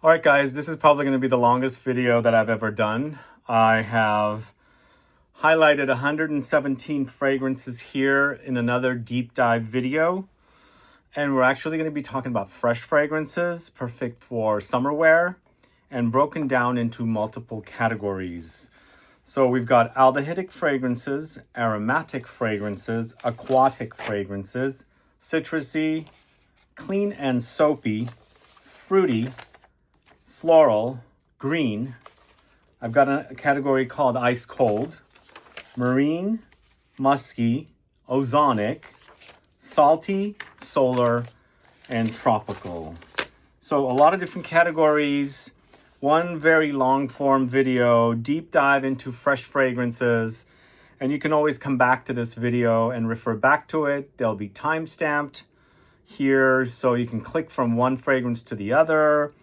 All right, guys, this is probably going to be the longest video that I've ever done. I have highlighted 117 fragrances here in another deep dive video. And we're actually going to be talking about fresh fragrances, perfect for summer wear, and broken down into multiple categories. So we've got aldehydic fragrances, aromatic fragrances, aquatic fragrances, citrusy, clean and soapy, fruity, floral, green. I've got a category called ice cold, marine, musky, ozonic, salty, solar, and tropical. So a lot of different categories, one very long form video, deep dive into fresh fragrances. And you can always come back to this video and refer back to it. They'll be time-stamped here, so you can click from one fragrance to the other.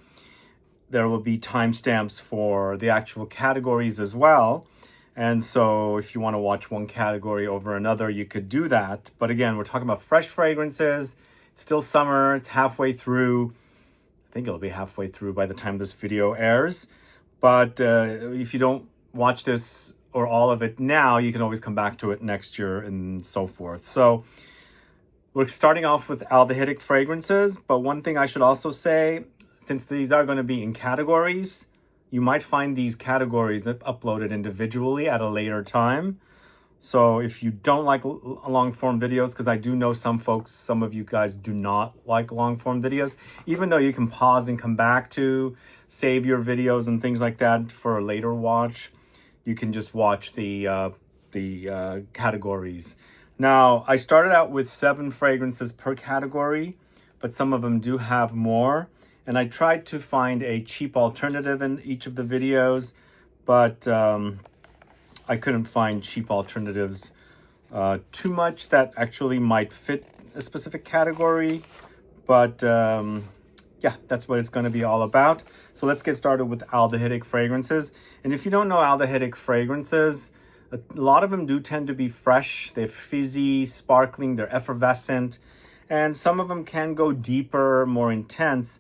There will be timestamps for the actual categories as well. And so if you want to watch one category over another, you could do that. But again, we're talking about fresh fragrances. It's still summer. It's halfway through. I think it'll be halfway through by the time this video airs. But if you don't watch this or all of it now, you can always come back to it next year and so forth. So we're starting off with aldehydic fragrances. But one thing I should also say, since these are going to be in categories, you might find these categories uploaded individually at a later time. So if you don't like long form videos, because I do know some folks, some of you guys do not like long form videos, even though you can pause and come back to save your videos and things like that for a later watch, you can just watch the categories. Now, I started out with 7 fragrances per category, but some of them do have more. And I tried to find a cheap alternative in each of the videos, but I couldn't find cheap alternatives too much that actually might fit a specific category. But yeah, that's what it's going to be all about. So let's get started with aldehydic fragrances. And if you don't know aldehydic fragrances, a lot of them do tend to be fresh. They're fizzy, sparkling, they're effervescent. And some of them can go deeper, more intense.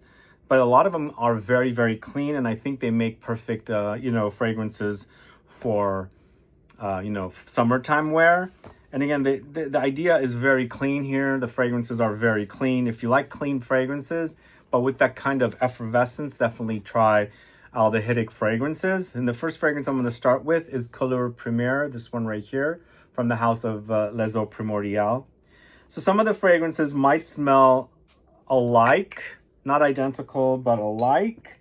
But a lot of them are very, very clean, and I think they make perfect, fragrances for, summertime wear. And again, the idea is very clean here. The fragrances are very clean. If you like clean fragrances, but with that kind of effervescence, definitely try aldehydic fragrances. And the first fragrance I'm going to start with is COULEUR PRIMAIRE, this one right here, from the house of Les Eaux Primordiales. So some of the fragrances might smell alike. Not identical, but alike.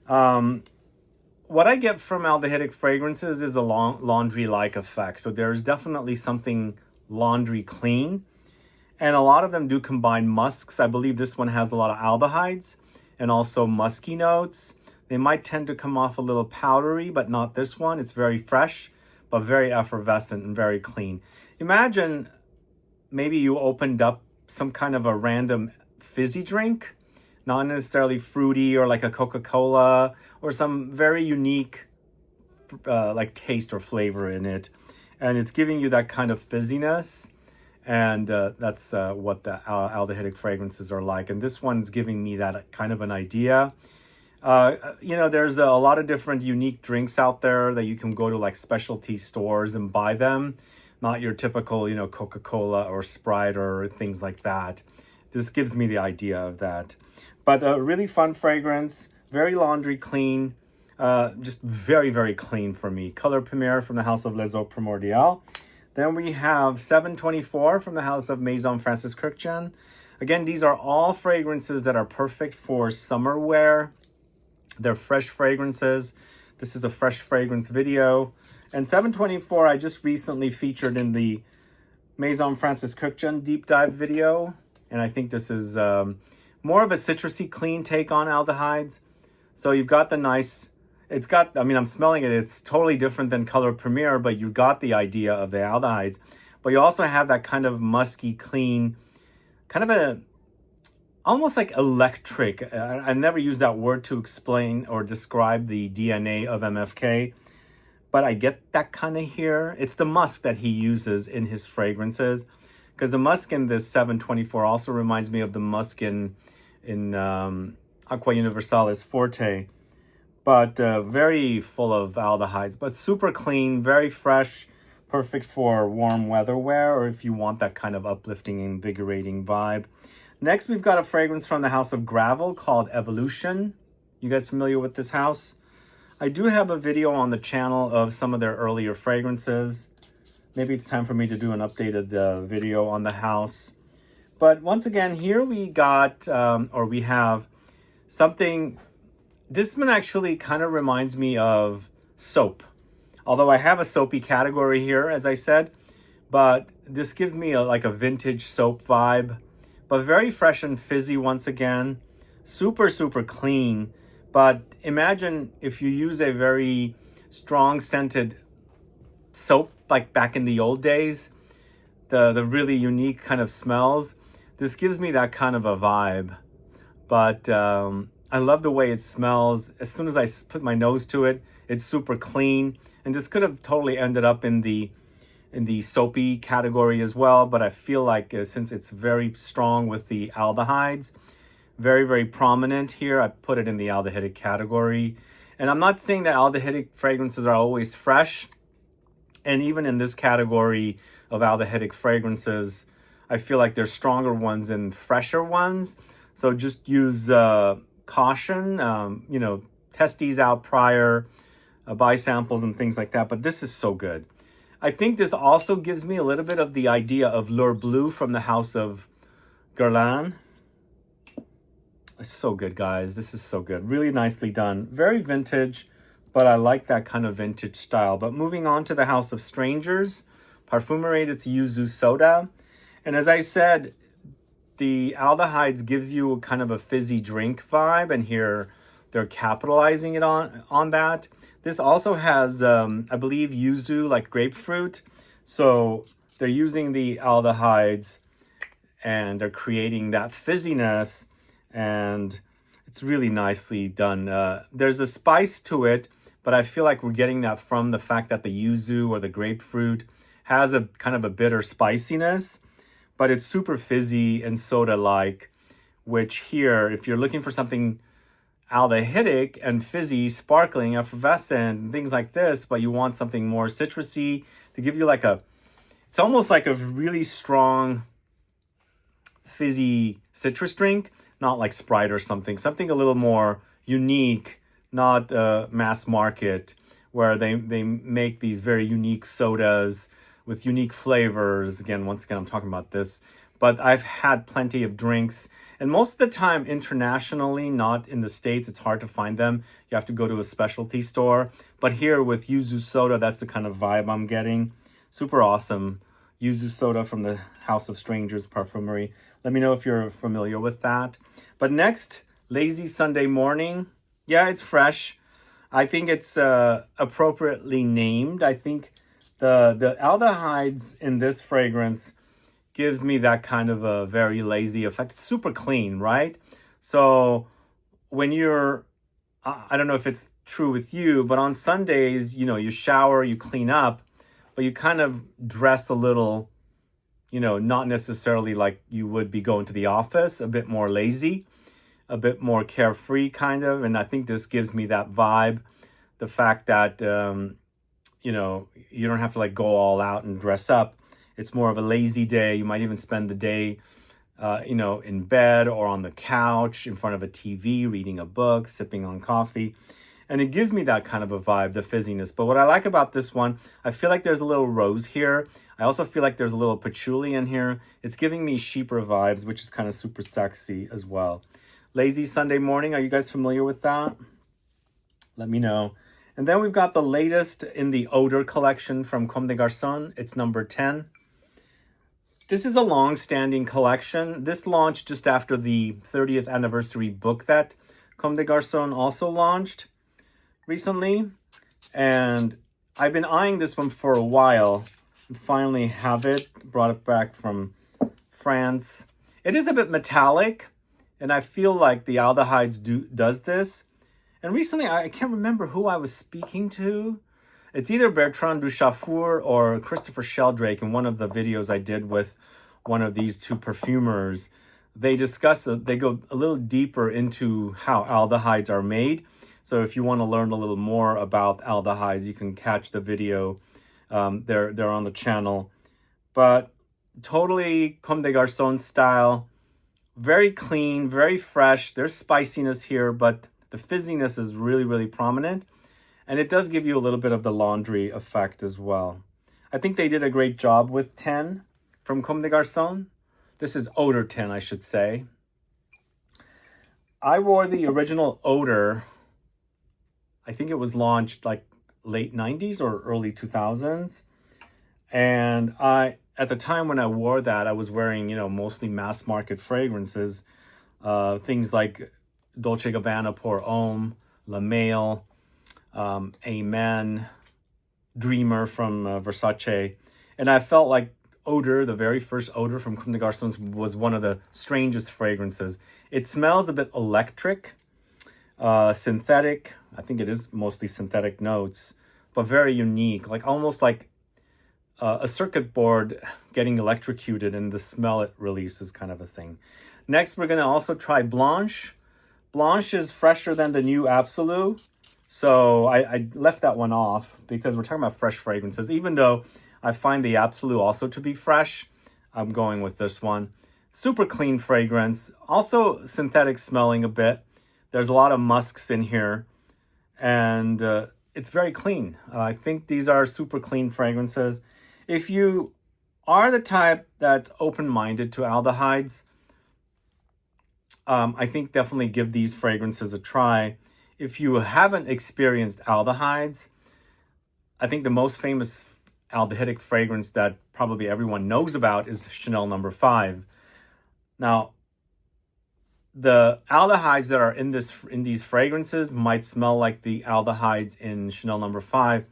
What I get from aldehydic fragrances is a laundry-like effect. So there's definitely something laundry clean. And a lot of them do combine musks. I believe this one has a lot of aldehydes and also musky notes. They might tend to come off a little powdery, but not this one. It's very fresh, but very effervescent and very clean. Imagine maybe you opened up some kind of a random fizzy drink, not necessarily fruity or like a Coca-Cola, or some very unique like taste or flavor in it. And it's giving you that kind of fizziness. And that's what the aldehydic fragrances are like. And this one's giving me that kind of an idea. There's a lot of different unique drinks out there that you can go to like specialty stores and buy them. Not your typical, Coca-Cola or Sprite or things like that. This gives me the idea of that. But a really fun fragrance, very laundry clean, just very, very clean for me. COULEUR PRIMAIRE from the house of Les Eaux Primordiales. Then we have 724 from the house of Maison Francis Kurkdjian. Again, these are all fragrances that are perfect for summer wear. They're fresh fragrances. This is a fresh fragrance video. And 724 I just recently featured in the Maison Francis Kurkdjian deep dive video. And I think this is more of a citrusy clean take on aldehydes. So you've got the nice, I'm smelling it. It's totally different than COULEUR PRIMAIRE, but you got the idea of the aldehydes. But you also have that kind of musky, clean, kind of almost like electric. I never use that word to explain or describe the DNA of MFK, but I get that kind of here. It's the musk that he uses in his fragrances. Because the musk in this 724 also reminds me of the musk in Aqua Universalis Forte. But very full of aldehydes, but super clean, very fresh, perfect for warm weather wear, or if you want that kind of uplifting, invigorating vibe. Next, we've got a fragrance from the house of Gravel called Evolution. You guys familiar with this house? I do have a video on the channel of some of their earlier fragrances. Maybe it's time for me to do an updated video on the house. But once again, here we got, we have something. This one actually kind of reminds me of soap. Although I have a soapy category here, as I said, but this gives me like a vintage soap vibe, but very fresh and fizzy once again. Super, super clean. But imagine if you use a very strong scented soap, like back in the old days, the really unique kind of smells. This gives me that kind of a vibe. But I love the way it smells. As soon as I put my nose to it, it's super clean. And this could have totally ended up in the soapy category as well. But I feel like since it's very strong with the aldehydes, very, very prominent here, I put it in the aldehydic category. And I'm not saying that aldehydic fragrances are always fresh. And even in this category of aldehydic fragrances, I feel like there's stronger ones and fresher ones. So just use caution, test these out prior, buy samples and things like that. But this is so good. I think this also gives me a little bit of the idea of L'Or Bleu from the house of Guerlain. It's so good, guys. This is so good. Really nicely done. Very vintage, but I like that kind of vintage style. But moving on to the house of Strangers, Parfumerie, it's YUZU Soda. And as I said, the aldehydes gives you kind of a fizzy drink vibe, and here they're capitalizing it on that. This also has, I believe, yuzu, like grapefruit. So they're using the aldehydes and they're creating that fizziness, and it's really nicely done. There's a spice to it, but I feel like we're getting that from the fact that the yuzu or the grapefruit has a kind of a bitter spiciness. But it's super fizzy and soda-like, which here, if you're looking for something aldehydic and fizzy, sparkling, effervescent, and things like this, but you want something more citrusy to give you like it's almost like a really strong, fizzy citrus drink, not like Sprite or something a little more unique, not mass market, where they make these very unique sodas with unique flavors. Once again, I'm talking about this, but I've had plenty of drinks, and most of the time internationally, not in the States, it's hard to find them. You have to go to a specialty store. But here with YUZU Soda, that's the kind of vibe I'm getting. Super awesome. YUZU Soda from the House of Strangers Parfumerie. Let me know if you're familiar with that. But next, Lazy Sunday Morning. Yeah, it's fresh. I think it's appropriately named. I think the aldehydes in this fragrance gives me that kind of a very lazy effect. It's super clean, right? So when you're, I don't know if it's true with you, but on Sundays, you shower, you clean up, but you kind of dress a little, not necessarily like you would be going to the office, a bit more lazy, a bit more carefree kind of. And I think this gives me that vibe. The fact that, you don't have to like go all out and dress up. It's more of a lazy day. You might even spend the day, in bed or on the couch in front of a TV, reading a book, sipping on coffee. And it gives me that kind of a vibe, the fizziness. But what I like about this one, I feel like there's a little rose here. I also feel like there's a little patchouli in here. It's giving me sheeper vibes, which is kind of super sexy as well. Lazy Sunday Morning, are you guys familiar with that? Let me know. And then we've got the latest in the ODEUR collection from Comme des Garçons. It's number 10. This is a long-standing collection. This launched just after the 30th anniversary book that Comme des Garçons also launched recently. And I've been eyeing this one for a while. And finally have it. Brought it back from France. It is a bit metallic, and I feel like the aldehydes does this. And recently, I can't remember who I was speaking to. It's either Bertrand Duchaufour or Christopher Sheldrake in one of the videos I did with one of these two perfumers. they go a little deeper into how aldehydes are made. So if you want to learn a little more about aldehydes, you can catch the video. They're on the channel. But totally Comme des Garçons style. Very clean, very fresh. There's spiciness here, but the fizziness is really, really prominent. And it does give you a little bit of the laundry effect as well. I think they did a great job with 10 from Comme des Garçons. This is Odeur 10, I should say. I wore the original Odeur. I think it was launched like late 90s or early 2000s. And at the time when I wore that, I was wearing, mostly mass market fragrances. Things like Dolce & Gabbana Pour Homme, La Mail, Amen, Dreamer from Versace. And I felt like Odeur, the very first Odeur from Comme des Garçons, was one of the strangest fragrances. It smells a bit electric, synthetic. I think it is mostly synthetic notes, but very unique, like almost like a circuit board getting electrocuted and the smell it releases kind of a thing. Next, we're going to also try Blanche. Blanche is fresher than the new Absolute. So I left that one off because we're talking about fresh fragrances. Even though I find the Absolute also to be fresh, I'm going with this one. Super clean fragrance. Also synthetic smelling a bit. There's a lot of musks in here. And it's very clean. I think these are super clean fragrances. If you are the type that's open-minded to aldehydes, I think definitely give these fragrances a try. If you haven't experienced aldehydes, I think the most famous aldehydic fragrance that probably everyone knows about is Chanel No. 5. Now, the aldehydes that are in these fragrances might smell like the aldehydes in Chanel No. 5,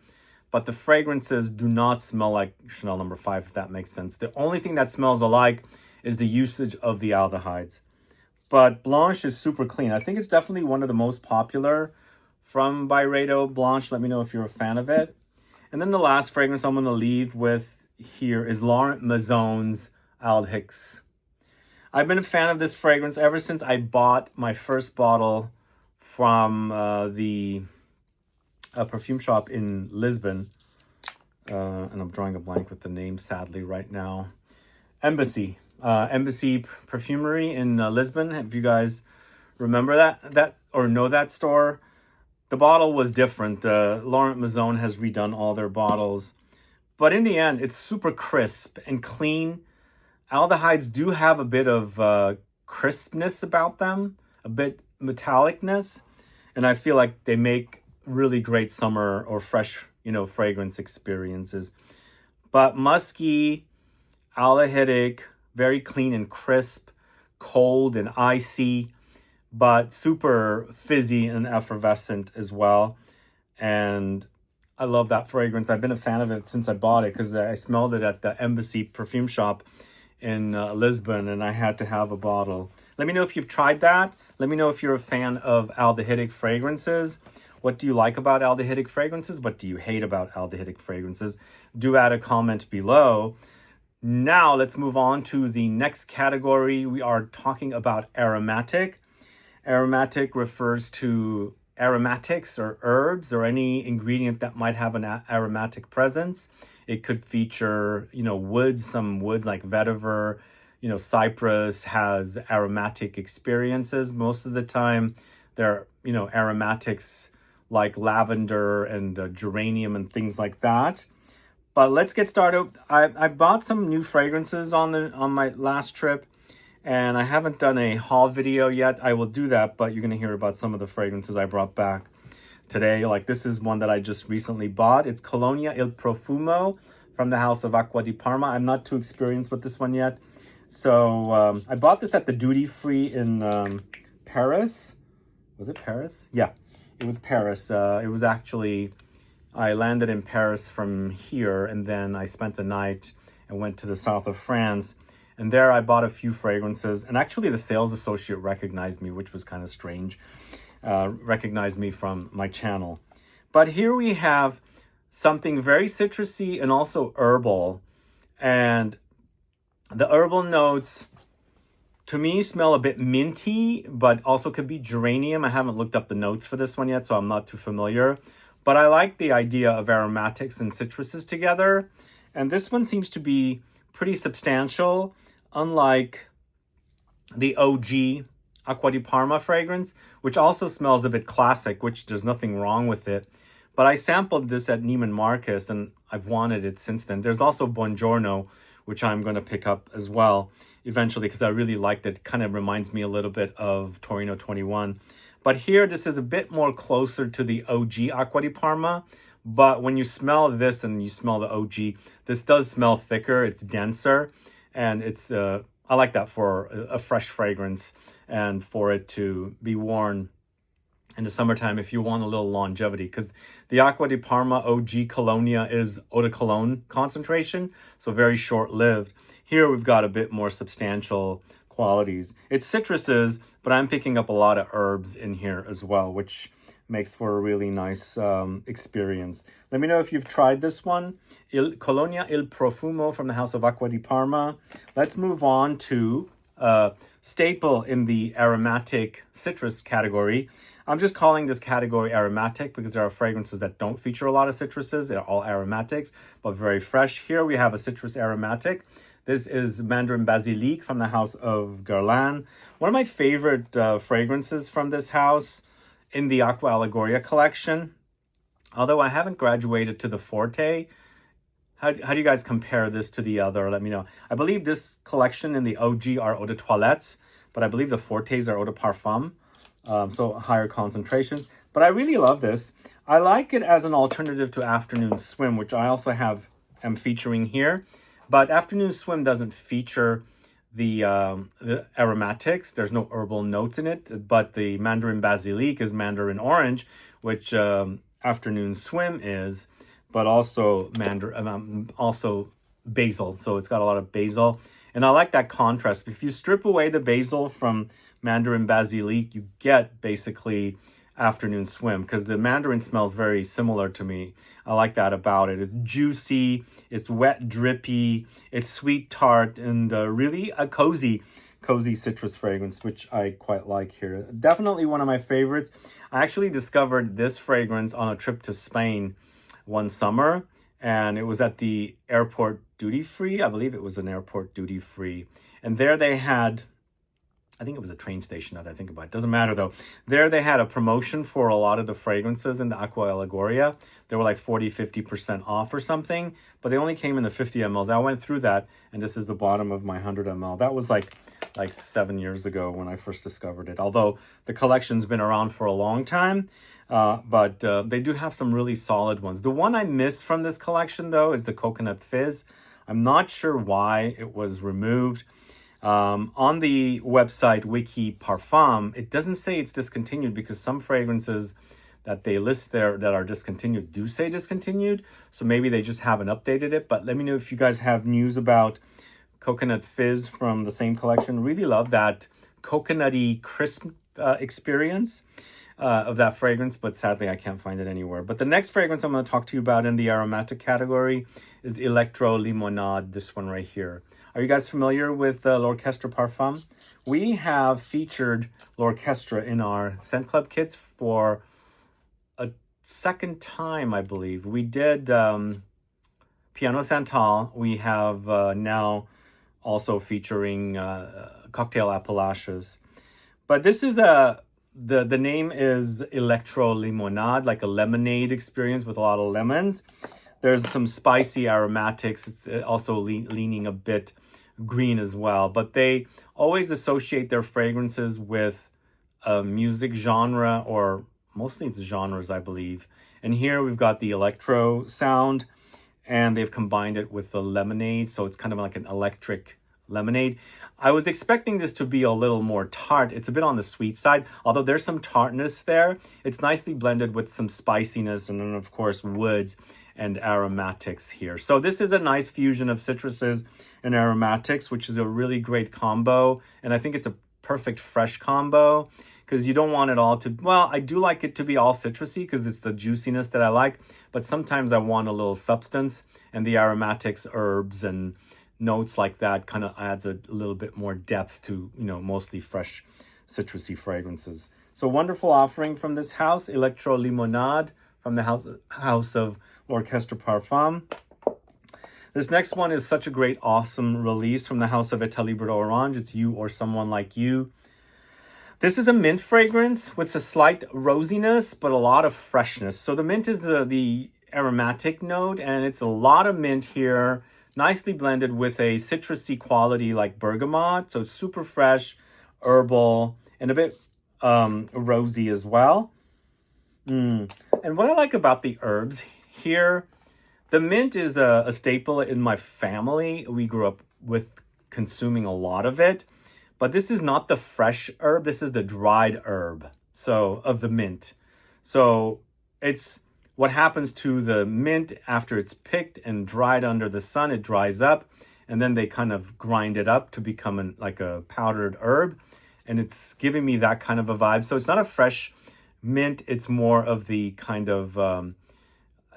but the fragrances do not smell like Chanel No. 5, if that makes sense. The only thing that smells alike is the usage of the aldehydes. But Blanche is super clean. I think it's definitely one of the most popular from Byredo. Blanche, let me know if you're a fan of it. And then the last fragrance I'm going to leave with here is Laurent Maison's ALDHEYX. I've been a fan of this fragrance ever since I bought my first bottle from the perfume shop in Lisbon. And I'm drawing a blank with the name, sadly, right now. Embassy Perfumery in Lisbon. If you guys remember that or know that store, the bottle was different. Laurent Maison has redone all their bottles. But in the end, it's super crisp and clean. Aldehydes do have a bit of crispness about them, a bit metallicness. And I feel like they make really great summer or fresh, fragrance experiences. But musky, aldehydic, very clean and crisp, cold and icy, but super fizzy and effervescent as well. And I love that fragrance. I've been a fan of it since I bought it because I smelled it at the Embassy perfume shop in Lisbon, and I had to have a bottle. Let me know if you've tried that. Let me know if you're a fan of aldehydic fragrances. What do you like about aldehydic fragrances? What do you hate about aldehydic fragrances? Do add a comment below. Now let's move on to the next category. We are talking about aromatic. Aromatic refers to aromatics or herbs or any ingredient that might have an aromatic presence. It could feature, woods, some woods like vetiver, cypress has aromatic experiences. Most of the time, they're, aromatics like lavender and geranium and things like that. But let's get started. I bought some new fragrances on my last trip, and I haven't done a haul video yet. I will do that, but you're going to hear about some of the fragrances I brought back today. Like this is one that I just recently bought. It's Colonia Il Profumo from the house of Acqua di Parma. I'm not too experienced with this one yet. So I bought this at the duty free in Paris. Was it Paris? Yeah, it was Paris. It was actually, I landed in Paris from here, and then I spent the night and went to the south of France. And there I bought a few fragrances. And actually the sales associate recognized me, which was kind of strange. Recognized me from my channel. But here we have something very citrusy and also herbal. And the herbal notes to me smell a bit minty, but also could be geranium. I haven't looked up the notes for this one yet, so I'm not too familiar. But I like the idea of aromatics and citruses together. And this one seems to be pretty substantial, unlike the OG Acqua di Parma fragrance, which also smells a bit classic, which there's nothing wrong with it. But I sampled this at Neiman Marcus, and I've wanted it since then. There's also Buongiorno, which I'm going to pick up as well eventually because I really liked it. Kind of reminds me a little bit of Torino 21. But here, this is a bit more closer to the OG Acqua di Parma. But when you smell this and you smell the OG, this does smell thicker. It's denser. And it's I like that for a fresh fragrance and for it to be worn in the summertime if you want a little longevity, because the Acqua di Parma OG Colonia is eau de cologne concentration, so very short-lived. Here we've got a bit more substantial qualities. It's citruses, but I'm picking up a lot of herbs in here as well, which makes for a really nice experience. Let me know if you've tried this one. Colonia Il Profumo from the house of Acqua di Parma. Let's move on to staple in the aromatic citrus category. I'm just calling this category aromatic because there are fragrances that don't feature a lot of citruses. They're all aromatics, but very fresh. Here we have a citrus aromatic. This is Mandarin Basilic from the house of Guerlain. One of my favorite fragrances from this house in the Aqua Allegoria collection. Although I haven't graduated to the Forte, how do you guys compare this to the other? Let me know. I believe this collection in the OG are eau de toilettes, but I believe the Fortes are eau de parfum. So higher concentrations. But I really love this. I like it as an alternative to Afternoon Swim, which I also am featuring here. But Afternoon Swim doesn't feature the aromatics. There's no herbal notes in it. But the Mandarin Basilic is Mandarin Orange, which Afternoon Swim is, but also also basil. So it's got a lot of basil. And I like that contrast. If you strip away the basil from Mandarin Basilic, you get basically Afternoon Swim, because the Mandarin smells very similar to me. I like that about it. It's juicy, it's wet, drippy, it's sweet tart, and really a cozy citrus fragrance, which I quite like here. Definitely one of my favorites. I actually discovered this fragrance on a trip to Spain one summer, and it was at the airport duty-free. I believe it was an airport duty-free. And there they had, I think it was a train station now that I think about it. Doesn't matter though. There they had a promotion for a lot of the fragrances in the Aqua Allegoria. They were like 40-50% off or something, but they only came in the 50 mls. I went through that, and this is the bottom of my 100 ml. That was like 7 years ago when I first discovered it. Although the collection's been around for a long time, but they do have some really solid ones. The one I miss from this collection though is the Coconut Fizz. I'm not sure why it was removed. On the website Wiki Parfum, it doesn't say it's discontinued, because some fragrances that they list there that are discontinued do say discontinued. So maybe they just haven't updated it. But let me know if you guys have news about Coconut Fizz from the same collection. Really love that coconutty crisp experience of that fragrance, but sadly I can't find it anywhere. But the next fragrance I'm going to talk to you about in the aromatic category is ELECTRO Limonade, this one right here. Are you guys familiar with L'Orchestre Parfum? We have featured L'Orchestre in our Scent Club kits for a second time, I believe. We did Piano Santal. We have now also featuring Cocktail Appalachias. But this is the name is ELECTRO Limonade, like a lemonade experience with a lot of lemons. There's some spicy aromatics. It's also leaning a bit green as well. But they always associate their fragrances with a music genre, or mostly it's genres, I believe. And here we've got the electro sound, and they've combined it with the lemonade. So it's kind of like an electric lemonade. I was expecting this to be a little more tart. It's a bit on the sweet side, although there's some tartness there. It's nicely blended with some spiciness, and then of course woods and aromatics here. So this is a nice fusion of citruses and aromatics, which is a really great combo. And I think it's a perfect fresh combo, because you don't want it all to, well, I do like it to be all citrusy because it's the juiciness that I like, but sometimes I want a little substance, and the aromatics, herbs, and notes like that kind of adds a little bit more depth to, you know, mostly fresh citrusy fragrances. So wonderful offering from this house, ELECTRO LIMONADE from the house of L'Orchestre Parfum. This next one is such a great, awesome release from the house of État Libre d'Orange. It's You or Someone Like You. This is a mint fragrance with a slight rosiness, but a lot of freshness. So the mint is the aromatic note, and it's a lot of mint here, nicely blended with a citrusy quality like bergamot. So it's super fresh, herbal, and a bit rosy as well. And what I like about the herbs here, the mint is a staple in my family. We grew up with consuming a lot of it. But this is not the fresh herb. This is the dried herb, so of the mint. So it's what happens to the mint after it's picked and dried under the sun. It dries up, and then they kind of grind it up to become like a powdered herb. And it's giving me that kind of a vibe. So it's not a fresh mint. It's more of the kind of,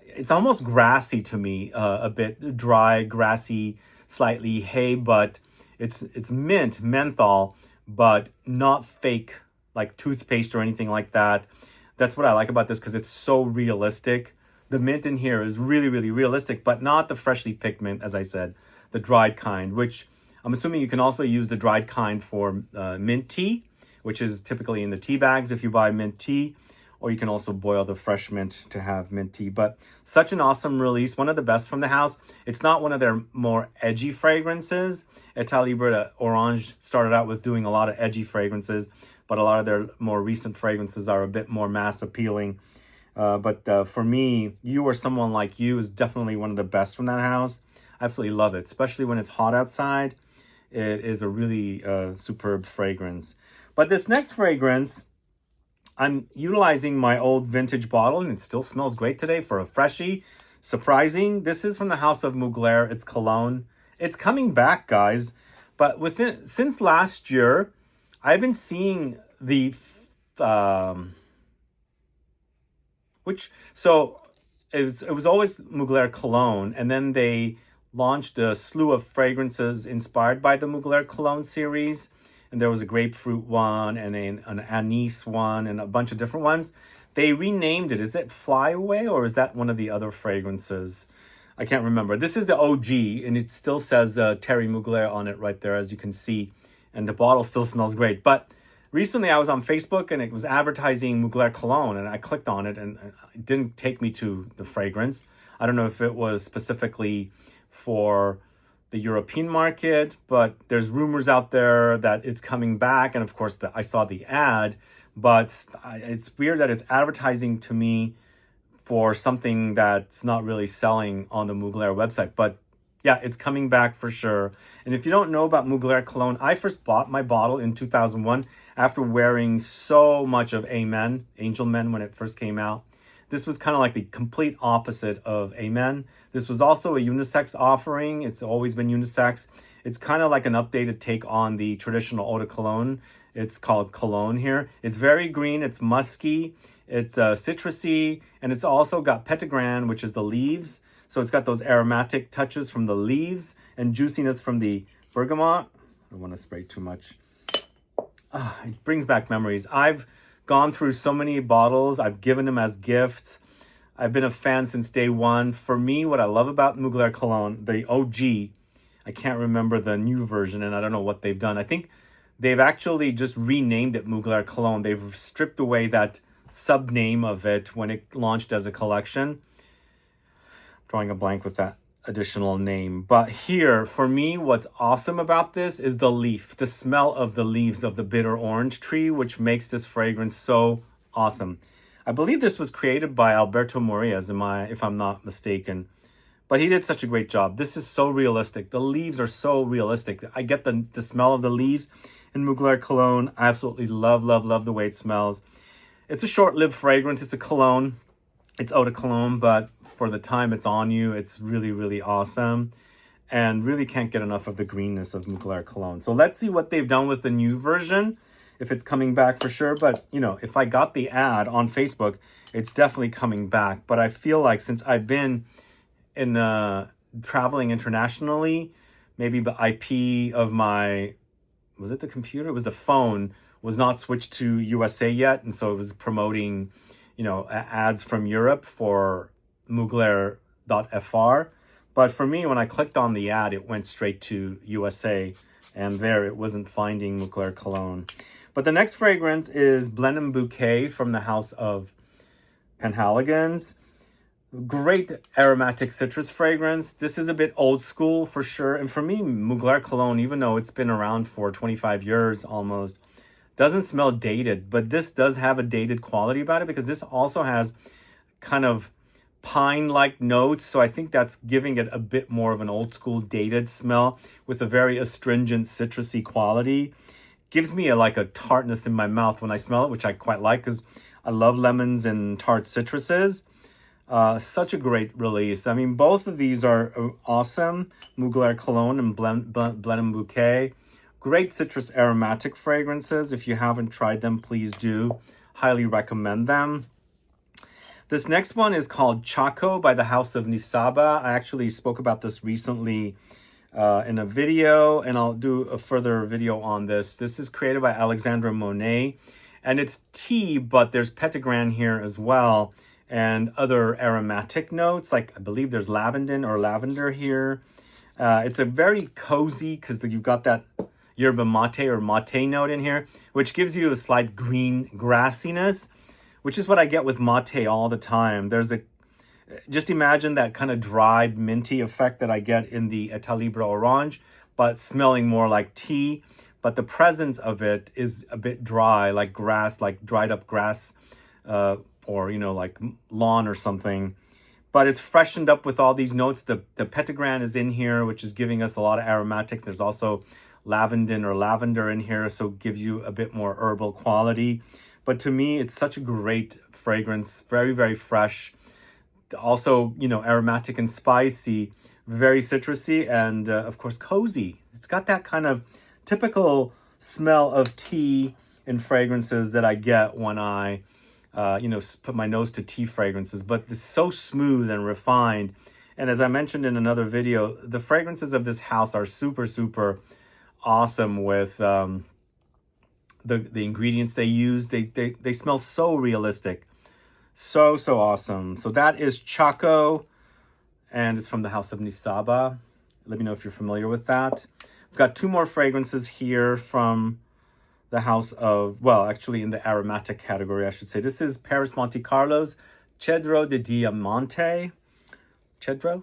it's almost grassy to me, a bit dry, grassy, slightly hay, but it's mint, menthol, but not fake like toothpaste or anything like that. That's what I like about this because it's so realistic. The mint in here is really, really realistic, but not the freshly picked mint, as I said, the dried kind, which I'm assuming you can also use the dried kind for mint tea, which is typically in the tea bags if you buy mint tea, or you can also boil the fresh mint to have mint tea. But such an awesome release, one of the best from the house. It's not one of their more edgy fragrances. État Libre d'Orange started out with doing a lot of edgy fragrances, but a lot of their more recent fragrances are a bit more mass appealing. But for me, You or Someone Like You is definitely one of the best from that house. I absolutely love it, especially when it's hot outside. It is a really superb fragrance. But this next fragrance, I'm utilizing my old vintage bottle, and it still smells great today for a freshie. Surprising. This is from the house of Mugler. It's cologne. It's coming back, guys. But since last year, I've been seeing the it was always Mugler cologne, and then they launched a slew of fragrances inspired by the Mugler cologne series. And there was a grapefruit one and an anise one and a bunch of different ones. They renamed it. Is it Fly Away or is that one of the other fragrances? I can't remember. This is the OG, and it still says Terry Mugler on it right there, as you can see. And the bottle still smells great. But recently I was on Facebook and it was advertising Mugler cologne, and I clicked on it and it didn't take me to the fragrance. I don't know if it was specifically for the European market, but there's rumors out there that it's coming back. And of course, I saw the ad, but it's weird that it's advertising to me for something that's not really selling on the Mugler website. But yeah, it's coming back for sure. And if you don't know about Mugler cologne, I first bought my bottle in 2001 after wearing so much of Amen, Angel Men, when it first came out. This was kind of like the complete opposite of Amen. This was also a unisex offering. It's always been unisex. It's kind of like an updated take on the traditional eau de cologne. It's called Cologne here. It's very green. It's musky. It's citrusy. And it's also got petitgrain, which is the leaves. So it's got those aromatic touches from the leaves and juiciness from the bergamot. I don't want to spray too much. It brings back memories. I've gone through so many bottles. I've given them as gifts. I've been a fan since day one. For me, what I love about Mugler cologne, the OG, I can't remember the new version, and I don't know what they've done. I think they've actually just renamed it Mugler cologne. They've stripped away that sub-name of it when it launched as a collection. Drawing a blank with that additional name. But here, for me, what's awesome about this is the leaf, the smell of the leaves of the bitter orange tree, which makes this fragrance so awesome. I believe this was created by Alberto Morillas, if I'm not mistaken. But he did such a great job. This is so realistic. The leaves are so realistic. I get the smell of the leaves in Mugler cologne. I absolutely love, love, love the way it smells. It's a short-lived fragrance. It's a cologne. It's eau de cologne, but for the time it's on you, it's really, really awesome. And really can't get enough of the greenness of Mugler cologne. So let's see what they've done with the new version, if it's coming back for sure. But, you know, if I got the ad on Facebook, it's definitely coming back. But I feel like since I've been in traveling internationally, maybe the IP of my, was it the computer? It was the phone, was not switched to USA yet. And so it was promoting, you know, ads from Europe for Mugler.fr. But for me, when I clicked on the ad, it went straight to USA. And there it wasn't finding Mugler cologne. But the next fragrance is BLENHEIM Bouquet from the house of Penhaligon's. Great aromatic citrus fragrance. This is a bit old school for sure. And for me, Mugler cologne, even though it's been around for 25 years almost, doesn't smell dated. But this does have a dated quality about it because this also has kind of pine-like notes. So I think that's giving it a bit more of an old school dated smell with a very astringent citrusy quality. Gives me like a tartness in my mouth when I smell it, which I quite like because I love lemons and tart citruses. Such a great release. I mean, both of these are awesome. Mugler Cologne and BLENHEIM Bouquet. Great citrus aromatic fragrances. If you haven't tried them, please do. Highly recommend them. This next one is called CHACO by the House of Nisaba. I actually spoke about this recently in a video, and I'll do a further video on this. This is created by Alexandre Monet, and it's tea, but there's petitgrain here as well, and other aromatic notes, like I believe there's lavender here. It's a very cozy, because you've got that yerba mate or mate note in here, which gives you a slight green grassiness, which is what I get with mate all the time. Just imagine that kind of dried minty effect that I get in the Etalibre Orange, but smelling more like tea. But the presence of it is a bit dry, like grass, like dried up grass, or, you know, like lawn or something. But it's freshened up with all these notes. The petitgrain is in here, which is giving us a lot of aromatics. There's also lavender in here, so gives you a bit more herbal quality. But to me, it's such a great fragrance, very, very fresh. Also, you know, aromatic and spicy, very citrusy, and of course, cozy. It's got that kind of typical smell of tea and fragrances that I get when I, you know, put my nose to tea fragrances. But it's so smooth and refined. And as I mentioned in another video, the fragrances of this house are super, super awesome with the ingredients they use. They smell so realistic. So awesome. So that is CHACO, and it's from the House of Nisaba. Let me know if you're familiar with that. We've got two more fragrances here from the House of, well, actually in the aromatic category, I should say. This is Paris Monte Carlo's CEDRO de Diamante. CEDRO?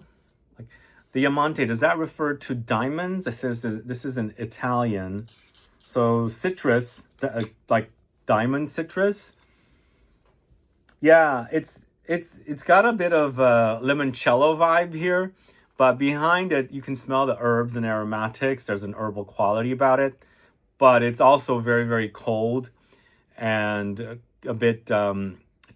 Like, Diamante, does that refer to diamonds? This is an Italian. So citrus, like diamond citrus. Yeah, it's got a bit of a limoncello vibe here, but behind it, you can smell the herbs and aromatics. There's an herbal quality about it, but it's also very, very cold and a bit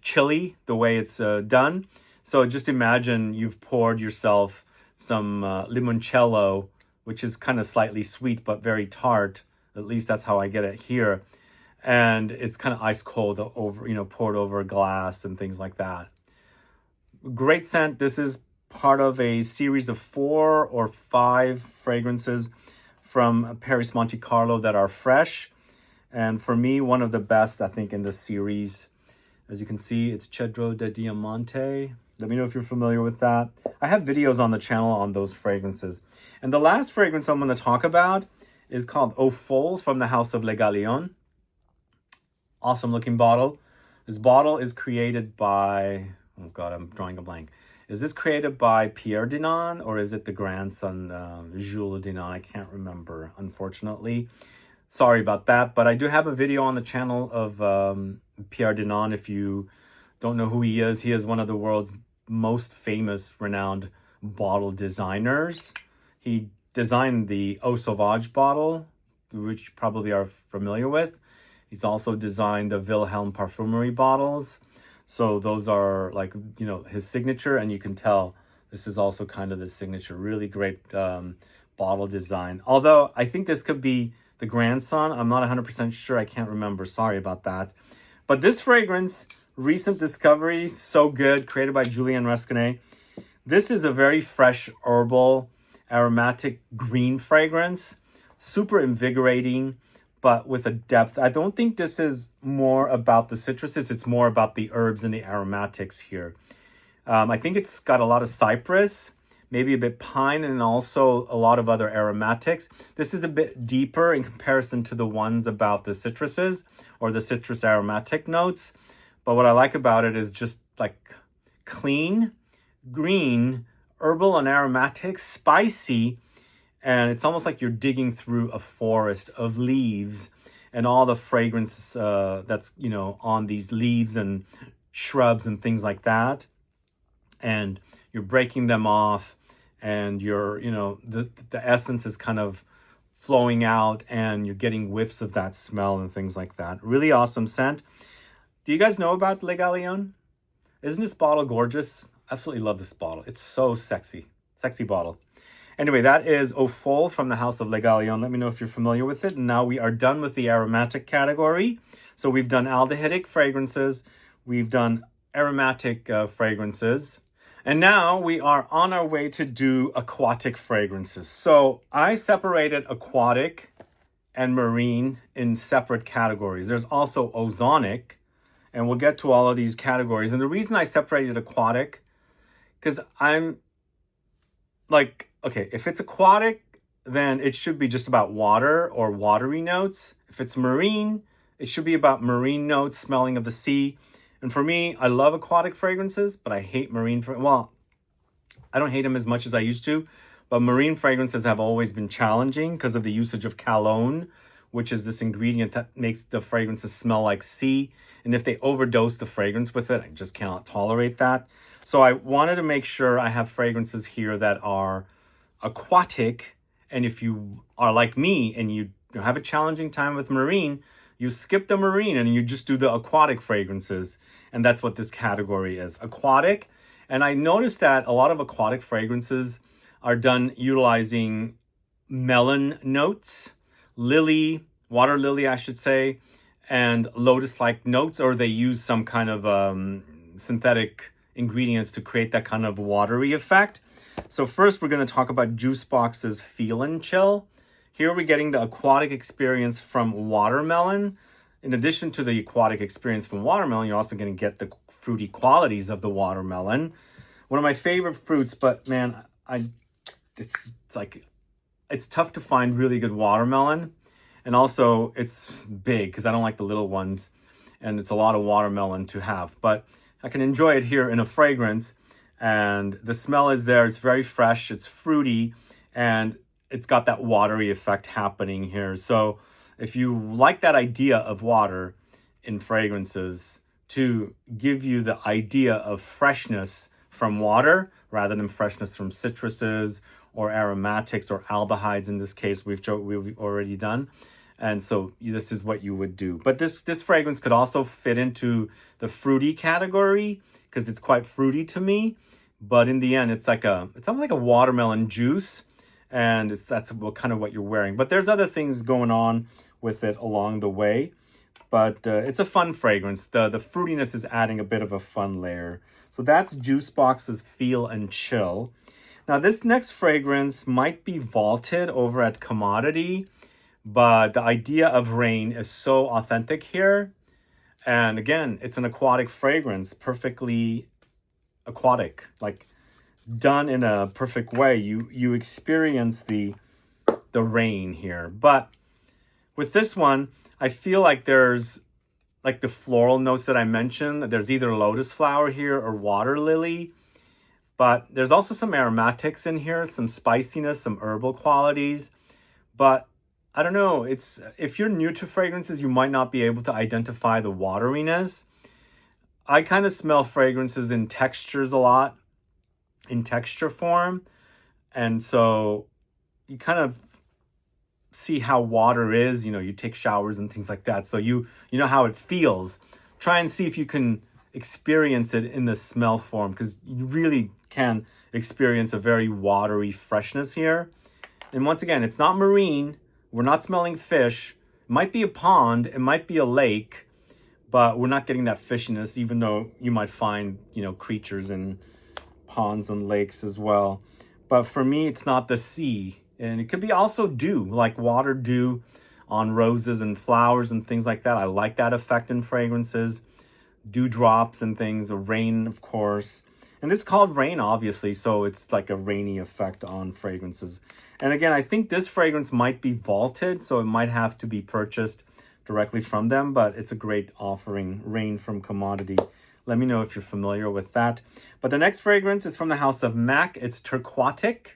chilly the way it's done. So just imagine you've poured yourself some limoncello, which is kind of slightly sweet, but very tart. At least that's how I get it here. And it's kind of ice cold over, you know, poured over a glass and things like that. Great scent. This is part of a series of 4 or 5 fragrances from Paris Monte Carlo that are fresh. And for me, one of the best, I think, in this series. As you can see, it's CEDRO de Diamante. Let me know if you're familiar with that. I have videos on the channel on those fragrances. And the last fragrance I'm going to talk about is called Eau Folle from the House of Le Galion. Awesome looking bottle. This bottle is created by, oh God, I'm drawing a blank. Is this created by Pierre Denon or is it the grandson, Jules Denon? I can't remember, unfortunately. Sorry about that, but I do have a video on the channel of Pierre Denon. If you don't know who he is one of the world's most famous, renowned bottle designers. He designed the Eau Sauvage bottle, which you probably are familiar with. He's also designed the Wilhelm Parfumery bottles. So those are like, you know, his signature, and you can tell this is also kind of the signature. Really great bottle design. Although I think this could be the grandson. I'm not 100% sure. I can't remember. Sorry about that. But this fragrance, recent discovery, so good, created by Julien Rescanet. This is a very fresh herbal aromatic green fragrance. Super invigorating, but with a depth. I don't think this is more about the citruses. It's more about the herbs and the aromatics here. I think it's got a lot of cypress, maybe a bit pine, and also a lot of other aromatics. This is a bit deeper in comparison to the ones about the citruses or the citrus aromatic notes. But what I like about it is just like clean, green, herbal and aromatic, spicy, and it's almost like you're digging through a forest of leaves and all the fragrance that's, you know, on these leaves and shrubs and things like that. And you're breaking them off, and you're, you know, the essence is kind of flowing out, and you're getting whiffs of that smell and things like that. Really awesome scent. Do you guys know about Le Galion? Isn't this bottle gorgeous? Absolutely love this bottle. It's so sexy. Sexy bottle. Anyway, that is Au Folle from the house of Le Galion. Let me know if you're familiar with it. And now we are done with the aromatic category. So we've done aldehydic fragrances. We've done aromatic fragrances. And now we are on our way to do aquatic fragrances. So I separated aquatic and marine in separate categories. There's also ozonic, and we'll get to all of these categories. And the reason I separated aquatic, because I'm like, okay, if it's aquatic, then it should be just about water or watery notes. If it's marine, it should be about marine notes, smelling of the sea. And for me, I love aquatic fragrances, but I hate marine. Well, I don't hate them as much as I used to, but marine fragrances have always been challenging because of the usage of cologne, which is this ingredient that makes the fragrances smell like sea. And if they overdose the fragrance with it, I just cannot tolerate that. So I wanted to make sure I have fragrances here that are aquatic. And if you are like me and you have a challenging time with marine, you skip the marine and you just do the aquatic fragrances. And that's what this category is, aquatic. And I noticed that a lot of aquatic fragrances are done utilizing melon notes, lily, water lily, I should say, and lotus-like notes, or they use some kind of synthetic ingredients to create that kind of watery effect. So first we're going to talk about Juicebox's Feel and Chill. Here we're getting the aquatic experience from watermelon. In addition to the aquatic experience from watermelon, you're also going to get the fruity qualities of the watermelon. One of my favorite fruits, but man, it's tough to find really good watermelon. And also it's big because I don't like the little ones, and it's a lot of watermelon to have, but I can enjoy it here in a fragrance. And the smell is there. It's very fresh. It's fruity, and it's got that watery effect happening here. So if you like that idea of water in fragrances to give you the idea of freshness from water rather than freshness from citruses or aromatics or aldehydes, in this case, we've already done. And so this is what you would do. But this fragrance could also fit into the fruity category because it's quite fruity to me. But in the end, it's almost like a watermelon juice, and that's kind of what you're wearing. But there's other things going on with it along the way. But it's a fun fragrance. The fruitiness is adding a bit of a fun layer. So that's Juicebox's Feel and Chill. Now this next fragrance might be vaulted over at Commodity, but the idea of rain is so authentic here. And again, it's an aquatic fragrance, perfectly aquatic, like done in a perfect way. You experience the rain here. But with this one, I feel like there's like the floral notes that I mentioned. There's either lotus flower here or water lily. But there's also some aromatics in here, some spiciness, some herbal qualities. But I don't know, if you're new to fragrances, you might not be able to identify the wateriness. I kind of smell fragrances in textures a lot, in texture form. And so you kind of see how water is, you take showers and things like that. So you know how it feels. Try and see if you can experience it in the smell form, because you really can experience a very watery freshness here. And once again, it's not marine. We're not smelling fish. It might be a pond. It might be a lake, but we're not getting that fishiness, even though you might find, creatures in ponds and lakes as well. But for me, it's not the sea. And it could be also dew, like water dew on roses and flowers and things like that. I like that effect in fragrances. Dewdrops and things, the rain, of course. And it's called rain, obviously, so it's like a rainy effect on fragrances. And again, I think this fragrance might be vaulted, so it might have to be purchased directly from them, but it's a great offering, Rain from Commodity. Let me know if you're familiar with that. But the next fragrance is from the house of MAC. It's TURQUATIC.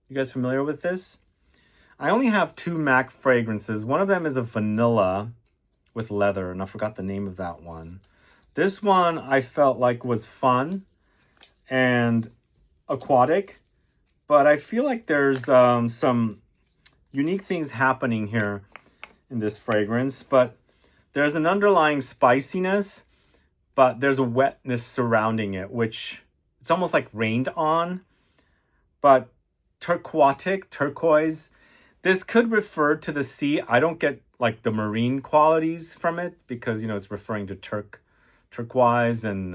You guys familiar with this? I only have 2 MAC fragrances. One of them is a vanilla with leather, and I forgot the name of that one. This one I felt like was fun and aquatic, but I feel like there's some unique things happening here in this fragrance. But there's an underlying spiciness, but there's a wetness surrounding it, which it's almost like rained on. But TURQUATIC, turquoise, this could refer to the sea. I don't get like the marine qualities from it because, you know, it's referring to turquoise and,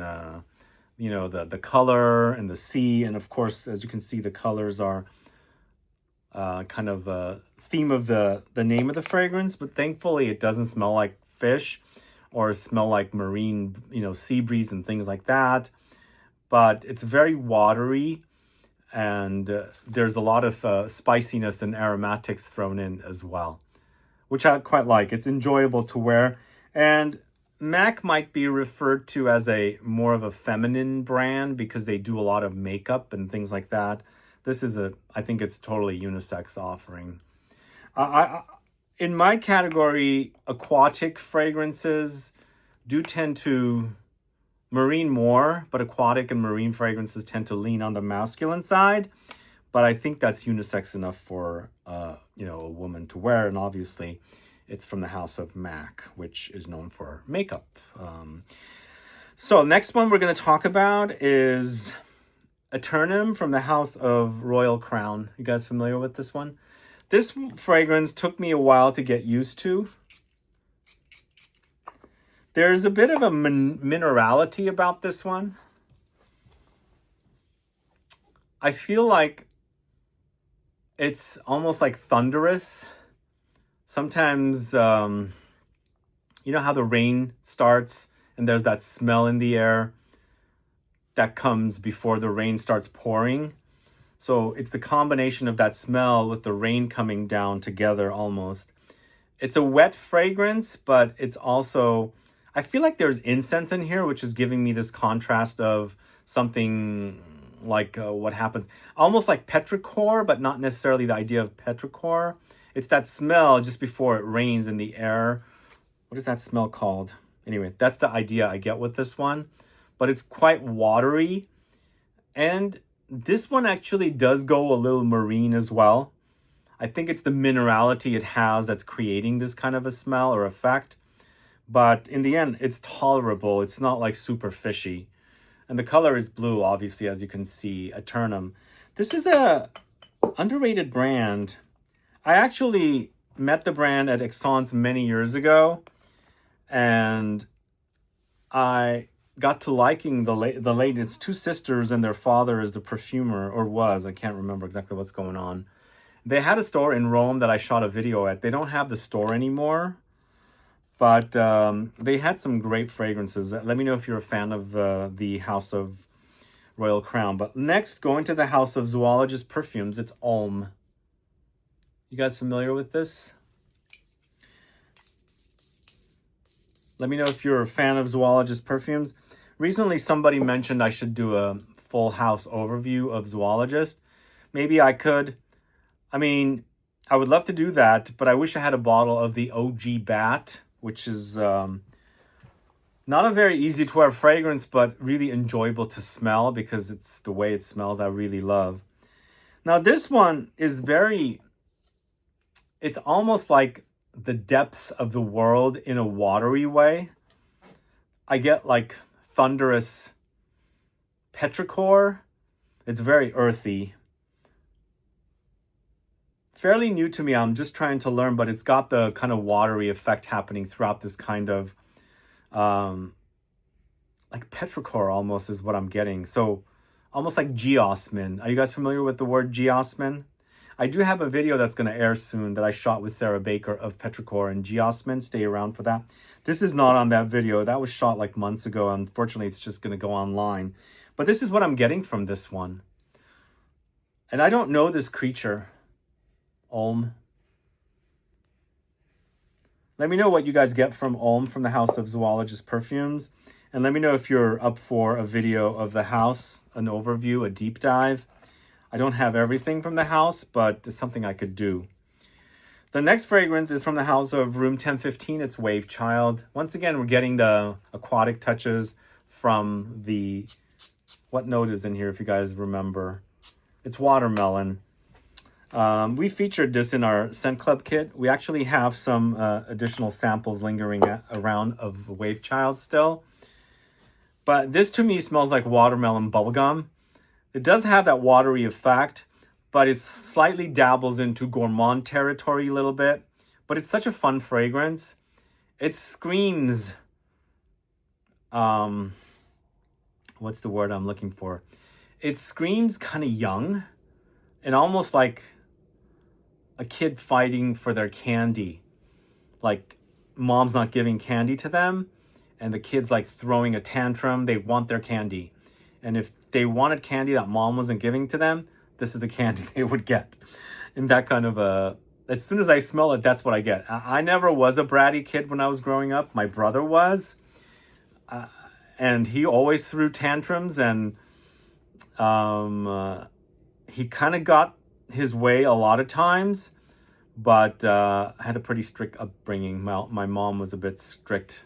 you know, the color and the sea. And of course, as you can see, the colors are kind of a theme of the name of the fragrance. But thankfully, it doesn't smell like fish or smell like marine, you know, sea breeze and things like that. But it's very watery. And there's a lot of spiciness and aromatics thrown in as well, which I quite like. It's enjoyable to wear. And MAC might be referred to as a more of a feminine brand because they do a lot of makeup and things like that. This is I think it's totally unisex offering. In my category, aquatic fragrances do tend to marine more, but aquatic and marine fragrances tend to lean on the masculine side. But I think that's unisex enough for you know, a woman to wear. And obviously, it's from the house of MAC, which is known for makeup. So next one we're going to talk about is AETERNUM from the house of Royal Crown. You guys familiar with this one? This fragrance took me a while to get used to. There's a bit of a minerality about this one. I feel like it's almost like thunderous. Sometimes, you know how the rain starts and there's that smell in the air that comes before the rain starts pouring. So it's the combination of that smell with the rain coming down together almost. It's a wet fragrance, but it's also, I feel like there's incense in here, which is giving me this contrast of something like what happens, almost like petrichor, but not necessarily the idea of petrichor. It's that smell just before it rains in the air. What is that smell called? Anyway, that's the idea I get with this one. But it's quite watery. And this one actually does go a little marine as well. I think it's the minerality it has that's creating this kind of a smell or effect. But in the end, it's tolerable. It's not like super fishy. And the color is blue, obviously, as you can see, AETERNUM. This is a underrated brand. I actually met the brand at Essence many years ago. And I got to liking the late. It's 2 sisters and their father is the perfumer, or was. I can't remember exactly what's going on. They had a store in Rome that I shot a video at. They don't have the store anymore. But they had some great fragrances. Let me know if you're a fan of the House of Royal Crown. But next, going to the House of Zoologist Perfumes, it's Homme. You guys familiar with this? Let me know if you're a fan of Zoologist Perfumes. Recently, somebody mentioned I should do a full house overview of Zoologist. Maybe I could. I mean, I would love to do that, but I wish I had a bottle of the OG Bat, which is not a very easy to wear fragrance, but really enjoyable to smell because it's the way it smells I really love. Now this one is it's almost like the depths of the world in a watery way. I get like thunderous petrichor. It's very earthy. Fairly new to me. I'm just trying to learn, but it's got the kind of watery effect happening throughout this kind of like petrichor almost is what I'm getting. So almost like geosmin. Are you guys familiar with the word geosmin? I do have a video that's going to air soon that I shot with Sarah Baker of Petrichor and geosmin. Stay around for that. This is not on that video. That was shot like months ago. Unfortunately, it's just going to go online. But this is what I'm getting from this one. And I don't know this creature. Ulm. Let me know what you guys get from Ulm, from the House of Zoologist Perfumes. And let me know if you're up for a video of the house, an overview, a deep dive. I don't have everything from the house, but it's something I could do. The next fragrance is from the house of Room 1015. It's WAVECHILD. Once again, we're getting the aquatic touches from the... What note is in here, if you guys remember? It's watermelon. We featured this in our Scent Club kit. We actually have some additional samples lingering around of WAVECHILD still. But this to me smells like watermelon bubblegum. It does have that watery effect, but it slightly dabbles into gourmand territory a little bit. But it's such a fun fragrance. It screams... what's the word I'm looking for? It screams kind of young and almost like a kid fighting for their candy. Like mom's not giving candy to them and the kid's like throwing a tantrum. They want their candy. And if they wanted candy that mom wasn't giving to them, this is the candy they would get. And that kind of a... As soon as I smell it, that's what I get. I never was a bratty kid when I was growing up. My brother was. And he always threw tantrums, and he kind of got his way a lot of times, but I had a pretty strict upbringing. My mom was a bit strict,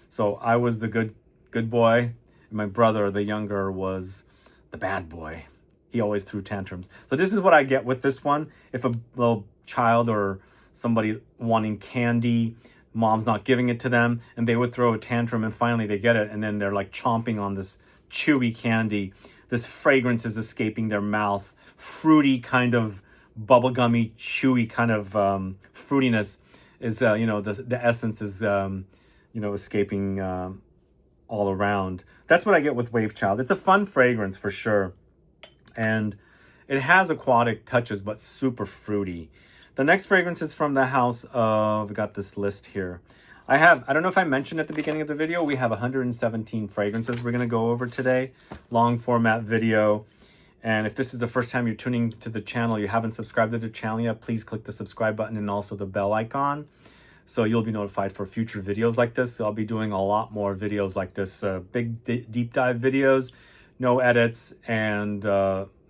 so I was the good boy, and my brother, the younger, was the bad boy. He always threw tantrums. So this is what I get with this one. If a little child or somebody wanting candy, mom's not giving it to them, and they would throw a tantrum, and finally they get it, and then they're like chomping on this chewy candy. This fragrance is escaping their mouth. Fruity kind of bubblegummy, chewy kind of fruitiness is, the essence is, escaping all around. That's what I get with WAVECHILD. It's a fun fragrance for sure. And it has aquatic touches, but super fruity. The next fragrance is from the house of, we got this list here. I don't know if I mentioned at the beginning of the video, we have 117 fragrances we're going to go over today. Long format video. And if this is the first time you're tuning to the channel, you haven't subscribed to the channel yet, please click the subscribe button and also the bell icon. So you'll be notified for future videos like this. I'll be doing a lot more videos like this, big deep dive videos, no edits, and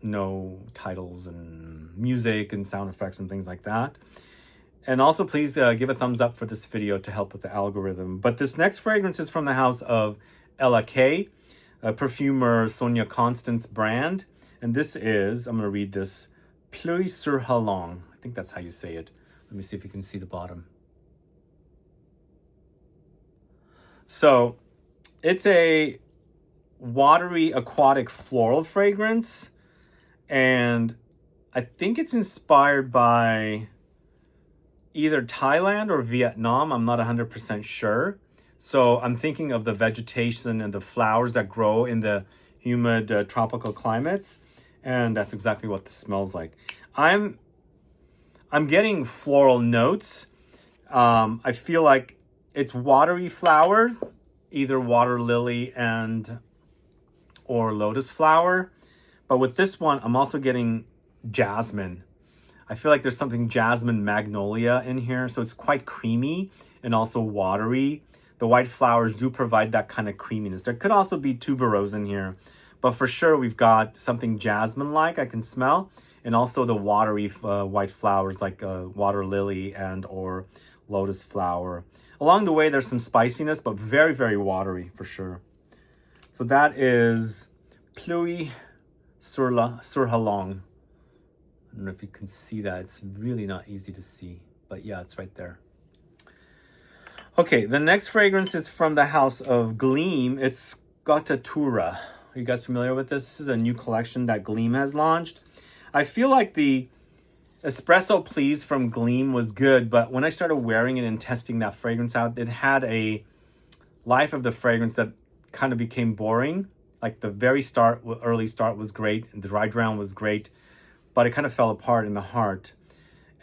no titles and music and sound effects and things like that. And also please give a thumbs up for this video to help with the algorithm. But this next fragrance is from the house of LAK, perfumer Sonia Constance brand. And this is, I'm going to read this, PLUIE sur Halong. I think that's how you say it. Let me see if you can see the bottom. So it's a watery aquatic floral fragrance. And I think it's inspired by either Thailand or Vietnam. I'm not 100% sure. So I'm thinking of the vegetation and the flowers that grow in the humid tropical climates. And that's exactly what this smells like. I'm getting floral notes. I feel like it's watery flowers, either water lily or lotus flower. But with this one, I'm also getting jasmine. I feel like there's something jasmine magnolia in here. So it's quite creamy and also watery. The white flowers do provide that kind of creaminess. There could also be tuberose in here. But for sure, we've got something jasmine-like I can smell. And also the watery white flowers like water lily and or lotus flower. Along the way, there's some spiciness, but very, very watery for sure. So that is PLUIE sur Halong. I don't know if you can see that. It's really not easy to see. But yeah, it's right there. Okay, the next fragrance is from the house of Gleam. It's SCOTTATURA. Are you guys familiar with this? This is a new collection that Gleam has launched. I feel like the Espresso Please from Gleam was good, but when I started wearing it and testing that fragrance out, it had a life of the fragrance that kind of became boring. Like the early start was great, and the dry drown was great, but it kind of fell apart in the heart.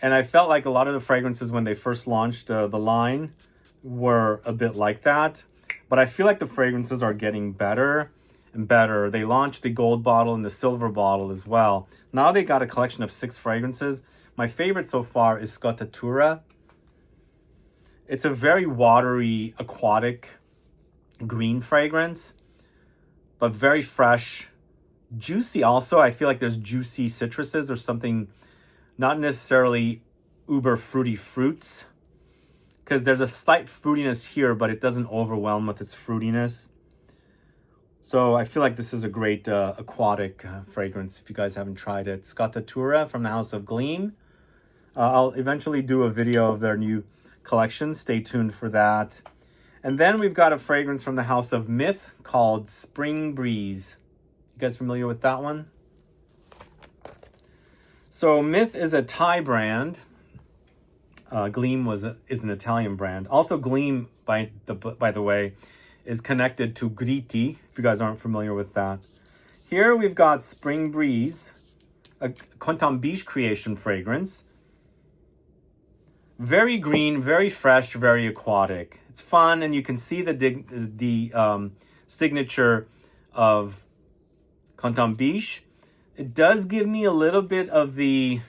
And I felt like a lot of the fragrances when they first launched the line were a bit like that. But I feel like the fragrances are getting better and better. They launched the gold bottle and the silver bottle as well. Now they got a collection of 6 fragrances. My favorite so far is SCOTTATURA. It's a very watery, aquatic green fragrance, but very fresh. Juicy also. I feel like there's juicy citruses or something, not necessarily uber fruity fruits, because there's a slight fruitiness here, but it doesn't overwhelm with its fruitiness. So I feel like this is a great aquatic fragrance if you guys haven't tried it. SCOTTATURA from the House of Gleam. I'll eventually do a video of their new collection. Stay tuned for that. And then we've got a fragrance from the House of Myth called Spring Breeze. You guys familiar with that one? So Myth is a Thai brand. Gleam is an Italian brand. Also, Gleam, by the way, is connected to Gritti, if you guys aren't familiar with that. Here we've got Spring Breeze, a Contambiche creation fragrance. Very green, very fresh, very aquatic. It's fun, and you can see the signature of Contambiche. It does give me a little bit of the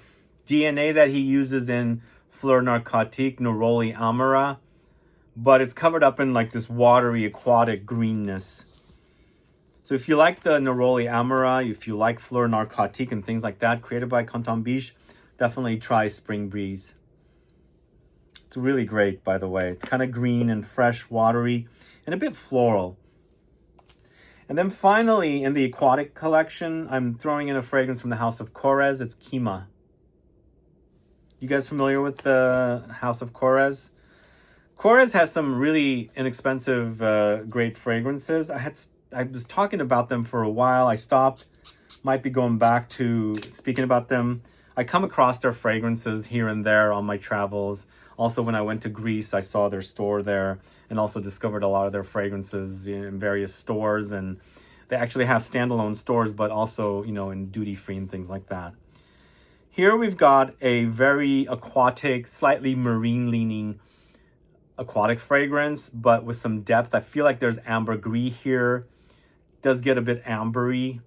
DNA that he uses in Fleur Narcotique, Neroli Amara, but it's covered up in like this watery, aquatic greenness. So if you like the Neroli Amara, if you like Fleur Narcotique and things like that, created by Contambiche, definitely try Spring Breeze. It's really great, by the way. It's kind of green and fresh, watery, and a bit floral. And then finally, in the aquatic collection, I'm throwing in a fragrance from the House of Korres. It's KYMA. You guys familiar with the House of Korres? Korres has some really inexpensive, great fragrances. I was talking about them for a while. I stopped. Might be going back to speaking about them. I come across their fragrances here and there on my travels. Also, when I went to Greece, I saw their store there and also discovered a lot of their fragrances in various stores. And they actually have standalone stores, but also, you know, in duty-free and things like that. Here we've got a very aquatic, slightly marine-leaning aquatic fragrance, but with some depth. I feel like there's ambergris here. It does get a bit ambery,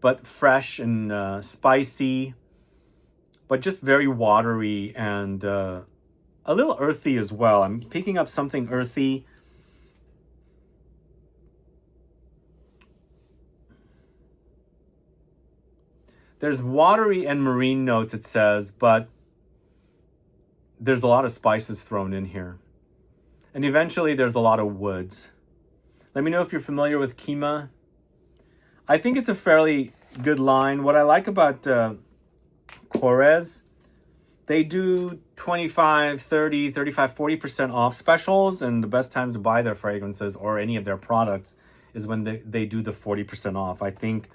but fresh and spicy, but just very watery and a little earthy as well. I'm picking up something earthy. There's watery and marine notes, it says, but there's a lot of spices thrown in here. And eventually there's a lot of woods. Let me know if you're familiar with KYMA. I think it's a fairly good line. What I like about Korres, they do 25, 30, 35, 40% off specials, and the best time to buy their fragrances or any of their products is when they do the 40% off. I think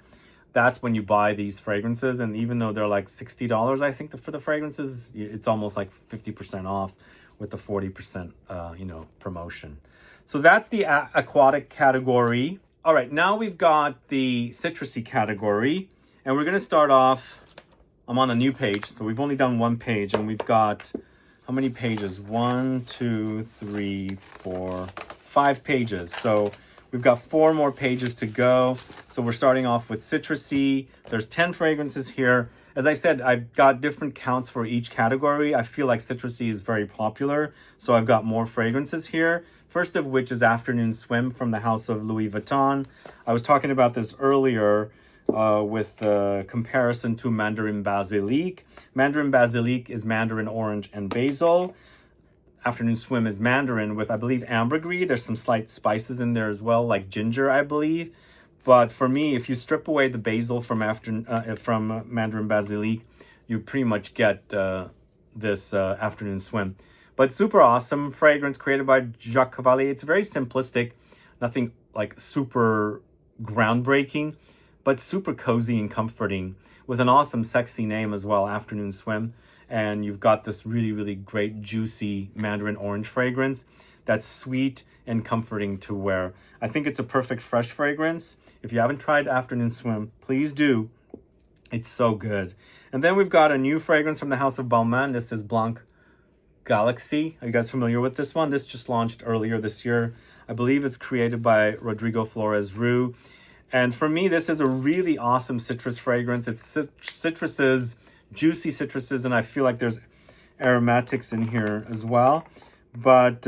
that's when you buy these fragrances, and even though they're like $60, I think for the fragrances, it's almost like 50% off with the 40% promotion. So that's the aquatic category. All right, now we've got the citrusy category, and we're gonna start off. I'm on a new page, so we've only done one page, and we've got how many pages? 1, 2, 3, 4, 5 pages. So we've got 4 more pages to go. So we're starting off with citrusy. There's 10 fragrances here. As I said, I've got different counts for each category. I feel like citrusy is very popular, so I've got more fragrances here. First of which is Afternoon Swim from the House of Louis Vuitton. I was talking about this earlier with the comparison to Mandarin Basilic. Mandarin Basilic is mandarin orange and basil. Afternoon Swim is mandarin with, I believe, ambergris. There's some slight spices in there as well, like ginger, I believe. But for me, if you strip away the basil from Mandarin Basilic, you pretty much get this Afternoon Swim. But super awesome fragrance created by Jacques Cavalli. It's very simplistic, nothing like super groundbreaking, but super cozy and comforting with an awesome, sexy name as well, Afternoon Swim. And you've got this really, really great, juicy mandarin orange fragrance. that's sweet and comforting to wear. I think it's a perfect fresh fragrance. If you haven't tried Afternoon Swim, please do. It's so good. And then we've got a new fragrance from the House of Balmain. This is Blanc Galaxy. Are you guys familiar with this one? This just launched earlier this year. I believe it's created by Rodrigo Flores Rue. And for me, this is a really awesome citrus fragrance. It's citruses, juicy citruses, and I feel like there's aromatics in here as well. But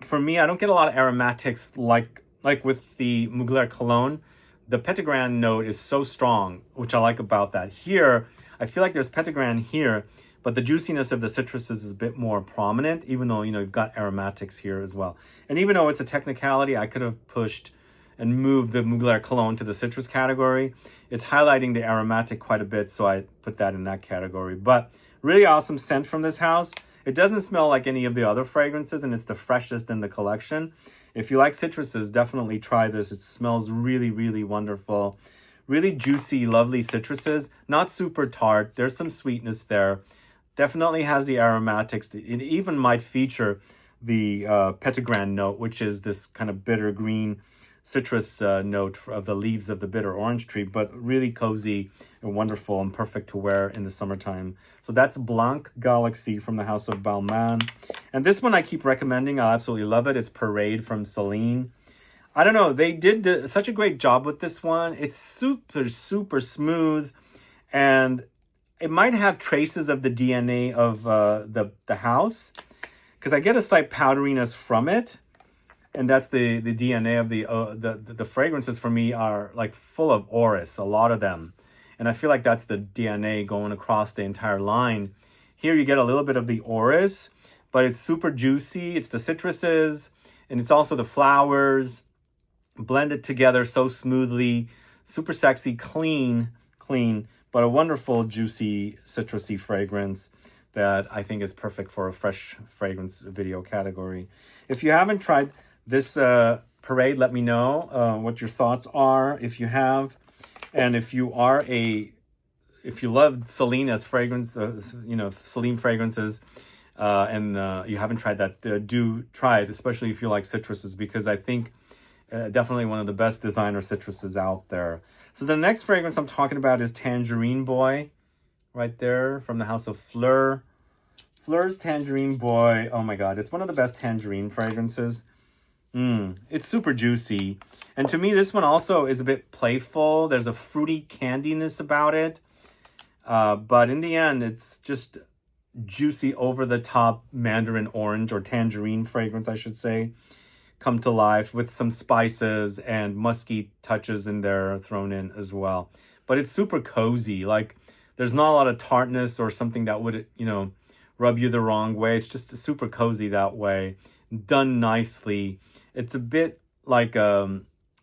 for me, I don't get a lot of aromatics like with the Mugler Cologne. The Petitgrain note is so strong, which I like about that. Here, I feel like there's Petitgrain here, but the juiciness of the citruses is a bit more prominent, even though, you know, you've got aromatics here as well. And even though it's a technicality, I could have pushed and moved the Mugler Cologne to the citrus category. It's highlighting the aromatic quite a bit, so I put that in that category. But really awesome scent from this house. It doesn't smell like any of the other fragrances, and it's the freshest in the collection. If you like citruses, definitely try this. It smells really, really wonderful. Really juicy, lovely citruses. Not super tart. There's some sweetness there. Definitely has the aromatics. It even might feature the Petitgrain note, which is this kind of bitter green citrus note of the leaves of the bitter orange tree, but really cozy and wonderful and perfect to wear in the summertime. So that's Blanc Galaxy from the House of Balmain. And this one I keep recommending. I absolutely love it. It's Parade from Celine. I don't know. They did such a great job with this one. It's super, super smooth. And it might have traces of the DNA of the house, because I get a slight powderiness from it. And that's the DNA of the fragrances for me are like full of orris, a lot of them. And I feel like that's the DNA going across the entire line. Here you get a little bit of the orris, but it's super juicy. It's the citruses, and it's also the flowers blended together so smoothly. Super sexy, clean, but a wonderful, juicy, citrusy fragrance that I think is perfect for a fresh fragrance video category. If you haven't tried this Parade, let me know what your thoughts are if you have. And if you love Celine as fragrance, Celine fragrances, and you haven't tried that, do try it, especially if you like citruses, because I think definitely one of the best designer citruses out there. So the next fragrance I'm talking about is Tangerine Boy, right there from the House of Fleur. Fleur's Tangerine Boy, oh my God, it's one of the best tangerine fragrances. It's super juicy. And to me, this one also is a bit playful. There's a fruity candiness about it. But in the end, it's just juicy, over-the-top mandarin orange or tangerine fragrance, I should say, come to life with some spices and musky touches in there thrown in as well. But it's super cozy. Like, there's not a lot of tartness or something that would, rub you the wrong way. It's just super cozy that way. Done nicely. It's a bit like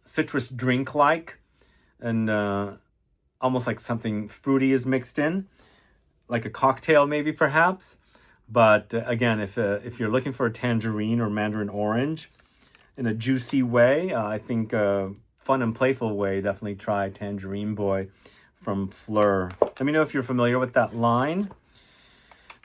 citrus drink-like, and almost like something fruity is mixed in, like a cocktail maybe perhaps. But again, if you're looking for a tangerine or mandarin orange in a juicy way, I think fun and playful way, definitely try Tangerine Boy from Fleur. Let me know if you're familiar with that line.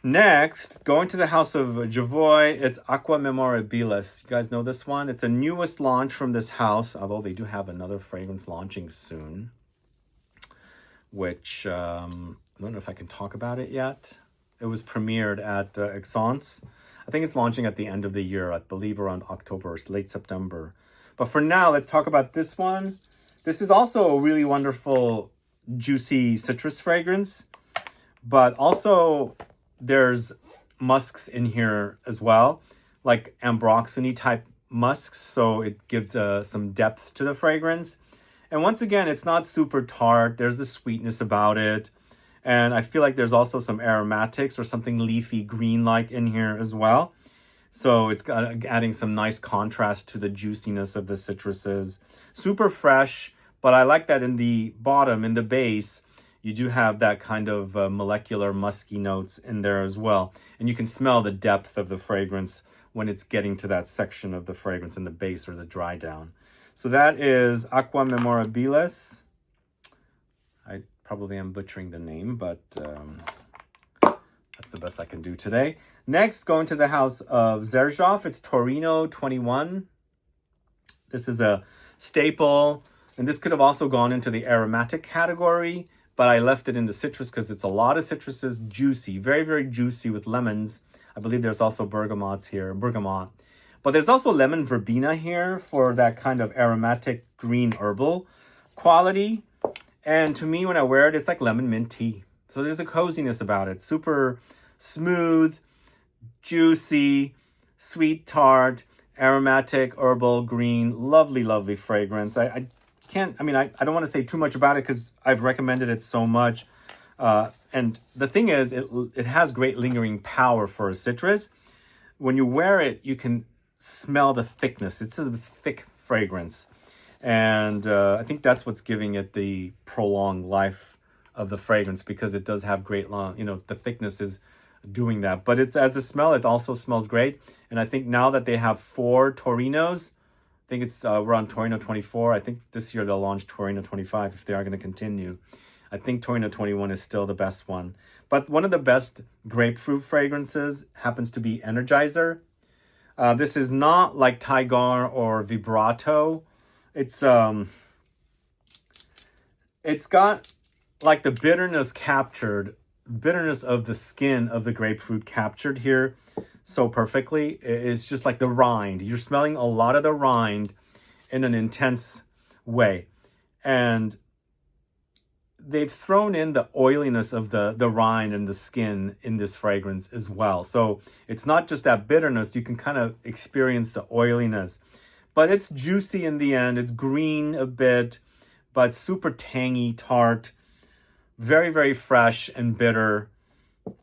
Next, going to the House of Javoy, it's Aqua Memorabilis. You guys know this one? It's a newest launch from this house, although they do have another fragrance launching soon, which I don't know if I can talk about it yet. It was premiered at Aix-en-Provence. I think it's launching at the end of the year, I believe around October or late September. But for now, let's talk about this one. This is also a really wonderful, juicy citrus fragrance, but also there's musks in here as well, like ambroxany type musks, so it gives some depth to the fragrance. And once again, it's not super tart. There's a sweetness about it, and I feel like there's also some aromatics or something leafy green-like in here as well. So it's got adding some nice contrast to the juiciness of the citruses. Super fresh, but I like that in the bottom, in the base, you do have that kind of molecular musky notes in there as well. And you can smell the depth of the fragrance when it's getting to that section of the fragrance in the base or the dry down. So that is Aqua Memorabilis. I probably am butchering the name, but that's That's the best I can do today. Next, going to the house of Xerjoff. It's Torino 21. This is a staple, and this could have also gone into the aromatic category, but I left it in the citrus because it's a lot of citruses, juicy, very, very juicy with lemons. I believe there's also bergamot. But there's also lemon verbena here for that kind of aromatic green herbal quality. And to me, when I wear it, it's like lemon mint tea. So there's a coziness about it. Super smooth, juicy, sweet tart, aromatic, herbal, green, lovely, lovely fragrance. I don't want to say too much about it because I've recommended it so much. And the thing is, it has great lingering power for a citrus. When you wear it, you can smell the thickness. It's a thick fragrance. And I think that's what's giving it the prolonged life of the fragrance, because it does have great long, the thickness is doing that. But it's, as a smell, it also smells great. And I think now that they have 4 Torinos, I think it's we're on Torino 24. I think this year they'll launch Torino 25 if they are going to continue. I think Torino 21 is still the best one. But one of the best grapefruit fragrances happens to be Energizer. This is not like Tigar or Vibrato. It's got like the bitterness of the skin of the grapefruit captured here so perfectly. It's just like the rind. You're smelling a lot of the rind in an intense way. And they've thrown in the oiliness of the rind and the skin in this fragrance as well. So it's not just that bitterness. You can kind of experience the oiliness. But it's juicy in the end. It's green a bit, but super tangy, tart. Very, very fresh and bitter.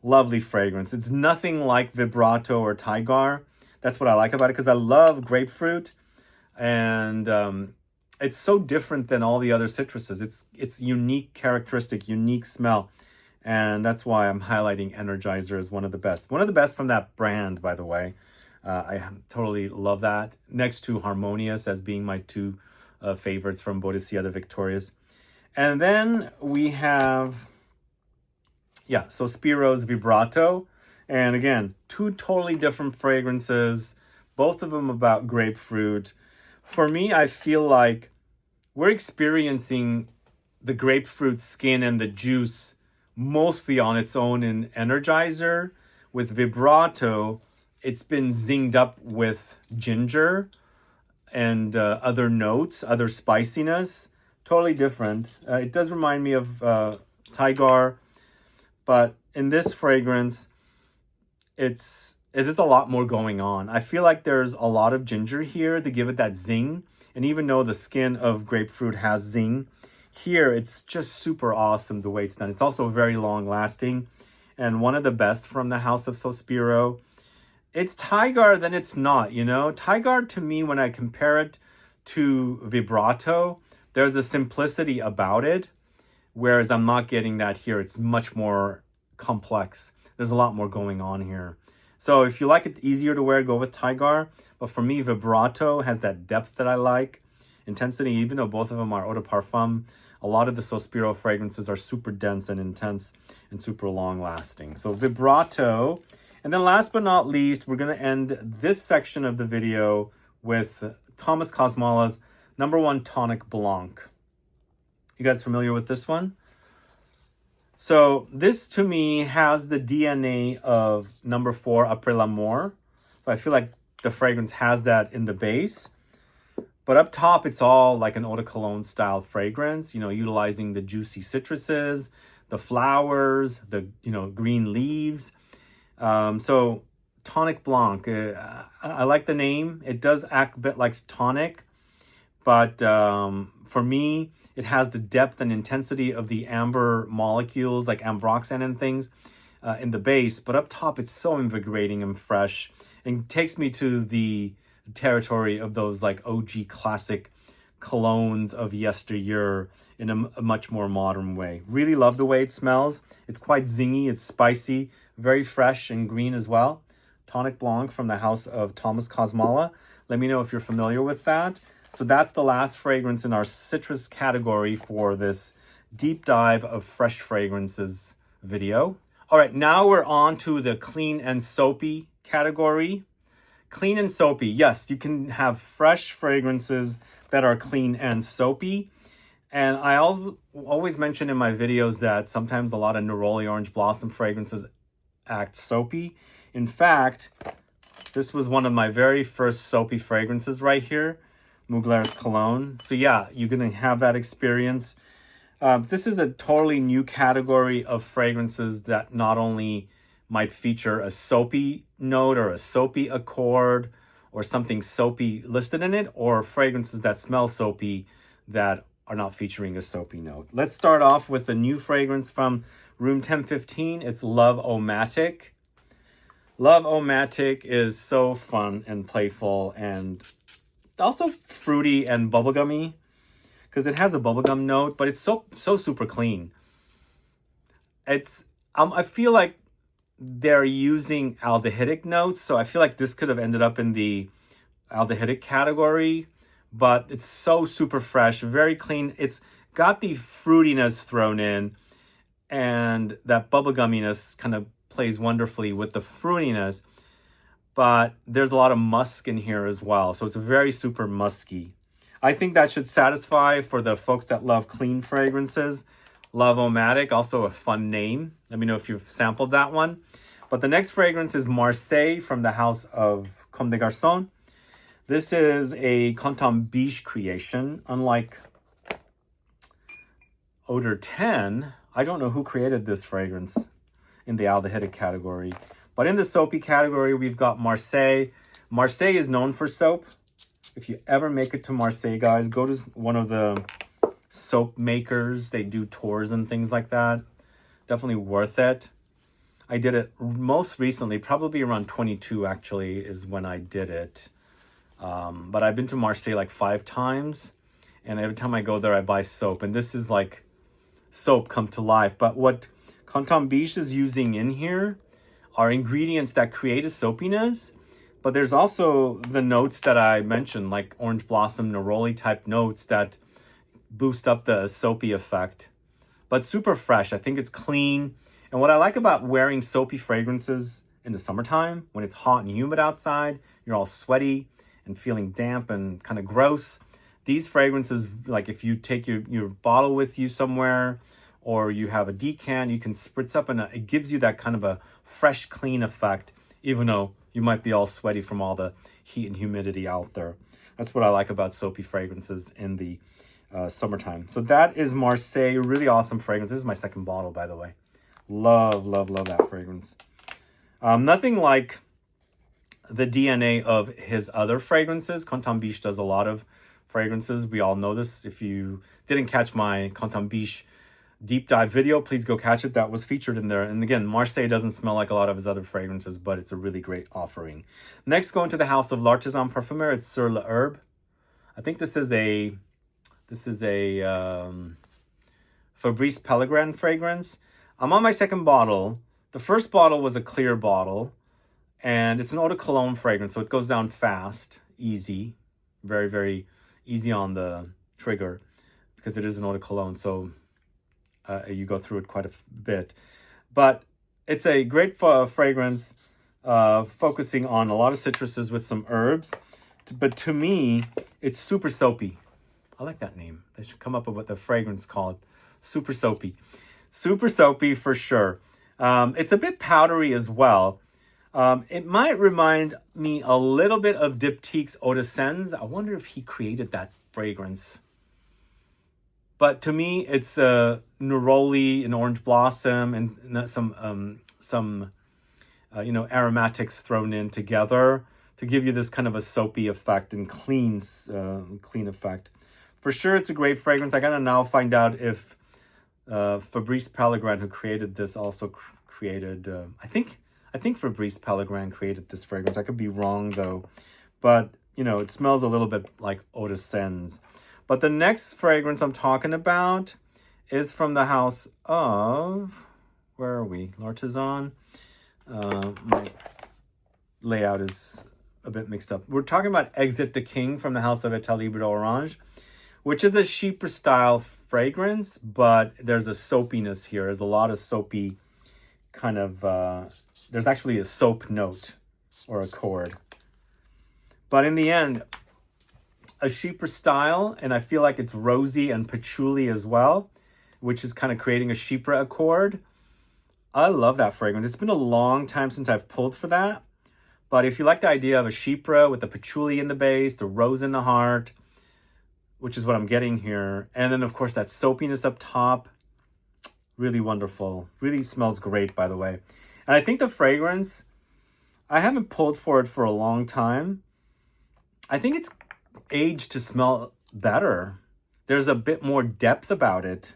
Lovely fragrance. It's nothing like Vibrato or Tigar. That's what I like about it, because I love grapefruit. And it's so different than all the other citruses. It's unique characteristic, unique smell. And that's why I'm highlighting Energizer as one of the best. One of the best from that brand, by the way. I totally love that. Next to Harmonious as being my 2 favorites from Boadicea de Victorious. And then we have, Spiro's Vibrato. And again, 2 totally different fragrances. Both of them about grapefruit. For me, I feel like we're experiencing the grapefruit skin and the juice mostly on its own in Energizer. With Vibrato, it's been zinged up with ginger and other notes, other spiciness. Totally different. It does remind me of Tigar, but in this fragrance, it's just a lot more going on. I feel like there's a lot of ginger here to give it that zing. And even though the skin of grapefruit has zing, here it's just super awesome the way it's done. It's also very long lasting and one of the best from the house of Sospiro. It's Tigar, then it's not, Tigar, to me, when I compare it to Vibrato, there's a simplicity about it, whereas I'm not getting that here. It's much more complex. There's a lot more going on here. So if you like it easier to wear, go with Tigar. But for me, Vibrato has that depth that I like. Intensity, even though both of them are eau de parfum, a lot of the Sospiro fragrances are super dense and intense and super long lasting. So Vibrato. And then last but not least, we're going to end this section of the video with Thomas Cosmala's #1 Tonic Blanc. You guys familiar with this one? So this, to me, has the DNA of #4 Après l'Amour. So I feel like the fragrance has that in the base. But up top, it's all like an eau de cologne style fragrance, utilizing the juicy citruses, the flowers, the, green leaves. So Tonic Blanc, I like the name. It does act a bit like tonic, but for me, it has the depth and intensity of the amber molecules like ambroxan and things in the base. But up top, it's so invigorating and fresh and takes me to the territory of those like OG classic colognes of yesteryear in a much more modern way. Really love the way it smells. It's quite zingy, it's spicy, very fresh and green as well. Tonic Blanc from the house of Thomas Cosmala. Let me know if you're familiar with that. So that's the last fragrance in our citrus category for this deep dive of fresh fragrances video. All right, now we're on to the clean and soapy category. Clean and soapy. Yes, you can have fresh fragrances that are clean and soapy. And I always mention in my videos that sometimes a lot of neroli orange blossom fragrances act soapy. In fact, this was one of my very first soapy fragrances right here, Mugler's Cologne. So yeah, you're going to have that experience. This is a totally new category of fragrances that not only might feature a soapy note or a soapy accord or something soapy listed in it, or fragrances that smell soapy that are not featuring a soapy note. Let's start off with a new fragrance from room 1015. It's Love-O-Matic. Love-O-Matic is so fun and playful and also fruity and bubblegummy because it has a bubblegum note, but it's so super clean. It's I feel like they're using aldehydic notes, so I feel like this could have ended up in the aldehydic category, but it's so super fresh, very clean. It's got the fruitiness thrown in, and that bubblegumminess kind of plays wonderfully with the fruitiness, but there's a lot of musk in here as well, so it's very super musky. I think that should satisfy for the folks that love clean fragrances. Love-O-Matic, also a fun name. Let me know if you've sampled that one. But the next fragrance is Marseille from the house of Comme des Garçons. This is a Canton Biche creation. Unlike Odeur 10, I don't know who created this fragrance in the aldehydic category. But in the soapy category, we've got Marseille. Marseille is known for soap. If you ever make it to Marseille, guys, go to one of the soap makers. They do tours and things like that. Definitely worth it. I did it most recently, probably around 22 actually is when I did it. But I've been to Marseille like 5 times, and every time I go there I buy soap, and this is like soap come to life. But what Canton Biche is using in here are ingredients that create a soapiness, but there's also the notes that I mentioned, like orange blossom, neroli type notes that boost up the soapy effect, but super fresh. I think it's clean. And what I like about wearing soapy fragrances in the summertime, when it's hot and humid outside, you're all sweaty and feeling damp and kind of gross. These fragrances, like if you take your bottle with you somewhere, or you have a decant, you can spritz up, and it gives you that kind of a fresh, clean effect, even though you might be all sweaty from all the heat and humidity out there. That's what I like about soapy fragrances in the summertime. So that is Marseille, really awesome fragrance. This is my second bottle, by the way. Love that fragrance. Nothing like the DNA of his other fragrances. Canton Biche does a lot of fragrances. We all know this. If you didn't catch my Canton Biche deep dive video, please go catch it. That was featured in there. And again, Marseille doesn't smell like a lot of his other fragrances, but it's a really great offering. Next, going to the house of L'Artisan Parfumeur, it's Sur l'Herbe. I think this is a Fabrice Pellegrin fragrance. I'm on my second bottle. The first bottle was a clear bottle, and it's an eau de cologne fragrance, so it goes down fast, easy, very, very easy on the trigger because it is an eau de cologne, so you go through it quite a bit. But it's a great fragrance, focusing on a lot of citruses with some herbs. But to me, it's super soapy. I like that name. They should come up with what the fragrance called. Super soapy. Super soapy for sure. It's a bit powdery as well. It might remind me a little bit of Diptyque's Eau de Sens. I wonder if he created that fragrance. But to me, it's neroli and orange blossom and some aromatics thrown in together to give you this kind of a soapy effect and clean effect. For sure, it's a great fragrance. I gotta now find out if Fabrice Pellegrin, who created this, also created. I think Fabrice Pellegrin created this fragrance. I could be wrong though, but it smells a little bit like Eau de Sens. But the next fragrance I'm talking about is from the house of, where are we? L'Artisan. My layout is a bit mixed up. We're talking about Exit the King from the house of Etat Libre d'Orange, which is a Chypre style fragrance, but there's a soapiness here. There's a lot of soapy kind of, there's actually a soap note or a chord. But in the end, a chypre style, and I feel like it's rosy and patchouli as well, which is kind of creating a chypre accord. I love that fragrance. It's been a long time since I've pulled for that. But if you like the idea of a chypre with the patchouli in the base, the rose in the heart, which is what I'm getting here, and then of course that soapiness up top, really wonderful. Really smells great, by the way. And I think the fragrance, I haven't pulled for it for a long time. I think it's aged to smell better. There's a bit more depth about it.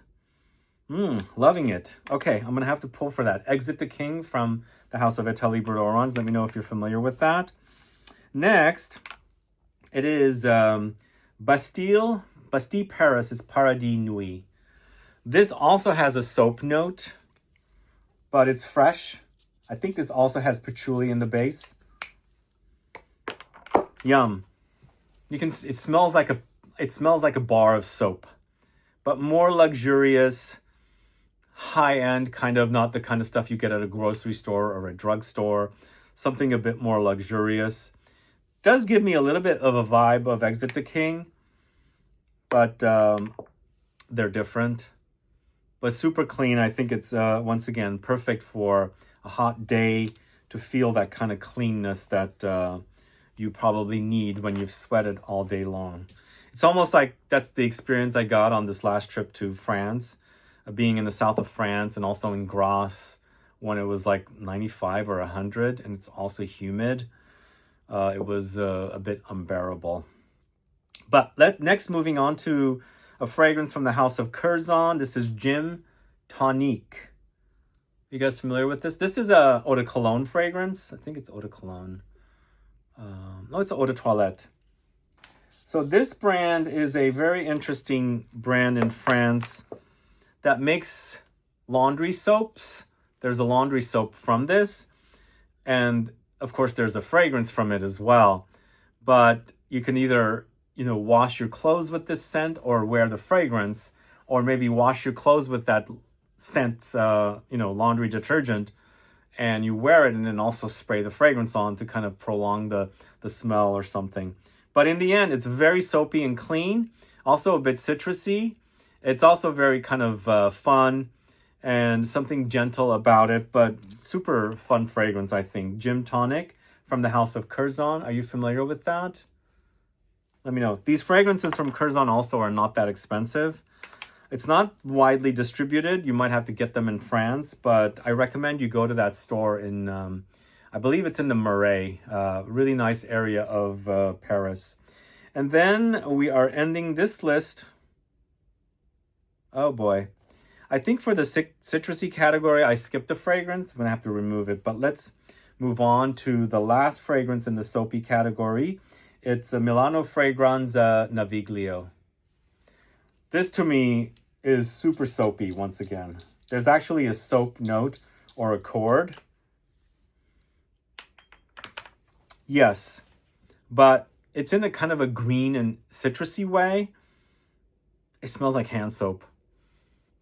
Loving it. Okay, I'm going to have to pull for that. Exit the King from the House of Atelier Brut Orange. Let me know if you're familiar with that. Next, it is Bastille Paris. It's Paradis Nuit. This also has a soap note, but it's fresh. I think this also has patchouli in the base. Yum. You can. It smells like a bar of soap, but more luxurious, high-end, kind of not the kind of stuff you get at a grocery store or a drugstore. Something a bit more luxurious. Does give me a little bit of a vibe of Exit the King, but they're different. But super clean. I think it's once again perfect for a hot day to feel that kind of cleanness that you probably need when you've sweated all day long. It's almost like that's the experience I got on this last trip to France, being in the south of France and also in Grasse when it was like 95 or 100 and it's also humid. It was a bit unbearable. But next, moving on to a fragrance from the House of Curzon. This is Gym Tonique. You guys familiar with this? This is a eau de cologne fragrance. I think it's eau de cologne. No, it's eau de toilette. So this brand is a very interesting brand in France that makes laundry soaps. There's a laundry soap from this. And of course, there's a fragrance from it as well. But you can either, wash your clothes with this scent or wear the fragrance, or maybe wash your clothes with that scent, laundry detergent, and you wear it and then also spray the fragrance on to kind of prolong the smell or something. But in the end, it's very soapy and clean, also a bit citrusy. It's also very kind of fun and something gentle about it, but super fun fragrance, I think. Gym Tonic from the House of Curzon. Are you familiar with that? Let me know. These fragrances from Curzon also are not that expensive. It's not widely distributed. You might have to get them in France, but I recommend you go to that store in, I believe it's in the Marais, really nice area of Paris. And then we are ending this list. Oh boy. I think for the citrusy category, I skipped a fragrance. I'm going to have to remove it, but let's move on to the last fragrance in the soapy category. It's a Milano Fragranza Naviglio. This to me is super soapy once again. There's actually a soap note or a chord. Yes, but it's in a kind of a green and citrusy way. It smells like hand soap.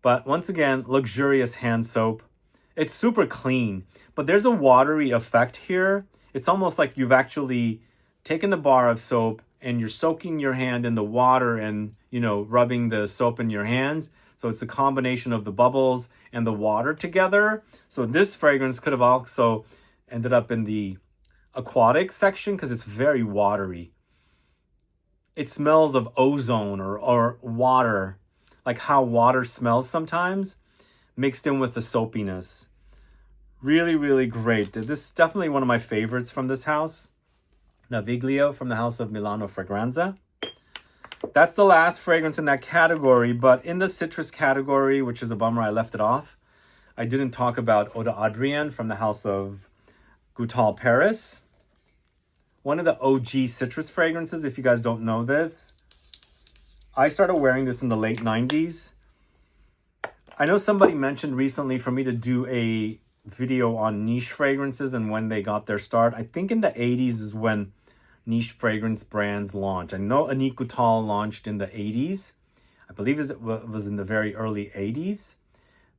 But once again, luxurious hand soap. It's super clean, but there's a watery effect here. It's almost like you've actually taken the bar of soap and you're soaking your hand in the water and, rubbing the soap in your hands. So it's a combination of the bubbles and the water together. So this fragrance could have also ended up in the aquatic section because it's very watery. It smells of ozone or water, like how water smells sometimes, mixed in with the soapiness. Really, really great. This is definitely one of my favorites from this house. Naviglio from the House of Milano Fragranza. That's the last fragrance in that category, but in the citrus category, which is a bummer I left it off, I didn't talk about Eau d'Adrien from the House of Goutal Paris. One of the OG citrus fragrances, if you guys don't know this. I started wearing this in the late 90s. I know somebody mentioned recently for me to do a video on niche fragrances and when they got their start. I think in the 80s is when niche fragrance brands launched. I know Annick Goutal launched in the 80s. I believe it was in the very early 80s.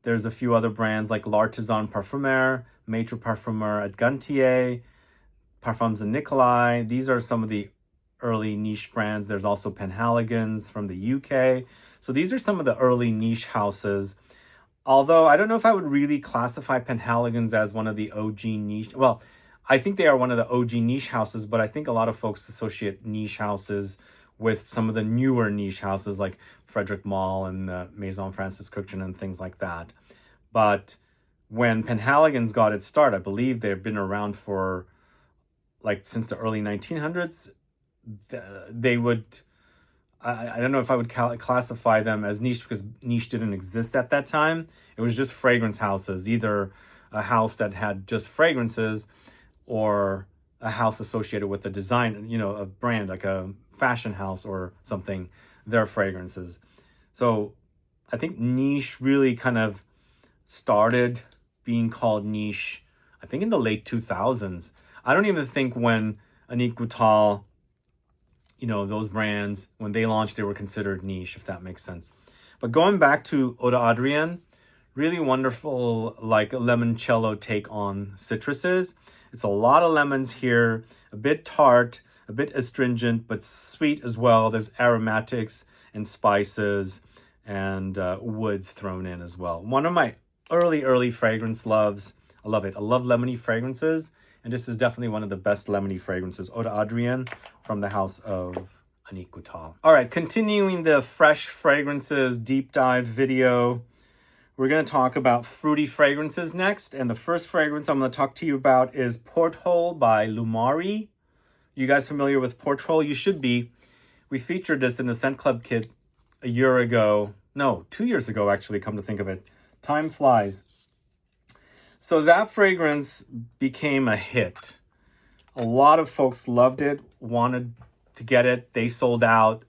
There's a few other brands like L'Artisan Parfumeur, Maître Parfumeur at Guntier, Parfums and Nicolai. These are some of the early niche brands. There's also Penhaligon's from the UK. So these are some of the early niche houses. Although I don't know if I would really classify Penhaligon's as one of the OG niche. Well, I think they are one of the OG niche houses, but I think a lot of folks associate niche houses with some of the newer niche houses like Frederick Malle and Maison Francis Kurkdjian and things like that. But when Penhaligon's got its start, I believe they've been around for like since the early 1900s. They would, I don't know if I would classify them as niche because niche didn't exist at that time. It was just fragrance houses, either a house that had just fragrances or a house associated with a design, you know, a brand like a fashion house or something, their fragrances. So I think niche really kind of started being called niche, I think in the late 2000s. I don't even think when Annick Goutal, you know, those brands, when they launched, they were considered niche, if that makes sense. But going back to Eau d'Adrien, really wonderful, like a limoncello take on citruses. It's a lot of lemons here, a bit tart, a bit astringent, but sweet as well. There's aromatics and spices and woods thrown in as well. One of my early fragrance loves. I love it. I love lemony fragrances. And this is definitely one of the best lemony fragrances. Eau d'Adrien from the house of Annick Goutal. All right, continuing the fresh fragrances deep dive video. We're going to talk about fruity fragrances next. And the first fragrance I'm going to talk to you about is Porthole by Lumari. You guys familiar with Porthole? You should be. We featured this in the Scent Club kit a year ago. No, 2 years ago, actually, come to think of it. Time flies. So that fragrance became a hit. A lot of folks loved it, wanted to get it. They sold out.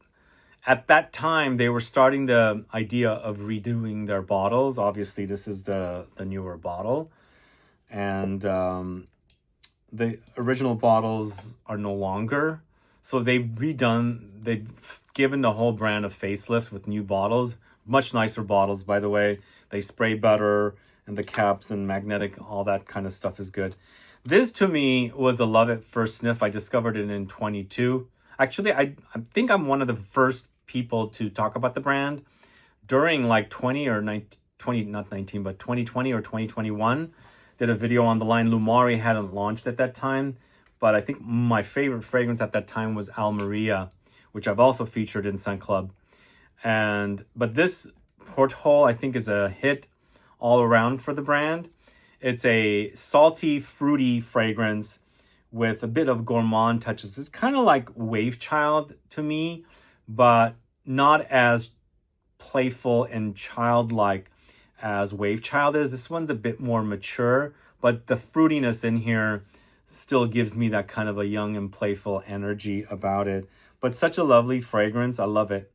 At that time, they were starting the idea of redoing their bottles. Obviously, this is the newer bottle. And the original bottles are no longer. So they've given the whole brand a facelift with new bottles. Much nicer bottles, by the way. They spray better, and the caps and magnetic, all that kind of stuff is good. This, to me, was a love at first sniff. I discovered it in 22. Actually, I think I'm one of the first people to talk about the brand during like 2020 or 2021. Did a video on the line. Lumari hadn't launched at that time, but I think my favorite fragrance at that time was Almeria, which I've also featured in Scent Club. But this Porthole, I think, is a hit all around for the brand. It's a salty, fruity fragrance with a bit of gourmand touches. It's kind of like WAVECHILD to me, but not as playful and childlike as WAVECHILD is. This one's a bit more mature, but the fruitiness in here still gives me that kind of a young and playful energy about it. But such a lovely fragrance. I love it.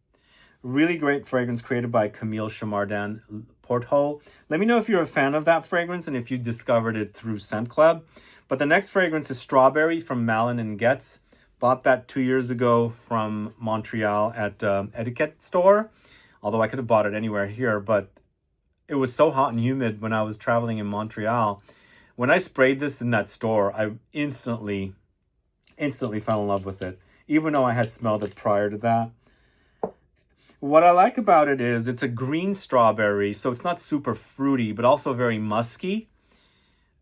Really great fragrance created by Camille Chamardin, Porthole. Let me know if you're a fan of that fragrance and if you discovered it through Scent Club. But the next fragrance is Strawberry from Malin & Getz. Bought that 2 years ago from Montreal at Etiquette store. Although I could have bought it anywhere here, but it was so hot and humid when I was traveling in Montreal. When I sprayed this in that store, I instantly fell in love with it, even though I had smelled it prior to that. What I like about it is it's a green strawberry, so it's not super fruity, but also very musky.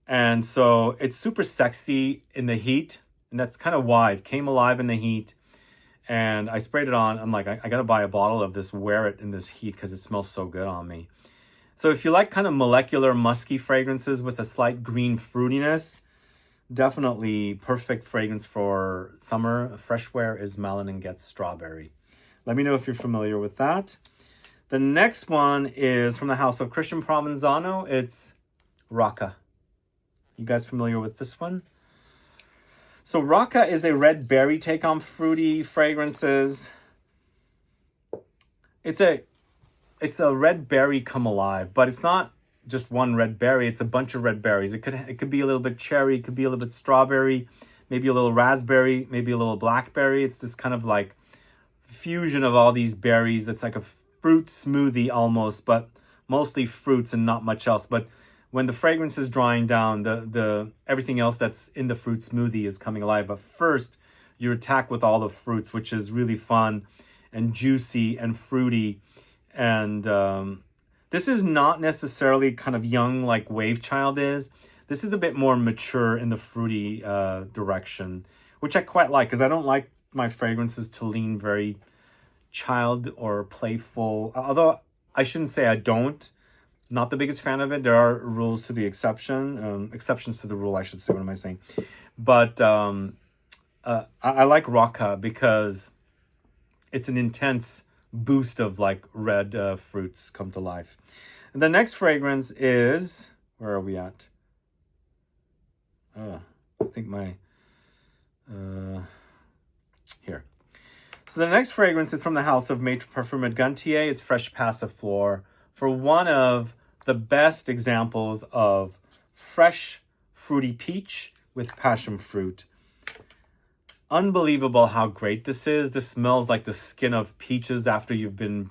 And so it's super sexy in the heat, and that's kind of why it came alive in the heat. And I sprayed it on. I'm like, I got to buy a bottle of this, wear it in this heat because it smells so good on me. So if you like kind of molecular musky fragrances with a slight green fruitiness, definitely perfect fragrance for summer. Fresh wear is Malin & Getz Strawberry. Let me know if you're familiar with that. The next one is from the house of Christian Provenzano. It's Rocca. You guys familiar with this one? So Rocca is a red berry take on fruity fragrances. It's a red berry come alive, but it's not just one red berry. It's a bunch of red berries. It could be a little bit cherry, it could be a little bit strawberry, maybe a little raspberry, maybe a little blackberry. It's this kind of like fusion of all these berries. It's like a fruit smoothie almost, but mostly fruits and not much else. But when the fragrance is drying down, the everything else that's in the fruit smoothie is coming alive. But first, you attack with all the fruits, which is really fun and juicy and fruity. And this is not necessarily kind of young like WAVECHILD is. This is a bit more mature in the fruity direction, which I quite like, because I don't like my fragrances to lean very child or playful. Although I shouldn't say I don't. Not the biggest fan of it. There are rules to the exception. Exceptions to the rule, I should say. What am I saying? But I like Rocca because it's an intense boost of like red fruits come to life. And the next fragrance is, where are we at? I think my, here. So the next fragrance is from the house of Maître Parfum et Gantier. It's Fresh Passiflore, for one of the best examples of fresh fruity peach with passion fruit. Unbelievable how great this is. This smells like the skin of peaches after you've been,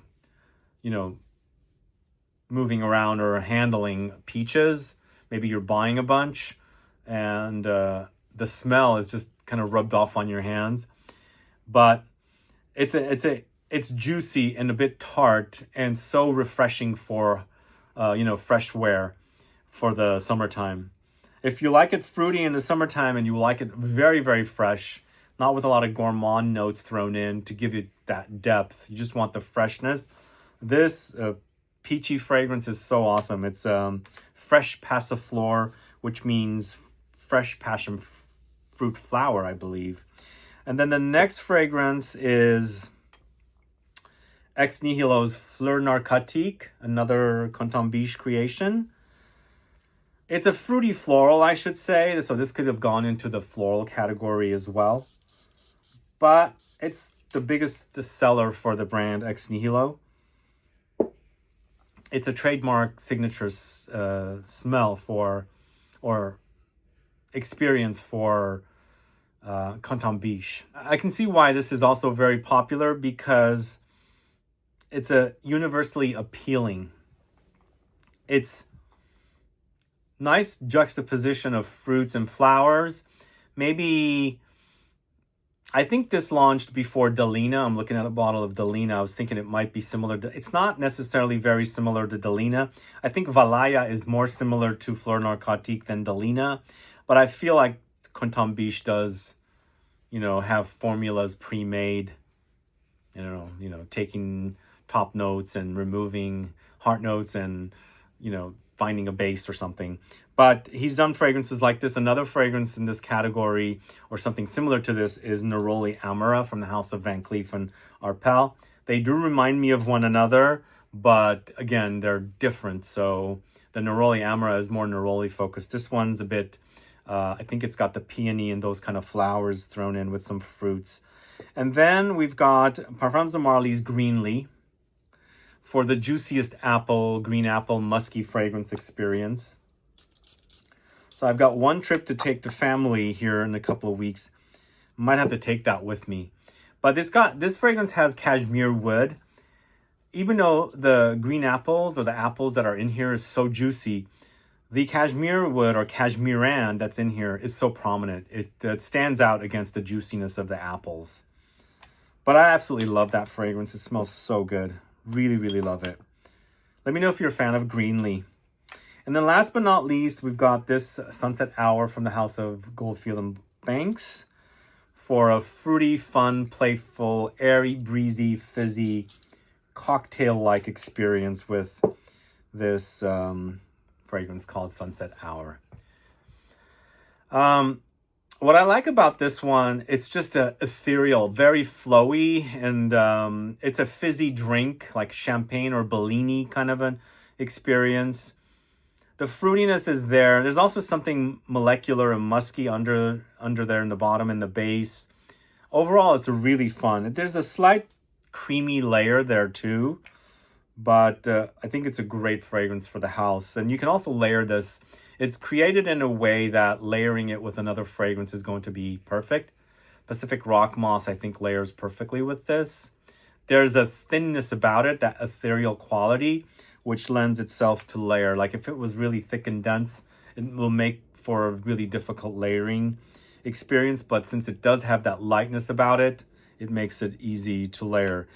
you know, moving around or handling peaches. Maybe you're buying a bunch and the smell is just kind of rubbed off on your hands. But it's juicy and a bit tart and so refreshing for, you know, fresh wear for the summertime. If you like it fruity in the summertime and you like it very, very fresh, not with a lot of gourmand notes thrown in to give you that depth, you just want the freshness, this peachy fragrance is so awesome. It's Fresh Passiflore, which means fresh passion fruit flower, I believe. And then the next fragrance is Ex Nihilo's Fleur Narcotique, another Canton Biche creation. It's a fruity floral, I should say. So this could have gone into the floral category as well. But it's the biggest seller for the brand Ex Nihilo. It's a trademark signature smell for, or experience for Canton Biche. I can see why this is also very popular, because it's a universally appealing. It's nice juxtaposition of fruits and flowers. Maybe, I think this launched before Delina. I'm looking at a bottle of Delina. I was thinking it might be similar to, it's not necessarily very similar to Delina. I think Valaya is more similar to Fleur Narcotique than Delina. But I feel like Canton Biche does, you know, have formulas pre-made, you know, taking top notes and removing heart notes and, you know, finding a base or something. But he's done fragrances like this. Another fragrance in this category or something similar to this is Neroli Amara from the house of Van Cleef and Arpels. They do remind me of one another, but again, they're different. So the Neroli Amara is more Neroli focused. This one's a bit, I think it's got the peony and those kind of flowers thrown in with some fruits. And then we've got Parfums de Marly's Greenly for the juiciest apple, green apple, musky fragrance experience. So I've got one trip to take to family here in a couple of weeks. Might have to take that with me. But this fragrance has cashmere wood. Even though the green apples or the apples that are in here is so juicy, the cashmere wood or cashmeran that's in here is so prominent. It stands out against the juiciness of the apples. But I absolutely love that fragrance. It smells so good. Really, really love it. Let me know if you're a fan of Greenly. And then last but not least, we've got this Sunset Hour from the house of Goldfield and Banks for a fruity, fun, playful, airy, breezy, fizzy, cocktail-like experience with this fragrance called Sunset Hour. What I like about this one, it's just a ethereal, very flowy, and it's a fizzy drink, like champagne or Bellini kind of an experience. The fruitiness is there. There's also something molecular and musky under there in the bottom and the base. Overall, it's really fun. There's a slight creamy layer there too, but I think it's a great fragrance for the house. And you can also layer this. It's created in a way that layering it with another fragrance is going to be perfect. Pacific Rock Moss, I think, layers perfectly with this. There's a thinness about it, that ethereal quality, which lends itself to layer. Like if it was really thick and dense, it will make for a really difficult layering experience. But since it does have that lightness about it, it makes it easy to layer.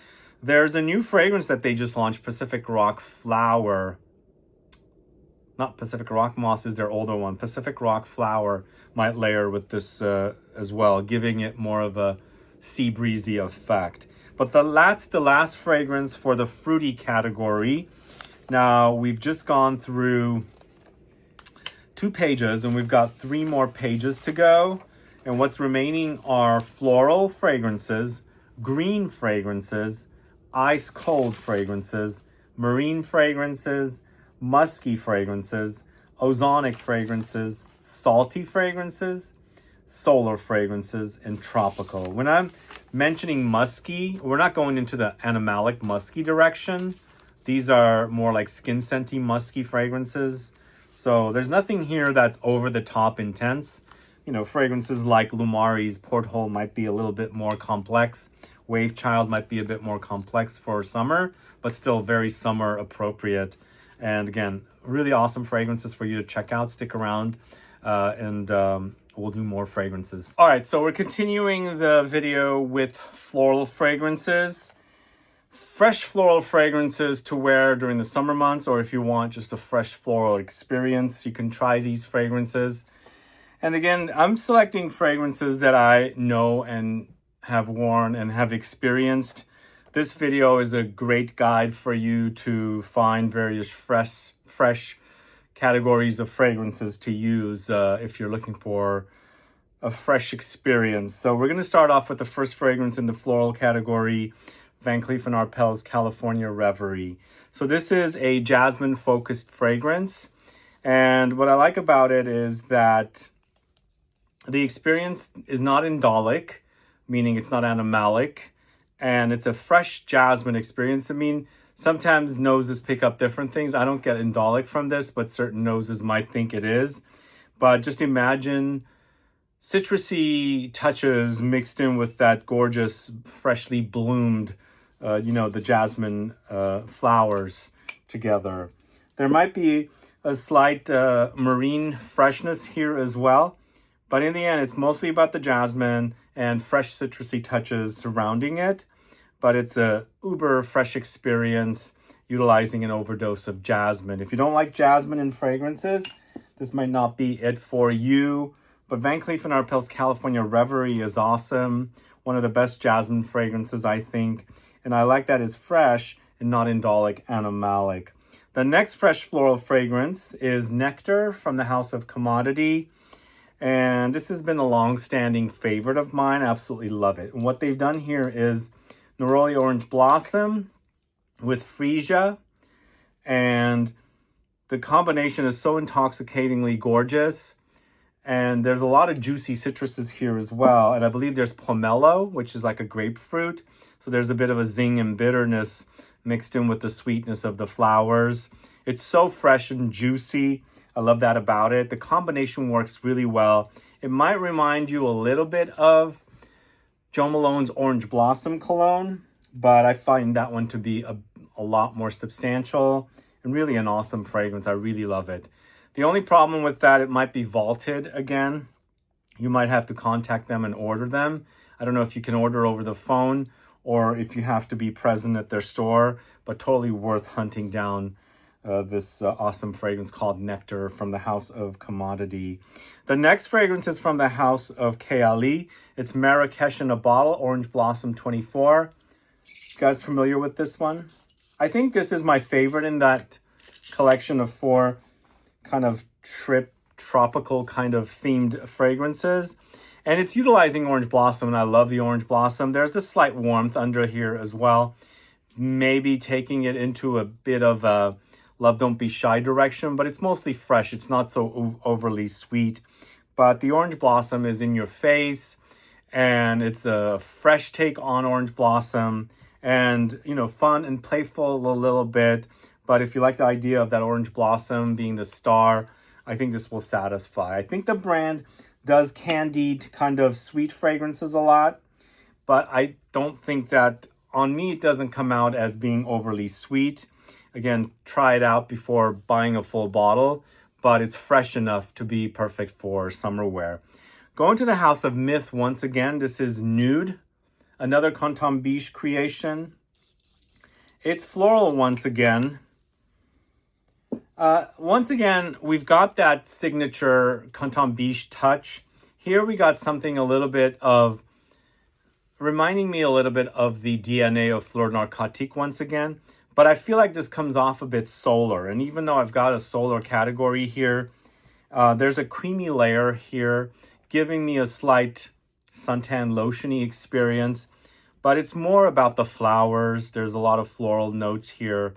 There's a new fragrance that they just launched, Pacific Rock Flower. Not Pacific Rock Moss is their older one. Pacific Rock Flower might layer with this as well, giving it more of a sea breezy effect. But that's the last fragrance for the fruity category. Now, we've just gone through 2 pages and we've got 3 more pages to go. And what's remaining are floral fragrances, green fragrances, ice cold fragrances, marine fragrances, musky fragrances, ozonic fragrances, salty fragrances, solar fragrances, and tropical. When I'm mentioning musky, we're not going into the animalic musky direction. These are more like skin scenty musky fragrances. So there's nothing here that's over the top intense. You know, fragrances like Lumari's Porthole might be a little bit more complex. WAVECHILD might be a bit more complex for summer, but still very summer appropriate. And again, really awesome fragrances for you to check out. Stick around and we'll do more fragrances. All right, so we're continuing the video with floral fragrances. Fresh floral fragrances to wear during the summer months, or if you want just a fresh floral experience, you can try these fragrances. And again, I'm selecting fragrances that I know and have worn and have experienced. This video is a great guide for you to find various fresh categories of fragrances to use if you're looking for a fresh experience. So we're going to start off with the first fragrance in the floral category, Van Cleef & Arpels California Reverie. So this is a jasmine-focused fragrance. And what I like about it is that the experience is not indolic, meaning it's not animalic, and it's a fresh jasmine experience. I mean, sometimes noses pick up different things. I don't get indolic from this, but certain noses might think it is. But just imagine citrusy touches mixed in with that gorgeous, freshly bloomed, the jasmine flowers together. There might be a slight marine freshness here as well. But in the end, it's mostly about the jasmine and fresh citrusy touches surrounding it. But it's a uber fresh experience utilizing an overdose of jasmine. If you don't like jasmine in fragrances, this might not be it for you. But Van Cleef & Arpels California Reverie is awesome. One of the best jasmine fragrances, I think. And I like that it's fresh and not indolic, animalic. The next fresh floral fragrance is Nectar from the House of Commodity. And this has been a long-standing favorite of mine. I absolutely love it. And what they've done here is Neroli Orange Blossom with Freesia. And the combination is so intoxicatingly gorgeous. And there's a lot of juicy citruses here as well. And I believe there's pomelo, which is like a grapefruit. So there's a bit of a zing and bitterness mixed in with the sweetness of the flowers. It's so fresh and juicy. I love that about it. The combination works really well. It might remind you a little bit of Jo Malone's Orange Blossom cologne, but I find that one to be a lot more substantial and really an awesome fragrance. I really love it. The only problem with that, it might be vaulted again. You might have to contact them and order them. I don't know if you can order over the phone or if you have to be present at their store, but totally worth hunting down this awesome fragrance called Nectar from the House of Commodity. The next fragrance is from the House of KLE. It's Marrakesh in a Bottle, Orange Blossom 24. You guys familiar with this one? I think this is my favorite in that collection of 4 kind of tropical kind of themed fragrances. And it's utilizing Orange Blossom, and I love the Orange Blossom. There's a slight warmth under here as well. Maybe taking it into a bit of a Love Don't Be Shy direction, but it's mostly fresh. It's not so overly sweet. But the Orange Blossom is in your face, and it's a fresh take on Orange Blossom, and, fun and playful a little bit. But if you like the idea of that Orange Blossom being the star, I think this will satisfy. I think the brand does candied kind of sweet fragrances a lot, but I don't think that, on me, it doesn't come out as being overly sweet. Again, try it out before buying a full bottle, but it's fresh enough to be perfect for summer wear. Going to the House of Myth once again. This is Nude, another Canton Biche creation. It's floral once again. Once again, we've got that signature Canton Biche touch. Here we got something a little bit of, reminding me a little bit of the DNA of Fleur Narcotique once again. But I feel like this comes off a bit solar. And even though I've got a solar category here, there's a creamy layer here, giving me a slight suntan lotion-y experience. But it's more about the flowers. There's a lot of floral notes here.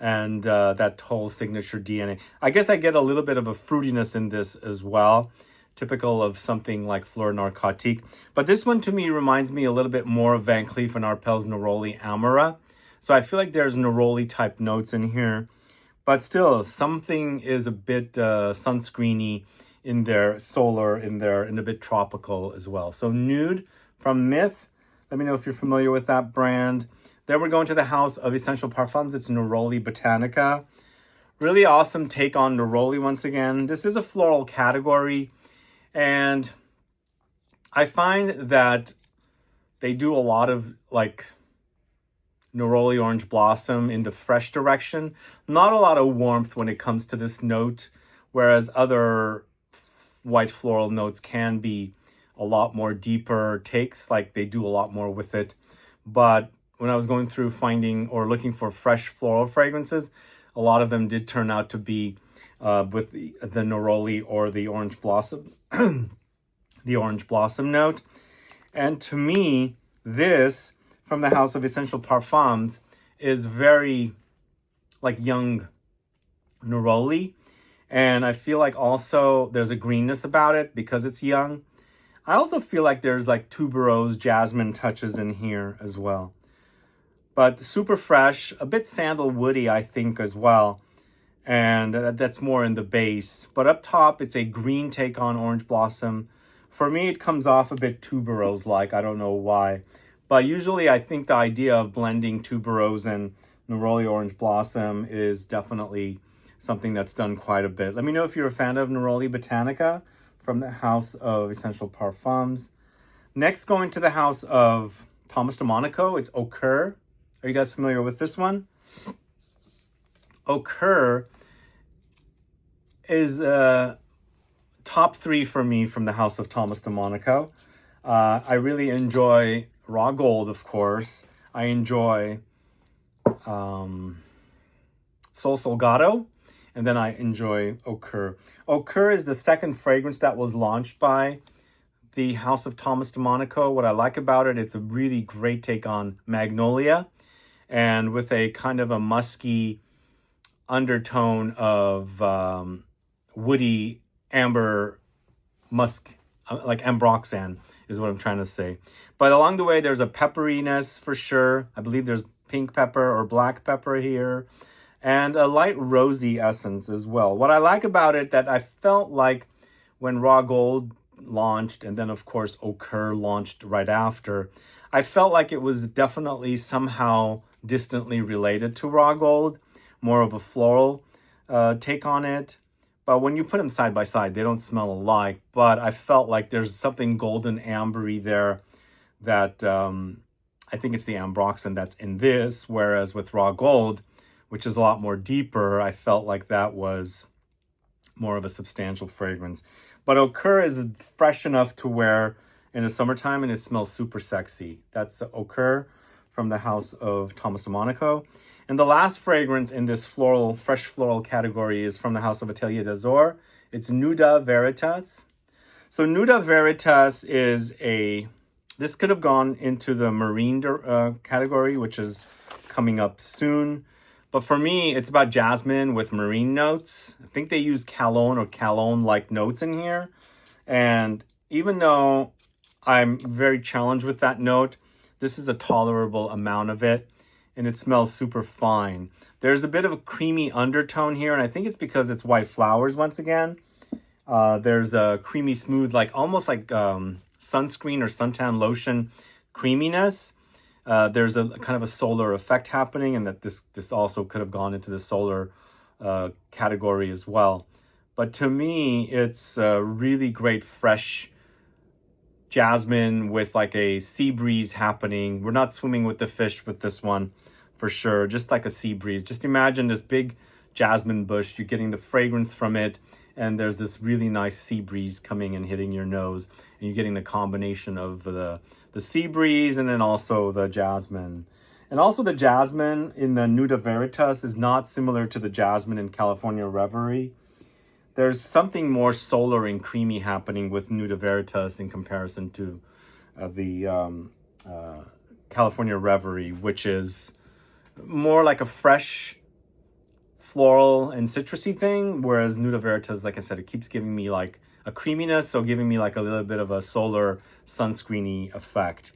And that whole signature DNA. I guess I get a little bit of a fruitiness in this as well, typical of something like Fleur Narcotique. But this one to me reminds me a little bit more of Van Cleef & Arpels Neroli Amara. So I feel like there's Neroli type notes in here. But still, something is a bit sunscreeny in there, solar in there, and a bit tropical as well. So Nude from Myth. Let me know if you're familiar with that brand. Then we're going to the House of Essential Parfums. It's Neroli Botanica. Really awesome take on Neroli once again. This is a floral category. And I find that they do a lot of like Neroli Orange Blossom in the fresh direction. Not a lot of warmth when it comes to this note. Whereas other white floral notes can be a lot more deeper takes. Like they do a lot more with it. But when I was going through finding or looking for fresh floral fragrances, a lot of them did turn out to be with the Neroli or the Orange Blossom, the Orange Blossom note. And to me, this from the House of Essential Parfums is very like young Neroli. And I feel like also there's a greenness about it because it's young. I also feel like there's like tuberose, jasmine touches in here as well. But super fresh, a bit sandalwoody, I think, as well. And that's more in the base. But up top, it's a green take on Orange Blossom. For me, it comes off a bit tuberose-like. I don't know why. But usually, I think the idea of blending tuberose and Neroli Orange Blossom is definitely something that's done quite a bit. Let me know if you're a fan of Neroli Botanica from the House of Essential Parfums. Next, going to the House of Thomas de Monaco, it's Au Coeur. Are you guys familiar with this one? Au Coeur is top 3 for me from the House of Thomas de Monaco. I really enjoy Raw Gold, of course. I enjoy Sol Salgado. And then I enjoy Au Coeur. Au Coeur is the second fragrance that was launched by the House of Thomas de Monaco. What I like about it, it's a really great take on Magnolia. And with a kind of a musky undertone of woody amber musk, like ambroxan is what I'm trying to say. But along the way, there's a pepperiness for sure. I believe there's pink pepper or black pepper here. And a light rosy essence as well. What I like about it that I felt like when Raw Gold launched, and then of course Au Coeur launched right after, I felt like it was definitely somehow distantly related to Raw Gold, more of a floral take on it. But when you put them side by side, they don't smell alike. But I felt like there's something golden ambery there that I think it's the ambroxan that's in this. Whereas with Raw Gold, which is a lot more deeper, I felt like that was more of a substantial fragrance. But Au Coeur is fresh enough to wear in the summertime and it smells super sexy. That's Au Coeur from the House of Thomas de Monaco. And the last fragrance in this floral, fresh floral category is from the House of Atelier d'Azur. It's Nuda Veritas. So Nuda Veritas is this could have gone into the marine category, which is coming up soon. But for me, it's about jasmine with marine notes. I think they use cologne or cologne-like notes in here. And even though I'm very challenged with that note, this is a tolerable amount of it. And it smells super fine. There's a bit of a creamy undertone here. And I think it's because it's white flowers once again. There's a creamy smooth, like almost like sunscreen or suntan lotion creaminess. there's a kind of a solar effect happening, and that this also could have gone into the solar category as well. But to me, it's a really great fresh jasmine with like a sea breeze happening. We're not swimming with the fish with this one for sure, just like a sea breeze. Just imagine this big jasmine bush, you're getting the fragrance from it, and there's this really nice sea breeze coming and hitting your nose, and you're getting the combination of the sea breeze and then also the jasmine. And also the jasmine in the Nuda Veritas is not similar to the jasmine in California Reverie. There's something more solar and creamy happening with Nuda Veritas in comparison to the California Reverie, which is more like a fresh floral and citrusy thing, whereas Nuda Veritas, like I said, it keeps giving me like a creaminess, so giving me like a little bit of a solar sunscreeny effect.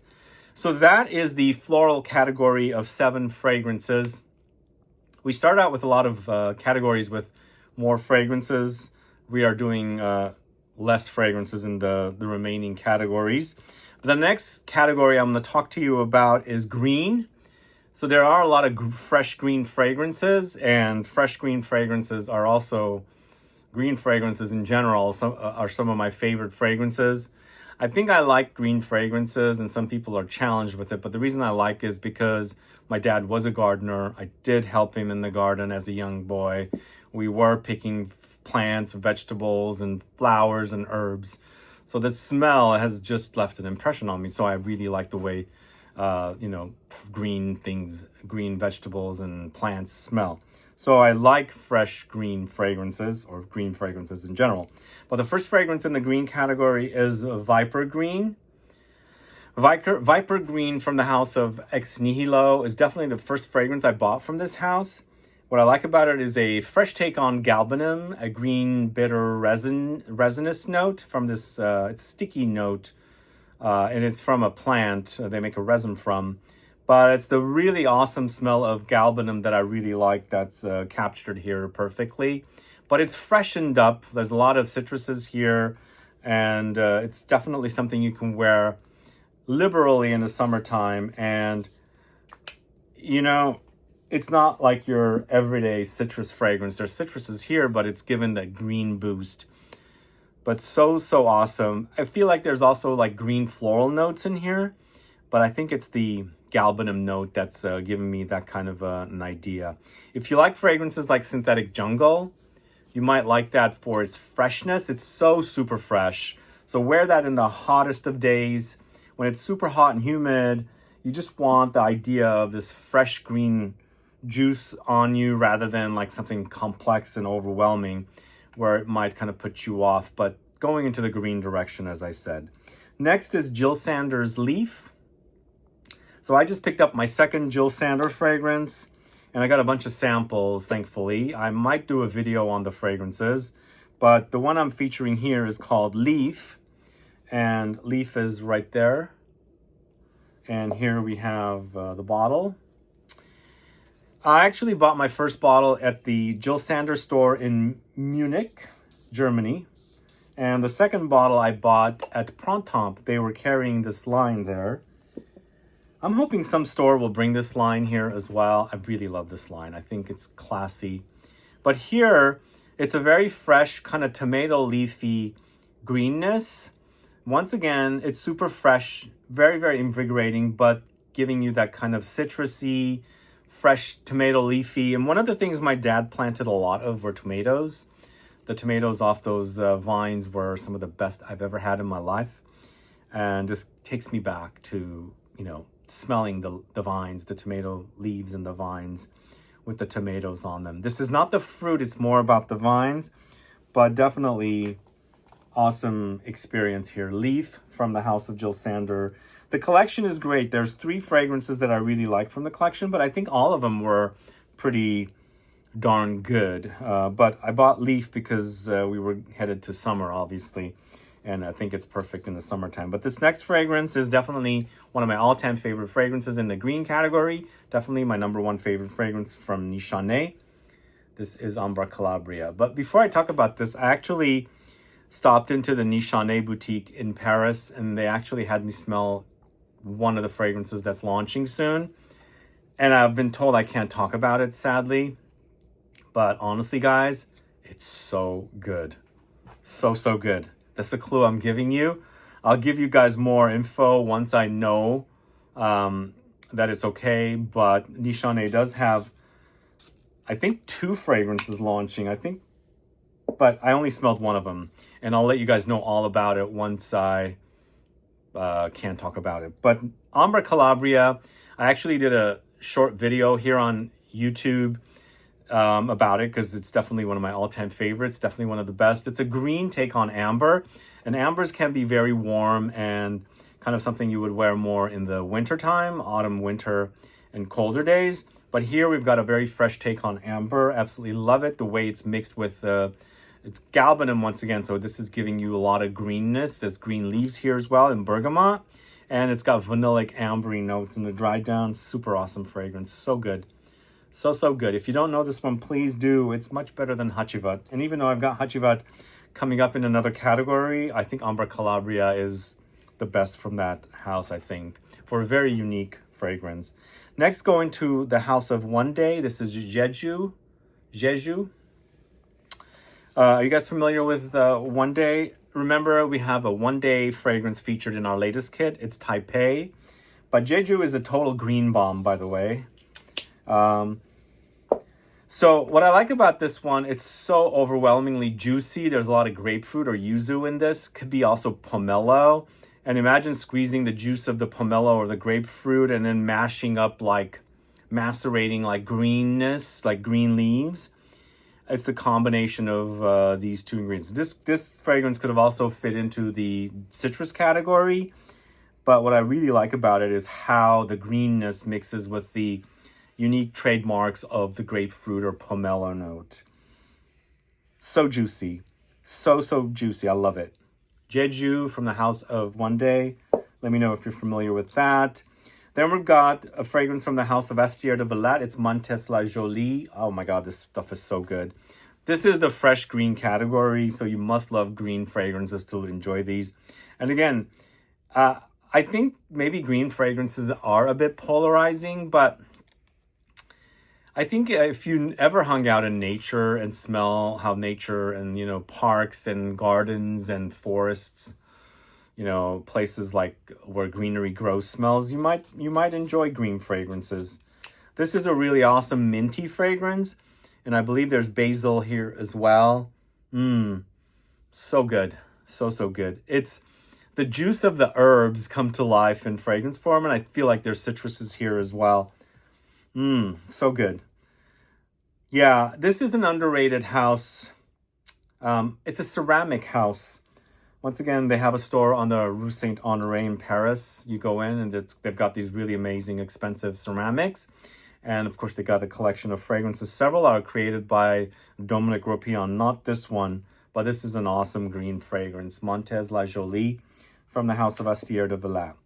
So that is the floral category of 7 fragrances. We start out with a lot of categories with more fragrances. We are doing less fragrances in the remaining categories. The next category I'm going to talk to you about is green. So there are a lot of fresh green fragrances, and fresh green fragrances are also, green fragrances in general are some of my favorite fragrances. I think I like green fragrances, and some people are challenged with it, but the reason I like is because my dad was a gardener. I did help him in the garden as a young boy. We were picking plants, vegetables, and flowers and herbs. So the smell has just left an impression on me. So I really like the way green things, green vegetables and plants smell. So I like fresh green fragrances, or green fragrances in general. But the first fragrance in the green category is Viper Green. Viper Green from the house of Ex Nihilo is definitely the first fragrance I bought from this house. What I like about it is a fresh take on galbanum, a green bitter resinous note from this, it's sticky note. And it's from a plant they make a resin from. But it's the really awesome smell of galbanum that I really like that's captured here perfectly. But it's freshened up. There's a lot of citruses here. And it's definitely something you can wear liberally in the summertime. And, it's not like your everyday citrus fragrance. There's citruses here, but it's given that green boost. But so awesome. I feel like there's also like green floral notes in here, but I think it's the galbanum note that's giving me that kind of an idea. If you like fragrances like Synthetic Jungle, you might like that for its freshness. It's so super fresh. So wear that in the hottest of days. When it's super hot and humid, you just want the idea of this fresh green juice on you rather than like something complex and overwhelming where it might kind of put you off, but going into the green direction, as I said. Next is Jill Sanders Leaf. So I just picked up my second Jill Sanders fragrance, and I got a bunch of samples, thankfully. I might do a video on the fragrances, but the one I'm featuring here is called Leaf, and Leaf is right there. And here we have the bottle. I actually bought my first bottle at the Jill Sanders store in Munich, Germany. And the second bottle I bought at Printemps. They were carrying this line there. I'm hoping some store will bring this line here as well. I really love this line. I think it's classy. But here, it's a very fresh, kind of tomato leafy greenness. Once again, it's super fresh, very, very invigorating, but giving you that kind of citrusy, fresh tomato leafy. And one of the things my dad planted a lot of were tomatoes. The tomatoes off those vines were some of the best I've ever had in my life. And just takes me back to, smelling the vines, the tomato leaves and the vines with the tomatoes on them. This is not the fruit, it's more about the vines, but definitely awesome experience here. Leaf from the house of Jill Sanders. The collection is great. There's 3 fragrances that I really like from the collection, but I think all of them were pretty darn good. But I bought Leaf because we were headed to summer, obviously, and I think it's perfect in the summertime. But this next fragrance is definitely one of my all-time favorite fragrances in the green category. Definitely my #1 favorite fragrance from Nichane. This is Ambra Calabria. But before I talk about this, I actually stopped into the Nichane boutique in Paris, and they actually had me smell one of the fragrances that's launching soon. And I've been told I can't talk about it, sadly. But honestly, guys, it's so good. So, so good. That's the clue I'm giving you. I'll give you guys more info once I know that it's okay. But Nishane does have, I think, 2 fragrances launching. But I only smelled one of them. And I'll let you guys know all about it once I can talk about it. But Amber Calabria, I actually did a short video here on YouTube about it because it's definitely one of my all-time favorites, definitely one of the best. It's a green take on amber, and ambers can be very warm and kind of something you would wear more in the winter time, autumn, winter, and colder days. But here we've got a very fresh take on amber. Absolutely love it, the way it's mixed with it's galbanum once again, so this is giving you a lot of greenness. There's green leaves here as well, and bergamot. And it's got vanillic ambery notes in the dry down. Super awesome fragrance. So good. So, so good. If you don't know this one, please do. It's much better than Hachivat. And even though I've got Hachivat coming up in another category, I think Amber Calabria is the best from that house, I think, for a very unique fragrance. Next, going to the house of One Day. This is Jeju. Are you guys familiar with One Day? Remember, we have a One Day fragrance featured in our latest kit. It's Taipei. But Jeju is a total green bomb, by the way. So what I like about this one, it's so overwhelmingly juicy. There's a lot of grapefruit or yuzu in this. Could be also pomelo. And imagine squeezing the juice of the pomelo or the grapefruit and then mashing up, like macerating like greenness, like green leaves. It's the combination of these 2 ingredients. This fragrance could have also fit into the citrus category. But what I really like about it is how the greenness mixes with the unique trademarks of the grapefruit or pomelo note. So juicy. So, so juicy. I love it. Jeju from the house of One Day. Let me know if you're familiar with that. Then we've got a fragrance from the house of Estier de Valette. It's Montes La Jolie. Oh my God, this stuff is so good. This is the fresh green category, so you must love green fragrances to enjoy these. And again, I think maybe green fragrances are a bit polarizing, but I think if you ever hung out in nature and smell how nature and, you know, parks and gardens and forests, you know, places like where greenery grows smells, you might enjoy green fragrances. This is a really awesome minty fragrance, and I believe there's basil here as well. So good. So, so good. It's the juice of the herbs come to life in fragrance form, and I feel like there's citruses here as well. So good. Yeah, this is an underrated house. It's a ceramic house. Once again, they have a store on the Rue Saint-Honoré in Paris. You go in and they've got these really amazing, expensive ceramics. And of course, they got a collection of fragrances. Several are created by Dominique Ropillon, not this one, but this is an awesome green fragrance. Montes La Jolie from the house of Estier de Valette.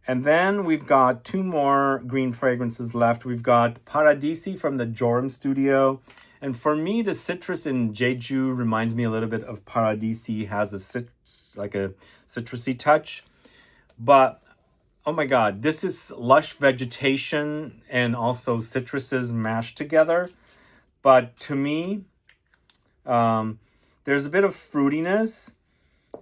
And then we've got 2 more green fragrances left. We've got Paradisi from the Joram Studio. And for me, the citrus in Jeju reminds me a little bit of Paradisi. Has a citrusy touch. But, oh my God, this is lush vegetation and also citruses mashed together. But to me, there's a bit of fruitiness.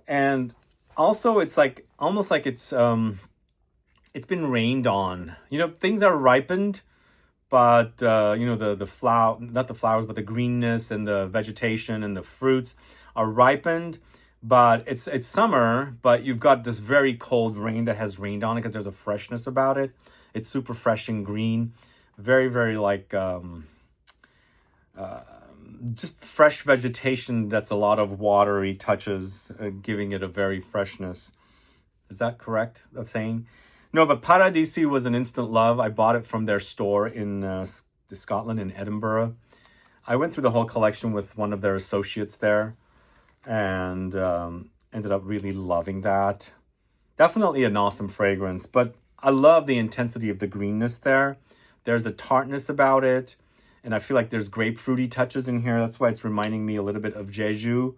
And also it's like, almost like it's been rained on. You know, things are ripened. But, you know, the flower, not the flowers, but the greenness and the vegetation and the fruits are ripened. But it's summer, but you've got this very cold rain that has rained on it because there's a freshness about it. It's super fresh and green. Very, very like, just fresh vegetation that's a lot of watery touches, giving it a very freshness. Is that correct of saying? No, but Paradisi was an instant love. I bought it from their store in Scotland, in Edinburgh. I went through the whole collection with one of their associates there and ended up really loving that. Definitely an awesome fragrance, but I love the intensity of the greenness there. There's a tartness about it, and I feel like there's grapefruity touches in here. That's why it's reminding me a little bit of Jeju.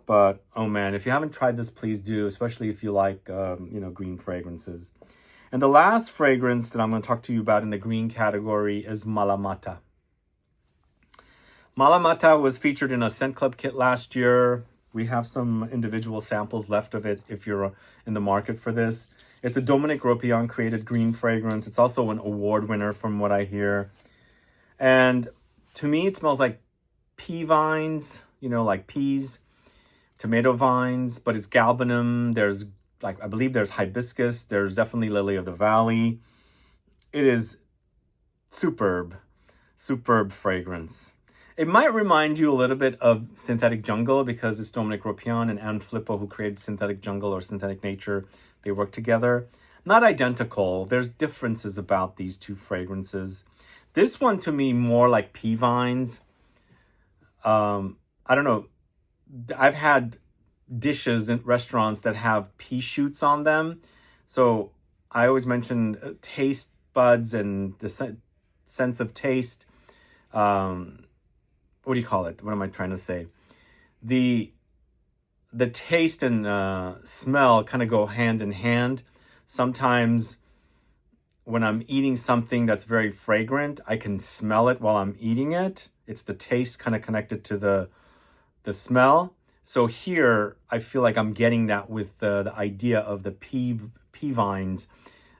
But, oh man, if you haven't tried this, please do, especially if you like, you know, green fragrances. And the last fragrance that I'm going to talk to you about in the green category is Malamata. Malamata was featured in a Scent Club kit last year. We have some individual samples left of it if you're in the market for this. It's a Dominique Ropion created green fragrance. It's also an award winner from what I hear. And to me, it smells like pea vines, you know, like peas, tomato vines, but it's galbanum. There's I believe there's hibiscus. There's definitely lily of the valley. It is superb, superb fragrance. It might remind you a little bit of Synthetic Jungle because it's Dominique Ropion and Anne Flippo who created Synthetic Jungle or Synthetic Nature. They work together. Not identical. There's differences about these two fragrances. This one to me more like pea vines. I don't know. I've had dishes in restaurants that have pea shoots on them. So I always mention taste buds and the sense of taste. What do you call it? What am I trying to say? The taste and smell kind of go hand in hand. Sometimes when I'm eating something that's very fragrant, I can smell it while I'm eating it. It's the taste kind of connected to the smell. So here, I feel like I'm getting that with the idea of the pea vines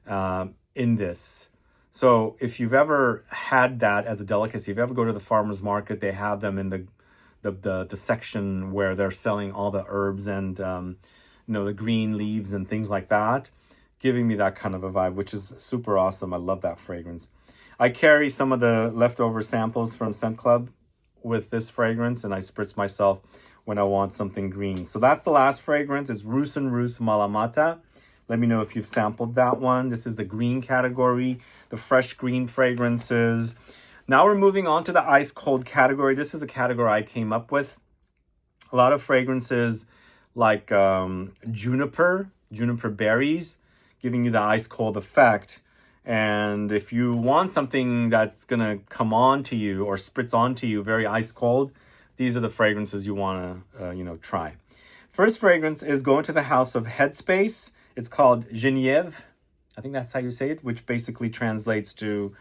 in this. So if you've ever had that as a delicacy, if you ever go to the farmer's market, they have them in the section where they're selling all the herbs and the green leaves and things like that, giving me that kind of a vibe, which is super awesome. I love that fragrance. I carry some of the leftover samples from Scent Club with this fragrance, and I spritz myself when I want something green. So that's the last fragrance. It's Rus and Rus Malamata. Let me know if you've sampled that one. This is the green category, the fresh green fragrances. Now we're moving on to the ice cold category. This is a category I came up with. A lot of fragrances like juniper berries, giving you the ice cold effect. And if you want something that's gonna come on to you or spritz onto you very ice cold, these are the fragrances you want to, try. First fragrance is going to the house of Headspace. It's called Genièvre. I think that's how you say it, which basically translates to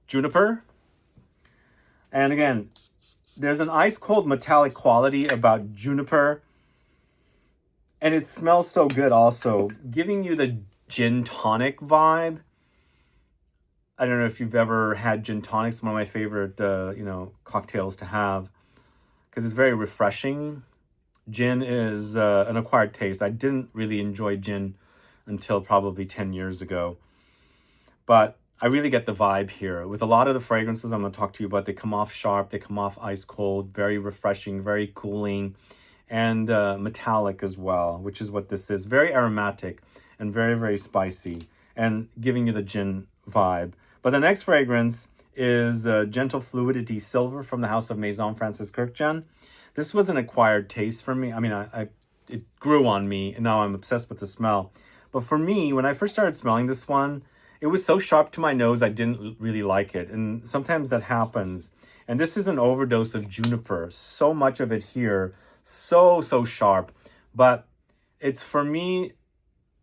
juniper. And again, there's an ice cold metallic quality about juniper. And it smells so good also, giving you the gin tonic vibe. I don't know if you've ever had gin tonic. It's one of my favorite, cocktails to have, because it's very refreshing. Gin is an acquired taste. I didn't really enjoy gin until probably 10 years ago. But I really get the vibe here. With a lot of the fragrances I'm going to talk to you about, they come off sharp, they come off ice cold, very refreshing, very cooling, and metallic as well, which is what this is. Very aromatic and very, very spicy, and giving you the gin vibe. But the next fragrance is Gentle Fluidity Silver from the house of Maison Francis Kurkdjian. This was an acquired taste for me. I mean, it grew on me, and now I'm obsessed with the smell. But for me, when I first started smelling this one, it was so sharp to my nose, I didn't really like it. And sometimes that happens. And this is an overdose of juniper. So much of it here, so sharp. But it's, for me,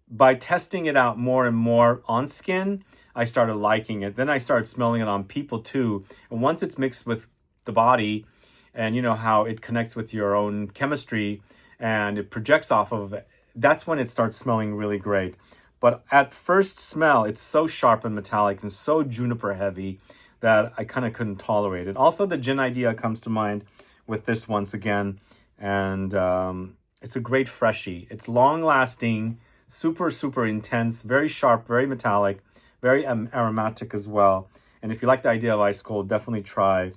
by testing it out more and more on skin, I started liking it. Then I started smelling it on people too. And once it's mixed with the body, and you know how it connects with your own chemistry and it projects off of it, that's when it starts smelling really great. But at first smell, it's so sharp and metallic and so juniper heavy that I kind of couldn't tolerate it. Also, the gin idea comes to mind with this once again. And it's a great freshie. It's long lasting, super intense, very sharp, very metallic, very aromatic as well. And if you like the idea of ice cold, definitely try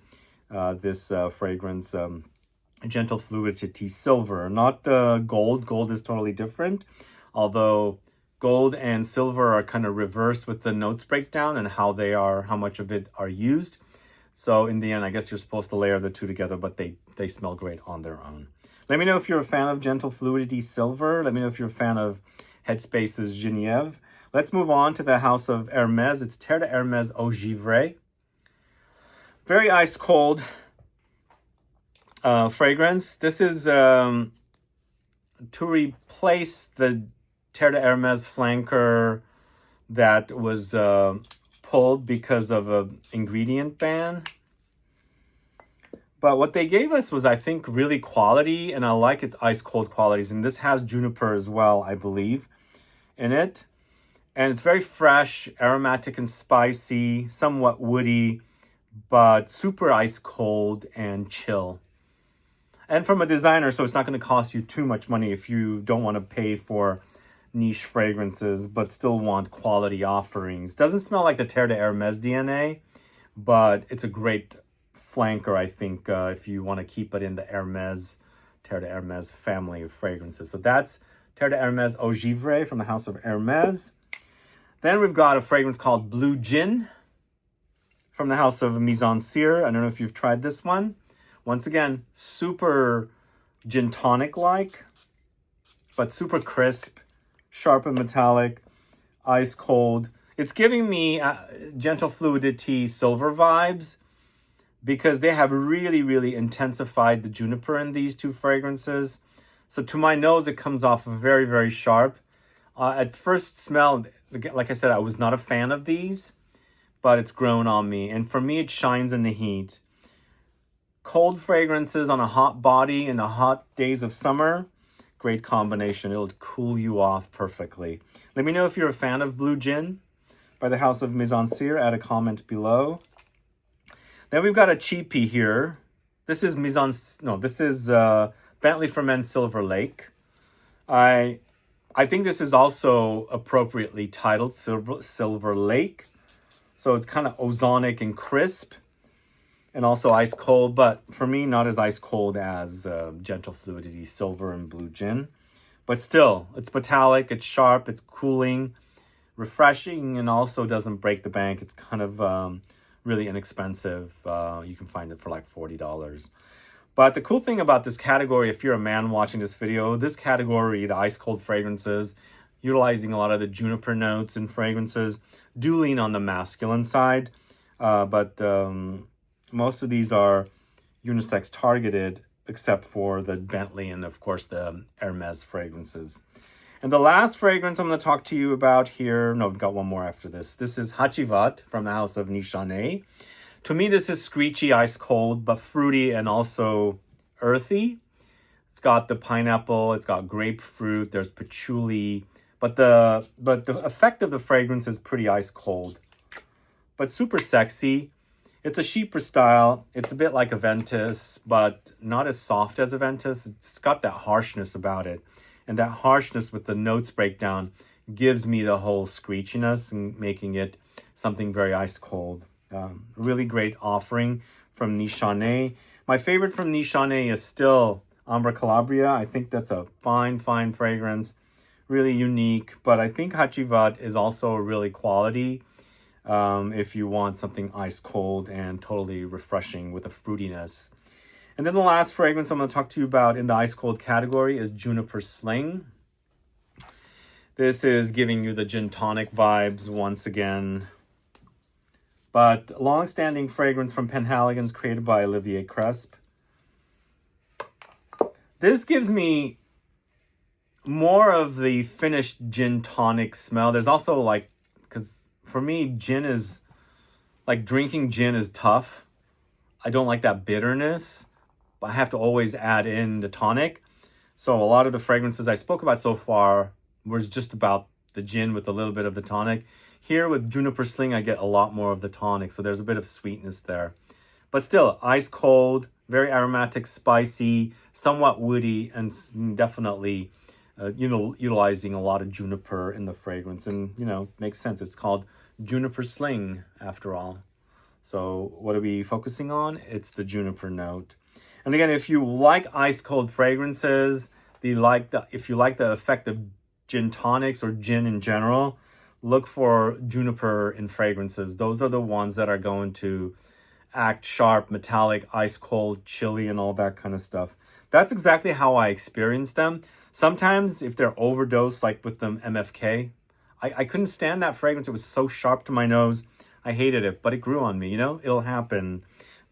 this fragrance, Gentle Fluidity Silver. Not the gold. Gold is totally different. Although gold and silver are kind of reversed with the notes breakdown and how much of it are used. So in the end, I guess you're supposed to layer the two together, but they smell great on their own. Let me know if you're a fan of Gentle Fluidity Silver. Let me know if you're a fan of Headspace's Genièvre. Let's move on to the house of Hermès. It's Terre de Hermès Eau Givrée. Very ice cold fragrance. This is to replace the Terre de Hermès flanker that was pulled because of an ingredient ban. But what they gave us was, I think, really quality, and I like its ice cold qualities. And this has juniper as well, I believe, in it. And it's very fresh, aromatic and spicy, somewhat woody, but super ice cold and chill. And from a designer, so it's not going to cost you too much money if you don't want to pay for niche fragrances, but still want quality offerings. Doesn't smell like the Terre de Hermes DNA, but it's a great flanker, I think, if you want to keep it in the Terre de Hermes family of fragrances. So that's Terre de Hermes Eau Givre from the house of Hermes. Then we've got a fragrance called Blue Gin from the house of Mise en Cire. I don't know if you've tried this one. Once again, super gin tonic-like, but super crisp, sharp and metallic, ice cold. It's giving me gentle fluidity silver vibes because they have really, really intensified the juniper in these two fragrances. So to my nose, it comes off very, very sharp. At first smell, like I said, I was not a fan of these, but it's grown on me. And for me, it shines in the heat. Cold fragrances on a hot body in the hot days of summer, great combination. It'll cool you off perfectly. Let me know if you're a fan of Blue Gin by the house of Mise en Cire. Add a comment below. Then we've got a cheapie here. This is Bentley for Men Silver Lake. I think this is also appropriately titled Silver Lake. So it's kind of ozonic and crisp and also ice cold, but for me, not as ice cold as Gentle Fluidity Silver and Blue Gin. But still, it's metallic, it's sharp, it's cooling, refreshing, and also doesn't break the bank. It's kind of really inexpensive. You can find it for like $40. But the cool thing about this category, if you're a man watching this video, this category, the ice cold fragrances, utilizing a lot of the juniper notes and fragrances, do lean on the masculine side. But most of these are unisex targeted, except for the Bentley and, of course, the Hermes fragrances. And the last fragrance I'm going to talk to you about here, no, we've got one more after this. This is Hachivat from the house of Nishane. To me, this is screechy, ice cold, but fruity and also earthy. It's got the pineapple, it's got grapefruit, there's patchouli, but the effect of the fragrance is pretty ice cold, but super sexy. It's a Chypre style. It's a bit like Aventus, but not as soft as Aventus. It's got that harshness about it. And that harshness with the notes breakdown gives me the whole screechiness and making it something very ice cold. Really great offering from Nishane. My favorite from Nishane is still Ambra Calabria. I think that's a fine fragrance. Really unique. But I think Hachivat is also a really quality if you want something ice cold and totally refreshing with a fruitiness. And then the last fragrance I'm going to talk to you about in the ice cold category is Juniper Sling. This is giving you the gin tonic vibes once again. But long-standing fragrance from Penhaligon's created by Olivier Cresp. This gives me more of the finished gin tonic smell. There's also like, because for me, gin is, like drinking gin is tough. I don't like that bitterness, but I have to always add in the tonic. So a lot of the fragrances I spoke about so far was just about the gin with a little bit of the tonic. Here with Juniper Sling, I get a lot more of the tonic, so there's a bit of sweetness there. But still, ice cold, very aromatic, spicy, somewhat woody, and definitely, utilizing a lot of juniper in the fragrance. And, makes sense. It's called Juniper Sling, after all. So what are we focusing on? It's the juniper note. And again, if you like ice cold fragrances, if you like the effect of gin tonics or gin in general, look for juniper in fragrances. Those are the ones that are going to act sharp, metallic, ice cold, chilly, and all that kind of stuff. That's exactly how I experience them. Sometimes if they're overdosed, like with the MFK, I couldn't stand that fragrance. It was so sharp to my nose. I hated it, but it grew on me, it'll happen.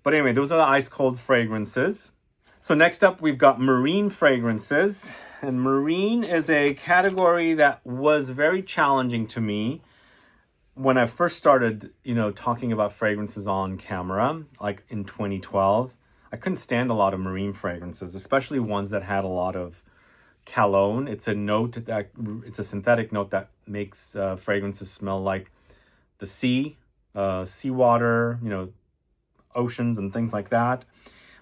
But anyway, those are the ice cold fragrances. So next up, we've got marine fragrances. And marine is a category that was very challenging to me when I first started, talking about fragrances on camera, like in 2012, I couldn't stand a lot of marine fragrances, especially ones that had a lot of cologne. It's a synthetic note that makes fragrances smell like the sea, seawater, oceans and things like that.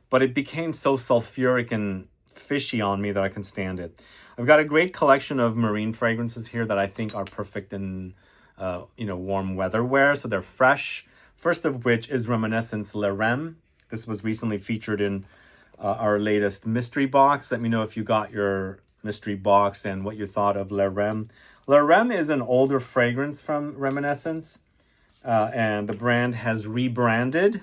But it became so sulfuric and fishy on me that I can stand it. I've got a great collection of marine fragrances here that I think are perfect in, warm weather wear. So they're fresh. First of which is Reminiscence Le Rem. This was recently featured in our latest mystery box. Let me know if you got your mystery box and what you thought of Le Rem. Le Rem is an older fragrance from Reminiscence. And the brand has rebranded.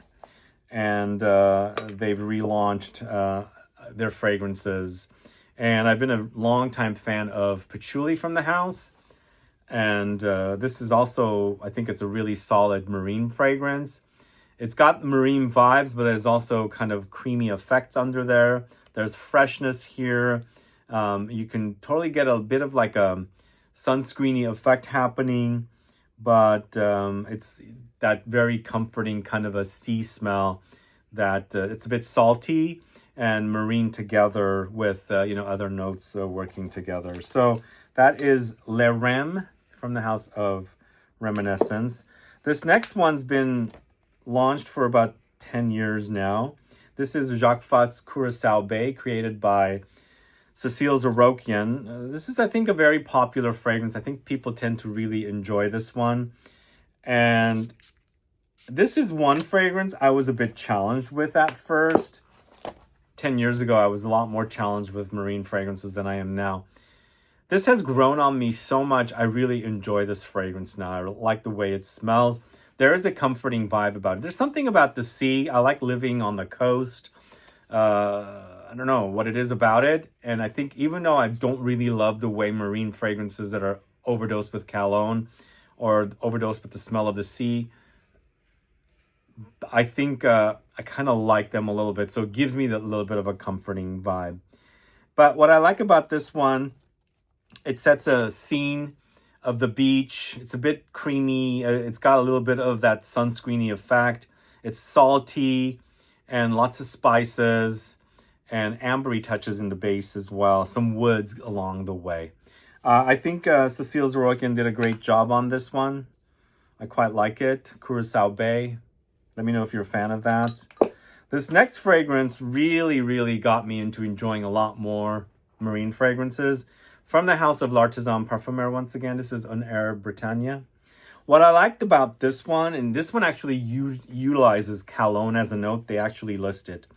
And they've relaunched their fragrances. And I've been a longtime fan of Patchouli from the house. And this is also, I think it's a really solid marine fragrance. It's got marine vibes, but there's also kind of creamy effects under there. There's freshness here. You can totally get a bit of like a sunscreeny effect happening. But it's that very comforting kind of a sea smell that it's a bit salty and marine together with, other notes working together. So that is Le Rem from the house of Reminiscence. This next one's been launched for about 10 years now. This is Jacques Fat's Curaçao Bay, created by Cécile Zarokian. This is, I think, a very popular fragrance. I think people tend to really enjoy this one. And this is one fragrance I was a bit challenged with at first. 10 years ago, I was a lot more challenged with marine fragrances than I am now. This has grown on me so much. I really enjoy this fragrance now. I like the way it smells. There is a comforting vibe about it. There's something about the sea. I like living on the coast. I don't know what it is about it. And I think even though I don't really love the way marine fragrances that are overdosed with cologne or overdosed with the smell of the sea, I think I kind of like them a little bit. So it gives me that little bit of a comforting vibe. But what I like about this one, it sets a scene of the beach. It's a bit creamy. It's got a little bit of that sunscreeny effect. It's salty and lots of spices and ambery touches in the base as well. Some woods along the way. I think Cécile Zarokian did a great job on this one. I quite like it. Curaçao Bay. Let me know if you're a fan of that. This next fragrance really, really got me into enjoying a lot more marine fragrances. From the house of L'Artisan Parfumeur, once again, this is Un Air Bretagne. What I liked about this one, and this one actually utilizes cologne as a note. They actually list it.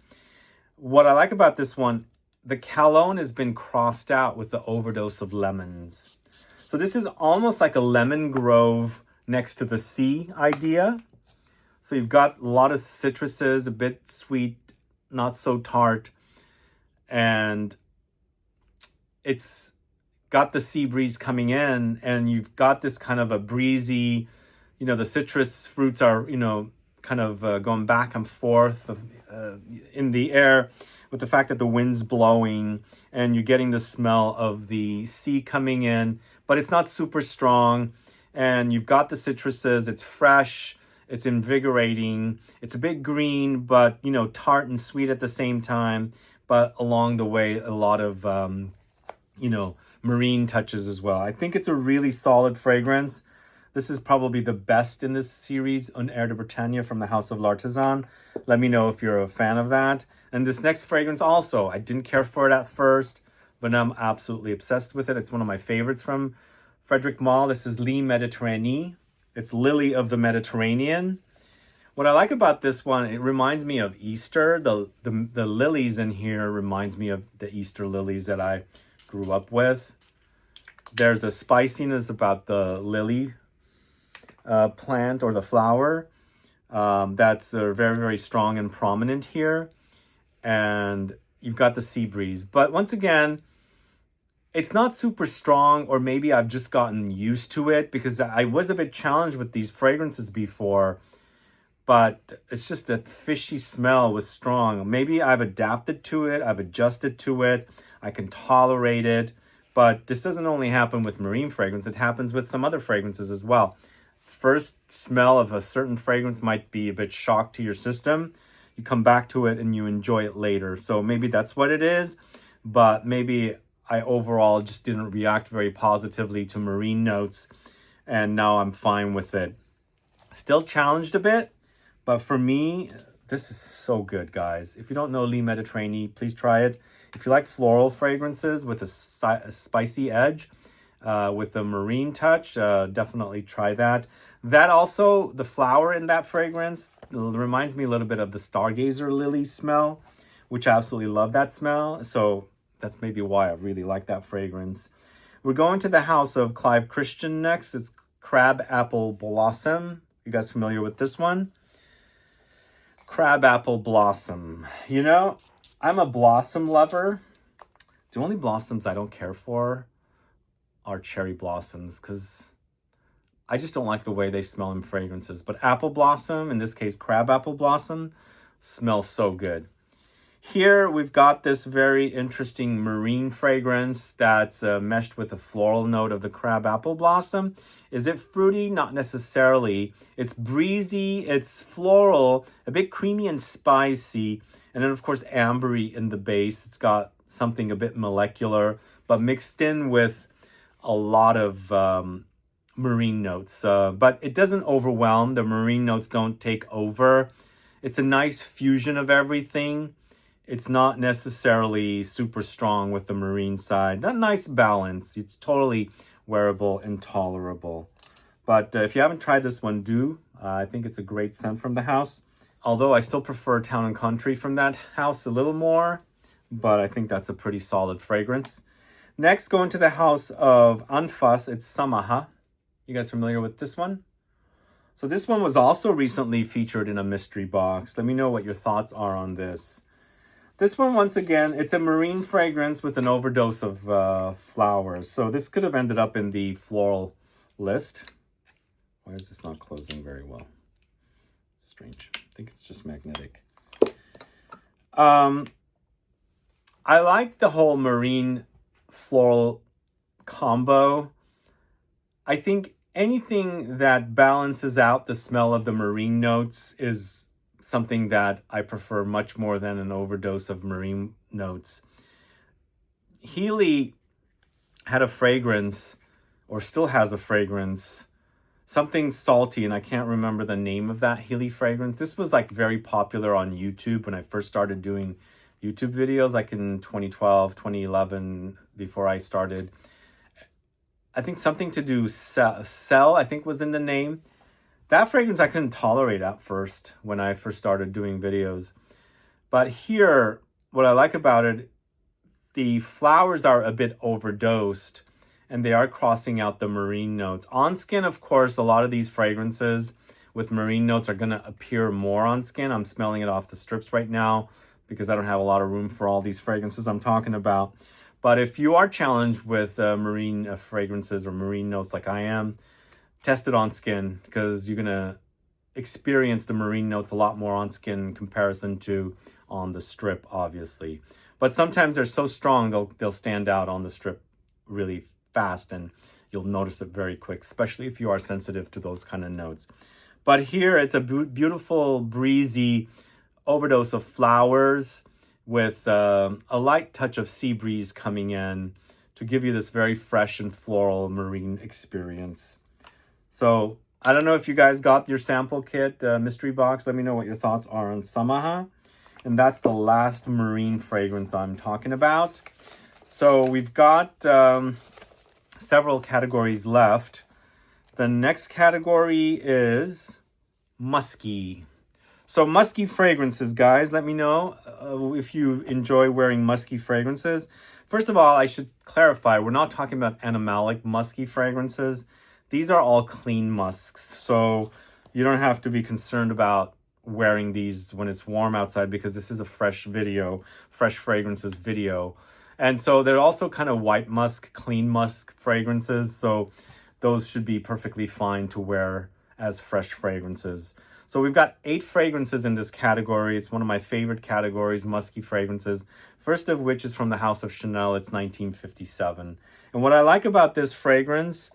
What I like about this one, the cologne has been crossed out with the overdose of lemons. So this is almost like a lemon grove next to the sea idea. So you've got a lot of citruses, a bit sweet, not so tart. And it's got the sea breeze coming in, and you've got this kind of a breezy, the citrus fruits are, kind of going back and forth in the air with the fact that the wind's blowing and you're getting the smell of the sea coming in, but it's not super strong. And you've got the citruses, it's fresh, it's invigorating, it's a bit green, but, tart and sweet at the same time. But along the way, a lot of, marine touches as well. I think it's a really solid fragrance. This is probably the best in this series, Un Air de Bretagne from the house of L'Artisan. Let me know if you're a fan of that. And this next fragrance also, I didn't care for it at first, but now I'm absolutely obsessed with it. It's one of my favorites from Frederic Malle. This is Lis Méditerranée. It's Lily of the Mediterranean. What I like about this one, it reminds me of Easter. The lilies in here reminds me of the Easter lilies that I grew up with. There's a spiciness about the lily plant or the flower that's very, very strong and prominent here. And you've got the sea breeze. But once again, it's not super strong, or maybe I've just gotten used to it because I was a bit challenged with these fragrances before. But it's just that fishy smell was strong. Maybe I've adapted to it. I've adjusted to it. I can tolerate it. But this doesn't only happen with marine fragrance. It happens with some other fragrances as well. first smell of a certain fragrance might be a bit shock to your system. You come back to it and you enjoy it later. So maybe that's what it is, but maybe I overall just didn't react very positively to marine notes, and now I'm fine with it. Still challenged a bit, but for me, this is so good, guys. If you don't know Lee Mediterranean, please try it. If you like floral fragrances with a spicy edge, with a marine touch, definitely try that. That also, the flower in that fragrance reminds me a little bit of the Stargazer lily smell, which I absolutely love that smell. So that's maybe why I really like that fragrance. We're going to the house of Clive Christian next. It's Crab Apple Blossom. You guys familiar with this one? Crab Apple Blossom. You know, I'm a blossom lover. The only blossoms I don't care for are cherry blossoms, because I just don't like the way they smell in fragrances. But apple blossom, in this case crab apple blossom, smells so good. Here we've got this very interesting marine fragrance that's meshed with a floral note of the crab apple blossom. Is it fruity? Not necessarily. It's breezy, it's floral, a bit creamy and spicy, and then of course ambery in the base. It's got something a bit molecular, but mixed in with a lot of marine notes. But it doesn't overwhelm. The marine notes don't take over. It's a nice fusion of everything. It's not necessarily super strong with the marine side. A nice balance. It's totally wearable and tolerable. But if you haven't tried this one, do. I think it's a great scent from the house. Although I still prefer Town and Country from that house a little more. But I think that's a pretty solid fragrance. Next, going to the house of Anfas. It's Samaha. You guys familiar with this one? So this one was also recently featured in a mystery box. Let me know what your thoughts are on this. This one, once again, it's a marine fragrance with an overdose of flowers. So this could have ended up in the floral list. Why is this not closing very well? Strange. I think it's just magnetic. I like the whole marine floral combo. I think anything that balances out the smell of the marine notes is something that I prefer much more than an overdose of marine notes. Healy had a fragrance, or still has a fragrance, something salty, and I can't remember the name of that Healy fragrance. This was like very popular on YouTube when I first started doing YouTube videos, like in 2012, 2011, before I started. I think something to do, Cell, I think was in the name. That fragrance I couldn't tolerate at first when I first started doing videos. But here, what I like about it, the flowers are a bit overdosed and they are crossing out the marine notes. On skin, of course, a lot of these fragrances with marine notes are going to appear more on skin. I'm smelling it off the strips right now because I don't have a lot of room for all these fragrances I'm talking about. But if you are challenged with marine fragrances or marine notes like I am, test it on skin, because you're going to experience the marine notes a lot more on skin in comparison to on the strip, obviously. But sometimes they're so strong, they'll stand out on the strip really fast, and you'll notice it very quick, especially if you are sensitive to those kind of notes. But here, it's a beautiful, breezy overdose of flowers with a light touch of sea breeze coming in to give you this very fresh and floral marine experience. So I don't know if you guys got your sample kit mystery box. Let me know what your thoughts are on Samaha. And that's the last marine fragrance I'm talking about. So we've got several categories left. The next category is musky. So musky fragrances, guys. Let me know if you enjoy wearing musky fragrances. First of all, I should clarify, we're not talking about animalic musky fragrances. These are all clean musks, so you don't have to be concerned about wearing these when it's warm outside, because this is a fresh fragrances video. And so they're also kind of white musk, clean musk fragrances, so those should be perfectly fine to wear as fresh fragrances. So we've got 8 fragrances in this category. It's one of my favorite categories, musky fragrances. First of which is from the House of Chanel. It's 1957. And what I like about this fragrance,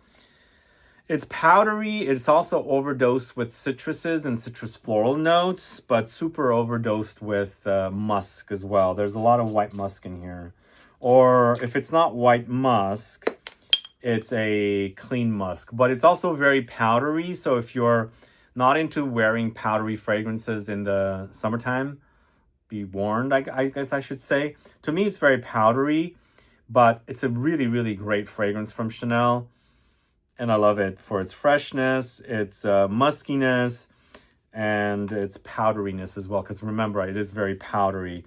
It's powdery. It's also overdosed with citruses and citrus floral notes, but super overdosed with musk as well. There's a lot of white musk in here. Or if it's not white musk, it's a clean musk. But it's also very powdery, so if you're not into wearing powdery fragrances in the summertime, be warned, I guess I should say. To me, it's very powdery, but it's a really, really great fragrance from Chanel. And I love it for its freshness, its muskiness, and its powderiness as well. Because remember, it is very powdery.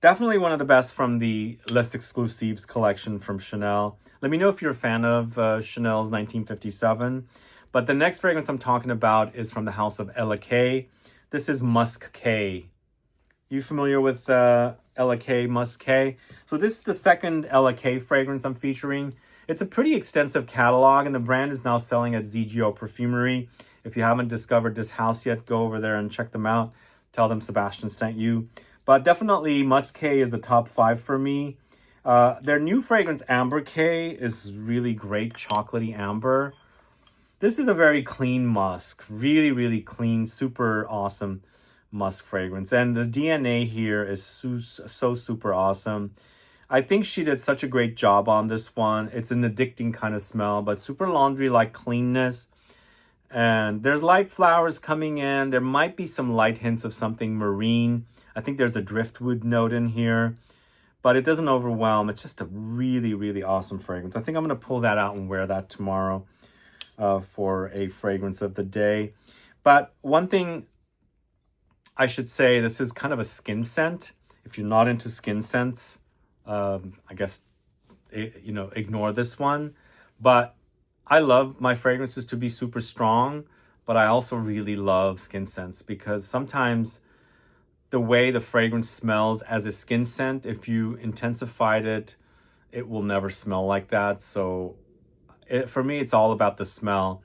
Definitely one of the best from the Les Exclusives collection from Chanel. Let me know if you're a fan of Chanel's 1957. But the next fragrance I'm talking about is from the house of LK. This is Musk K. You familiar with LK Musk K? So this is the second LK fragrance I'm featuring. It's a pretty extensive catalog, and the brand is now selling at ZGO Perfumery. If you haven't discovered this house yet, go over there and check them out. Tell them Sebastian sent you. But definitely Musk K is a top 5 for me. Their new fragrance, Amber K, is really great, chocolatey amber. This is a very clean musk. Really, really clean, super awesome musk fragrance. And the DNA here is so super awesome. I think she did such a great job on this one. It's an addicting kind of smell, but super laundry-like cleanness. And there's light flowers coming in. There might be some light hints of something marine. I think there's a driftwood note in here, but it doesn't overwhelm. It's just a really, really awesome fragrance. I think I'm going to pull that out and wear that tomorrow for a fragrance of the day. But one thing I should say, this is kind of a skin scent. If you're not into skin scents, I guess, ignore this one. But I love my fragrances to be super strong, but I also really love skin scents because sometimes the way the fragrance smells as a skin scent, if you intensified it, it will never smell like that. So for me, it's all about the smell.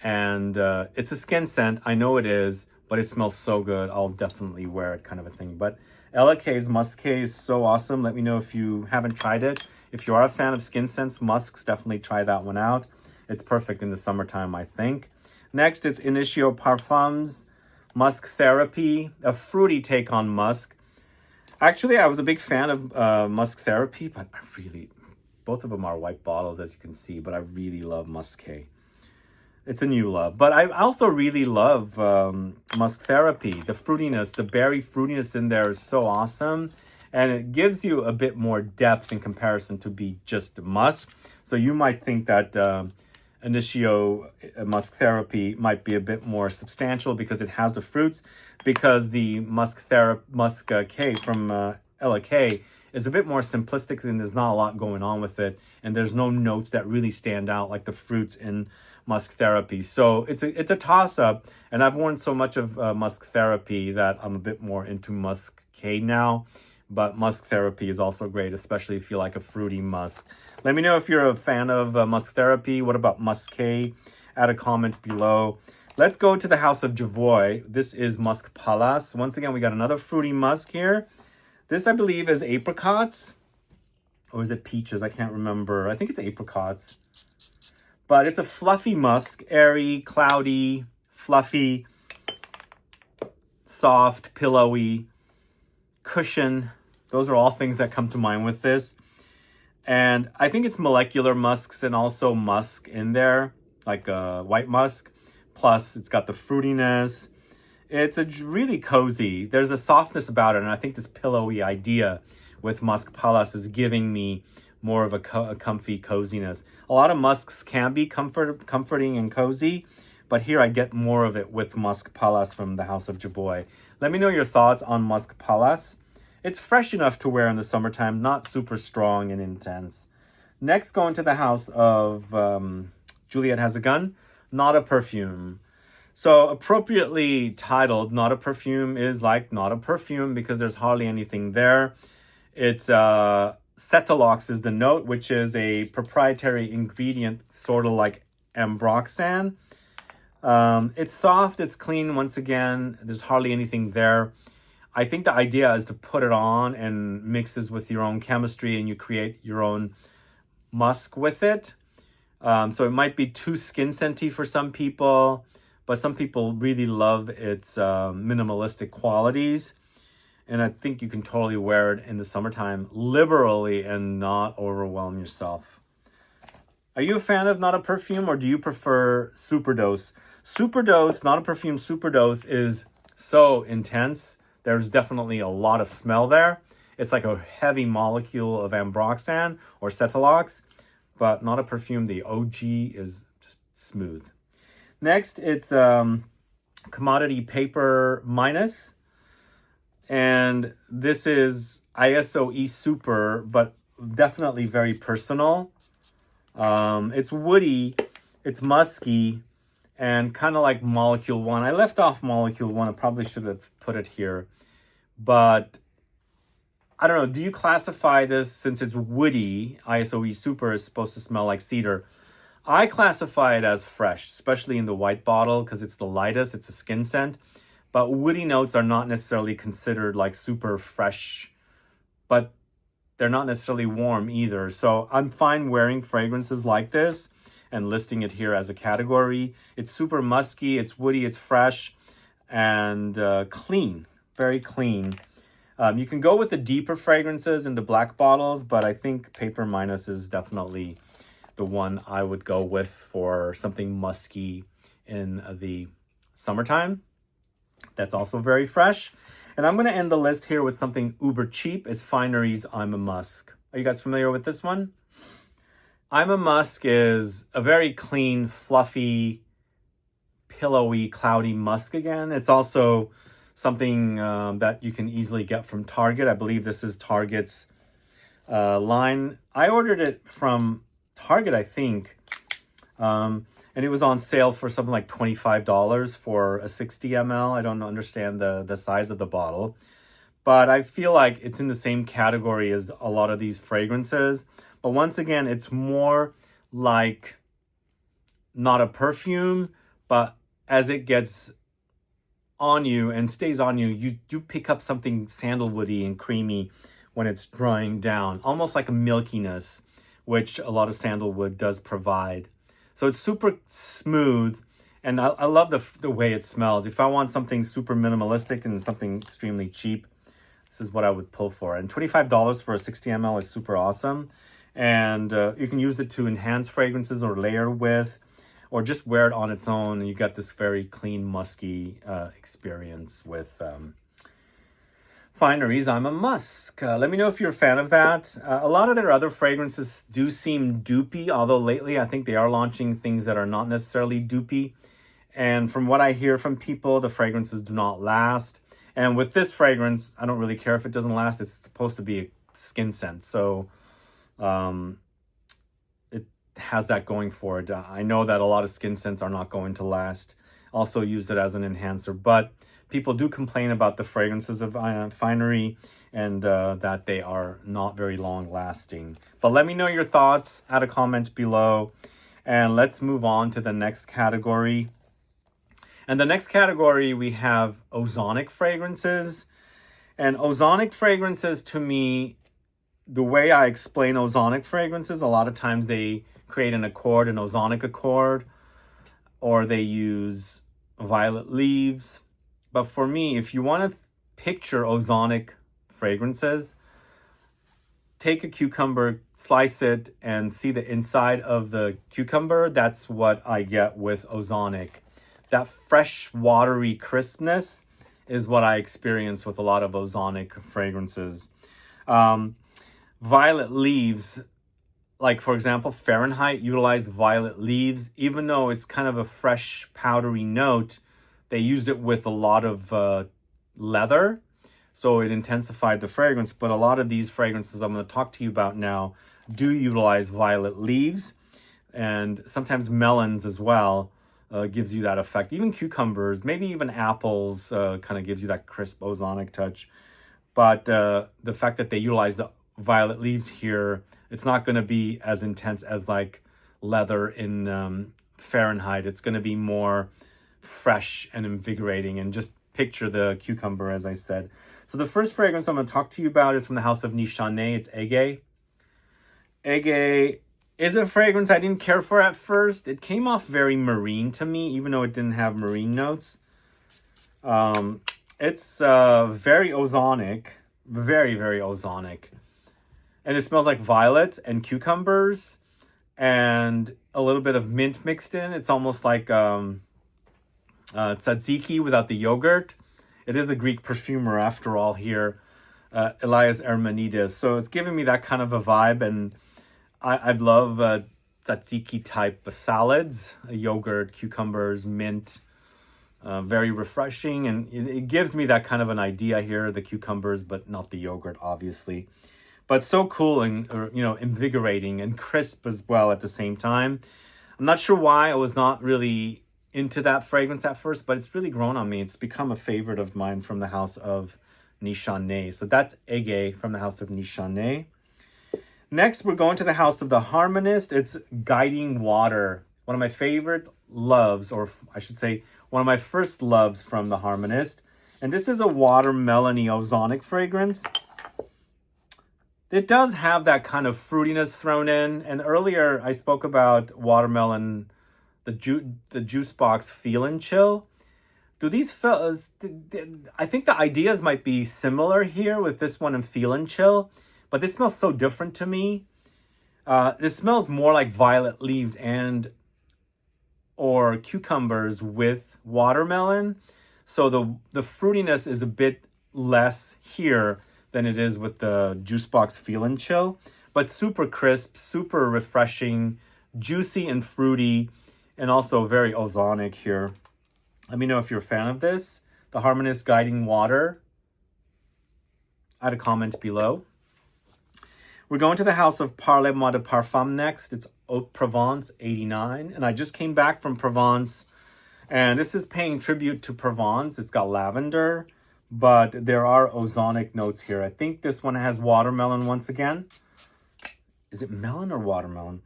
And it's a skin scent. I know it is, but it smells so good. I'll definitely wear it, kind of a thing. But LK's Musk K is so awesome. Let me know if you haven't tried it. If you are a fan of skin scents, musks, definitely try that one out. It's perfect in the summertime, I think. Next, it's Initio Parfums Musk Therapy, a fruity take on musk. Actually, I was a big fan of Musk Therapy, but both of them are white bottles, as you can see, but I really love Musk K. It's a new love. But I also really love Musk Therapy. The fruitiness, the berry fruitiness in there is so awesome. And it gives you a bit more depth in comparison to be just musk. So you might think that Initio Musk Therapy might be a bit more substantial because it has the fruits. Because the Musk K from LK is a bit more simplistic and there's not a lot going on with it. And there's no notes that really stand out like the fruits in Musk Therapy. So it's a toss-up, and I've worn so much of Musk Therapy that I'm a bit more into Musk K now. But Musk Therapy is also great, especially if you like a fruity musk. Let me know if you're a fan of Musk Therapy. What about Musk K? Add a comment below. Let's go to the house of Javoy. This is Musk Palace. Once again, we got another fruity musk here. This, I believe, is apricots. Or is it peaches? I can't remember. I think it's apricots. But it's a fluffy musk, airy, cloudy, fluffy, soft, pillowy, cushion. Those are all things that come to mind with this. And I think it's molecular musks and also musk in there, like white musk. Plus, it's got the fruitiness. It's really cozy. There's a softness about it, and I think this pillowy idea with Musk Palace is giving me more of a comfy coziness. A lot of musks can be comforting and cozy, but here I get more of it with Musk Palace from the house of Javoy. Let me know your thoughts on Musk Palace. It's fresh enough to wear in the summertime, not super strong and intense. Next, going to the house of Juliet Has a Gun, Not a Perfume. So appropriately titled, Not a Perfume is like not a perfume because there's hardly anything there. It's Cetalox is the note, which is a proprietary ingredient, sort of like ambroxan. It's soft, it's clean once again. There's hardly anything there. I think the idea is to put it on and mixes with your own chemistry and you create your own musk with it. So it might be too skin scenty for some people, but some people really love its minimalistic qualities. And I think you can totally wear it in the summertime liberally and not overwhelm yourself. Are you a fan of Not a Perfume, or do you prefer Superdose? Superdose, Not a Perfume Superdose is so intense. There's definitely a lot of smell there. It's like a heavy molecule of ambroxan or Cetalox, but Not a Perfume, the OG, is just smooth. Next, it's Commodity Paper Minus. And this is ISOE Super, but definitely very personal. It's woody, it's musky, and kind of like Molecule 1. I left off Molecule 1. I probably should have put it here. But I don't know. Do you classify this, since it's woody, ISOE Super is supposed to smell like cedar? I classify it as fresh, especially in the white bottle because it's the lightest. It's a skin scent. But woody notes are not necessarily considered like super fresh, but they're not necessarily warm either. So I'm fine wearing fragrances like this and listing it here as a category. It's super musky, it's woody, it's fresh, and clean, very clean. You can go with the deeper fragrances in the black bottles, but I think Paper Minus is definitely the one I would go with for something musky in the summertime. That's also very fresh. And I'm going to end the list here with something uber cheap. It's Finery's I'm a Musk. Are you guys familiar with this one? I'm a Musk is a very clean, fluffy, pillowy, cloudy musk again. It's also something that you can easily get from Target. I believe this is Target's line. I ordered it from Target, I think. And it was on sale for something like $25 for a 60 ml. I don't understand the size of the bottle. But I feel like it's in the same category as a lot of these fragrances. But once again, it's more like Not a Perfume, but as it gets on you and stays on you, you pick up something sandalwoody and creamy when it's drying down. Almost like a milkiness, which a lot of sandalwood does provide. So it's super smooth, and I love the way it smells. If I want something super minimalistic and something extremely cheap, this is what I would pull for. And $25 for a 60 ml is super awesome. And you can use it to enhance fragrances or layer with, or just wear it on its own, and you get this very clean, musky experience with Finery's I'm a Musk. Let me know if you're a fan of that. A lot of their other fragrances do seem dupey, although lately I think they are launching things that are not necessarily dupey. And from what I hear from people, the fragrances do not last. And with this fragrance, I don't really care if it doesn't last. It's supposed to be a skin scent. So it has that going for it. I know that a lot of skin scents are not going to last. Also use it as an enhancer. But people do complain about the fragrances of Finery and that they are not very long lasting. But let me know your thoughts. Add a comment below. And let's move on to the next category. And the next category, we have ozonic fragrances. And ozonic fragrances, to me, the way I explain ozonic fragrances, a lot of times they create an accord, an ozonic accord, or they use violet leaves. But for me, if you want to picture ozonic fragrances, take a cucumber, slice it, and see the inside of the cucumber. That's what I get with ozonic. That fresh, watery crispness is what I experience with a lot of ozonic fragrances. Violet leaves, like for example, Fahrenheit utilized violet leaves. Even though it's kind of a fresh, powdery note, they use it with a lot of leather, so it intensified the fragrance. But a lot of these fragrances I'm going to talk to you about now do utilize violet leaves, and sometimes melons as well gives you that effect. Even cucumbers, maybe even apples kind of gives you that crisp ozonic touch. But the fact that they utilize the violet leaves here, it's not going to be as intense as like leather in Fahrenheit. It's going to be more fresh and invigorating, and just picture the cucumber, as I said. So the first fragrance I'm going to talk to you about is from the house of Nishane. It's Ege. Ege is a fragrance I didn't care for at first. It came off very marine to me, even though it didn't have marine notes. It's very ozonic, very, very ozonic. And it smells like violets and cucumbers and a little bit of mint mixed in. It's almost like tzatziki without the yogurt. It is a Greek perfumer after all here, Elias Hermanides. So it's giving me that kind of a vibe, and I'd love tzatziki type salads, yogurt, cucumbers, mint, very refreshing. And it gives me that kind of an idea here, the cucumbers, but not the yogurt, obviously. But so cool and, invigorating and crisp as well at the same time. I'm not sure why I was not really into that fragrance at first, but it's really grown on me. It's become a favorite of mine from the house of Nishane. So that's Ege from the house of Nishane. Next, we're going to the house of the Harmonist. It's Guiding Water. One of my favorite loves, or I should say, one of my first loves from the Harmonist. And this is a watermelon-y ozonic fragrance. It does have that kind of fruitiness thrown in. And earlier, I spoke about watermelon, the juice box Feel and Chill. Do these fellas, I think the ideas might be similar here with this one and Feel and Chill, but this smells so different to me. This smells more like violet leaves or cucumbers with watermelon. So the fruitiness is a bit less here than it is with the juice box Feel and Chill, but super crisp, super refreshing, juicy and fruity, and also very ozonic here. Let me know if you're a fan of this. The Harmonist Guiding Water. Add a comment below. We're going to the house of Parlez-moi de Parfum next. It's Haute Provence 89. And I just came back from Provence. And this is paying tribute to Provence. It's got lavender, but there are ozonic notes here. I think this one has watermelon once again. Is it melon or watermelon?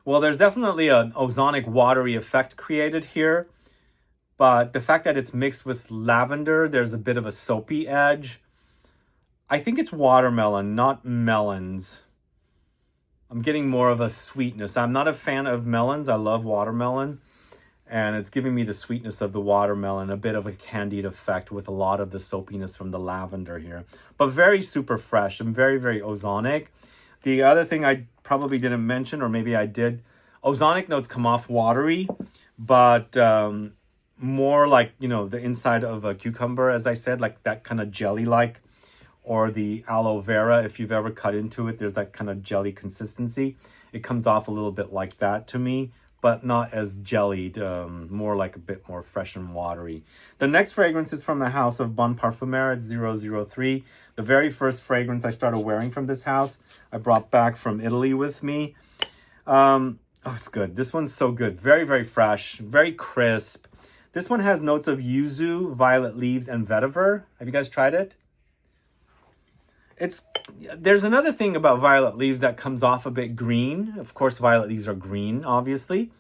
Well, there's definitely an ozonic watery effect created here. But the fact that it's mixed with lavender, there's a bit of a soapy edge. I think it's watermelon, not melons. I'm getting more of a sweetness. I'm not a fan of melons. I love watermelon. And it's giving me the sweetness of the watermelon, a bit of a candied effect with a lot of the soapiness from the lavender here. But very super fresh and very, very ozonic. The other thing I probably didn't mention, or maybe I did, ozonic notes come off watery, but more like, the inside of a cucumber, as I said, like that kind of jelly-like, or the aloe vera. If you've ever cut into it, there's that kind of jelly consistency. It comes off a little bit like that to me, but not as jellied, more like a bit more fresh and watery. The next fragrance is from the house of Bon Parfumeur. It's 003. The very first fragrance I started wearing from this house, I brought back from Italy with me. Oh, it's good. This one's so good. Very, very fresh, very crisp. This one has notes of yuzu, violet leaves, and vetiver. Have you guys tried it? There's another thing about violet leaves that comes off a bit green. Of course, violet leaves are green, obviously.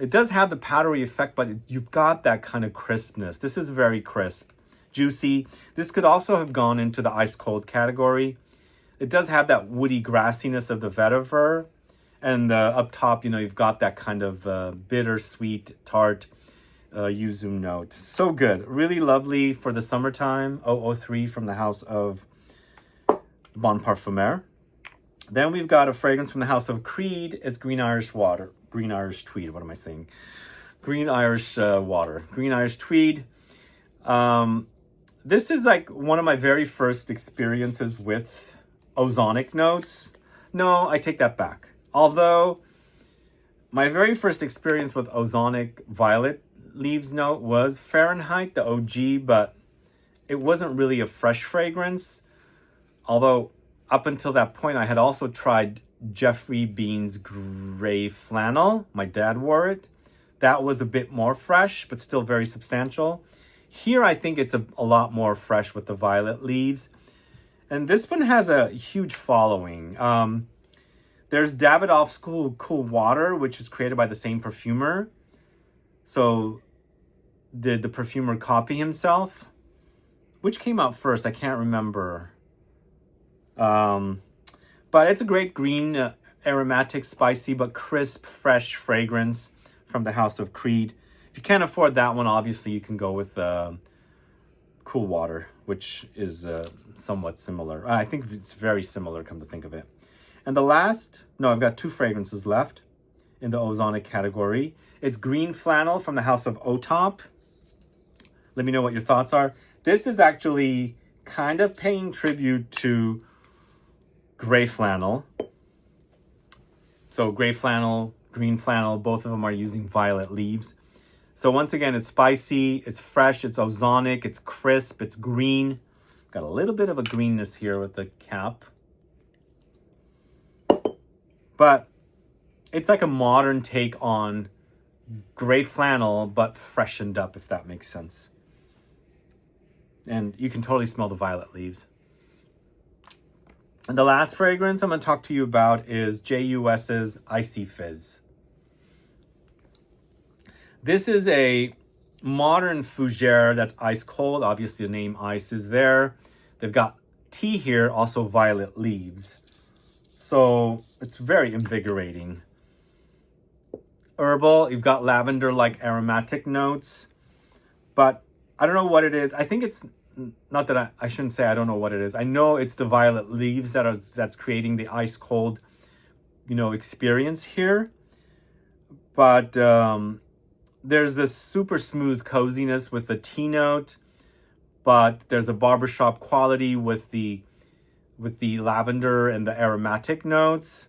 It does have the powdery effect, but you've got that kind of crispness. This is very crisp, juicy. This could also have gone into the ice cold category. It does have that woody grassiness of the vetiver. And up top, you've got that kind of bittersweet, tart yuzu note. So good. Really lovely for the summertime. 003 from the house of Bon Parfumeur. Then we've got a fragrance from the house of Creed. It's Green Irish Water. Green Irish Tweed. What am I saying? Green Irish Water. Green Irish Tweed. This is like one of my very first experiences with ozonic notes. No, I take that back. Although my very first experience with ozonic violet leaves note was Fahrenheit, the OG, but it wasn't really a fresh fragrance. Although up until that point, I had also tried Jeffrey Bean's Gray Flannel. My dad wore it. That was a bit more fresh, but still very substantial. Here, I think it's a lot more fresh with the violet leaves. And this one has a huge following. There's Davidoff's Cool Water, which is created by the same perfumer. So did the perfumer copy himself? Which came out first? I can't remember. But But it's a great green, aromatic, spicy, but crisp, fresh fragrance from the House of Creed. If you can't afford that one, obviously you can go with Cool Water, which is somewhat similar. I think it's very similar, come to think of it. And the last, no, I've got 2 fragrances left in the ozonic category. It's Green Flannel from the House of Otop. Let me know what your thoughts are. This is actually kind of paying tribute to Gray Flannel. So Gray Flannel, Green Flannel, both of them are using violet leaves. So once again, it's spicy, it's fresh, it's ozonic, it's crisp, it's green. Got a little bit of a greenness here with the cap. But it's like a modern take on Gray Flannel, but freshened up, if that makes sense. And you can totally smell the violet leaves. And the last fragrance I'm going to talk to you about is JUS's Icy Fizz. This is a modern fougere that's ice cold. Obviously, the name ice is there. They've got tea here, also violet leaves. So it's very invigorating. Herbal, you've got lavender-like aromatic notes. But I don't know what it is. I think it's, not that I shouldn't say I don't know what it is. I know it's the violet leaves that's creating the ice cold, experience here. But there's this super smooth coziness with the tea note. But there's a barbershop quality with the lavender and the aromatic notes.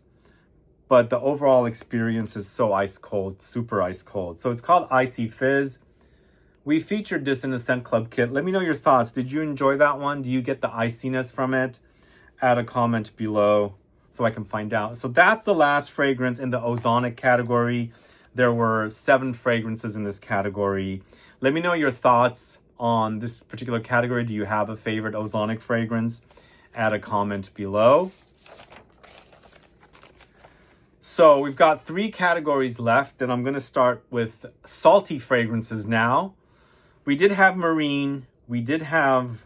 But the overall experience is so ice cold, super ice cold. So it's called Icy Fizz. We featured this in the Scent Club kit. Let me know your thoughts. Did you enjoy that one? Do you get the iciness from it? Add a comment below so I can find out. So that's the last fragrance in the ozonic category. There were 7 fragrances in this category. Let me know your thoughts on this particular category. Do you have a favorite ozonic fragrance? Add a comment below. So we've got 3 categories left, and I'm going to start with salty fragrances now. We did have marine. We did have,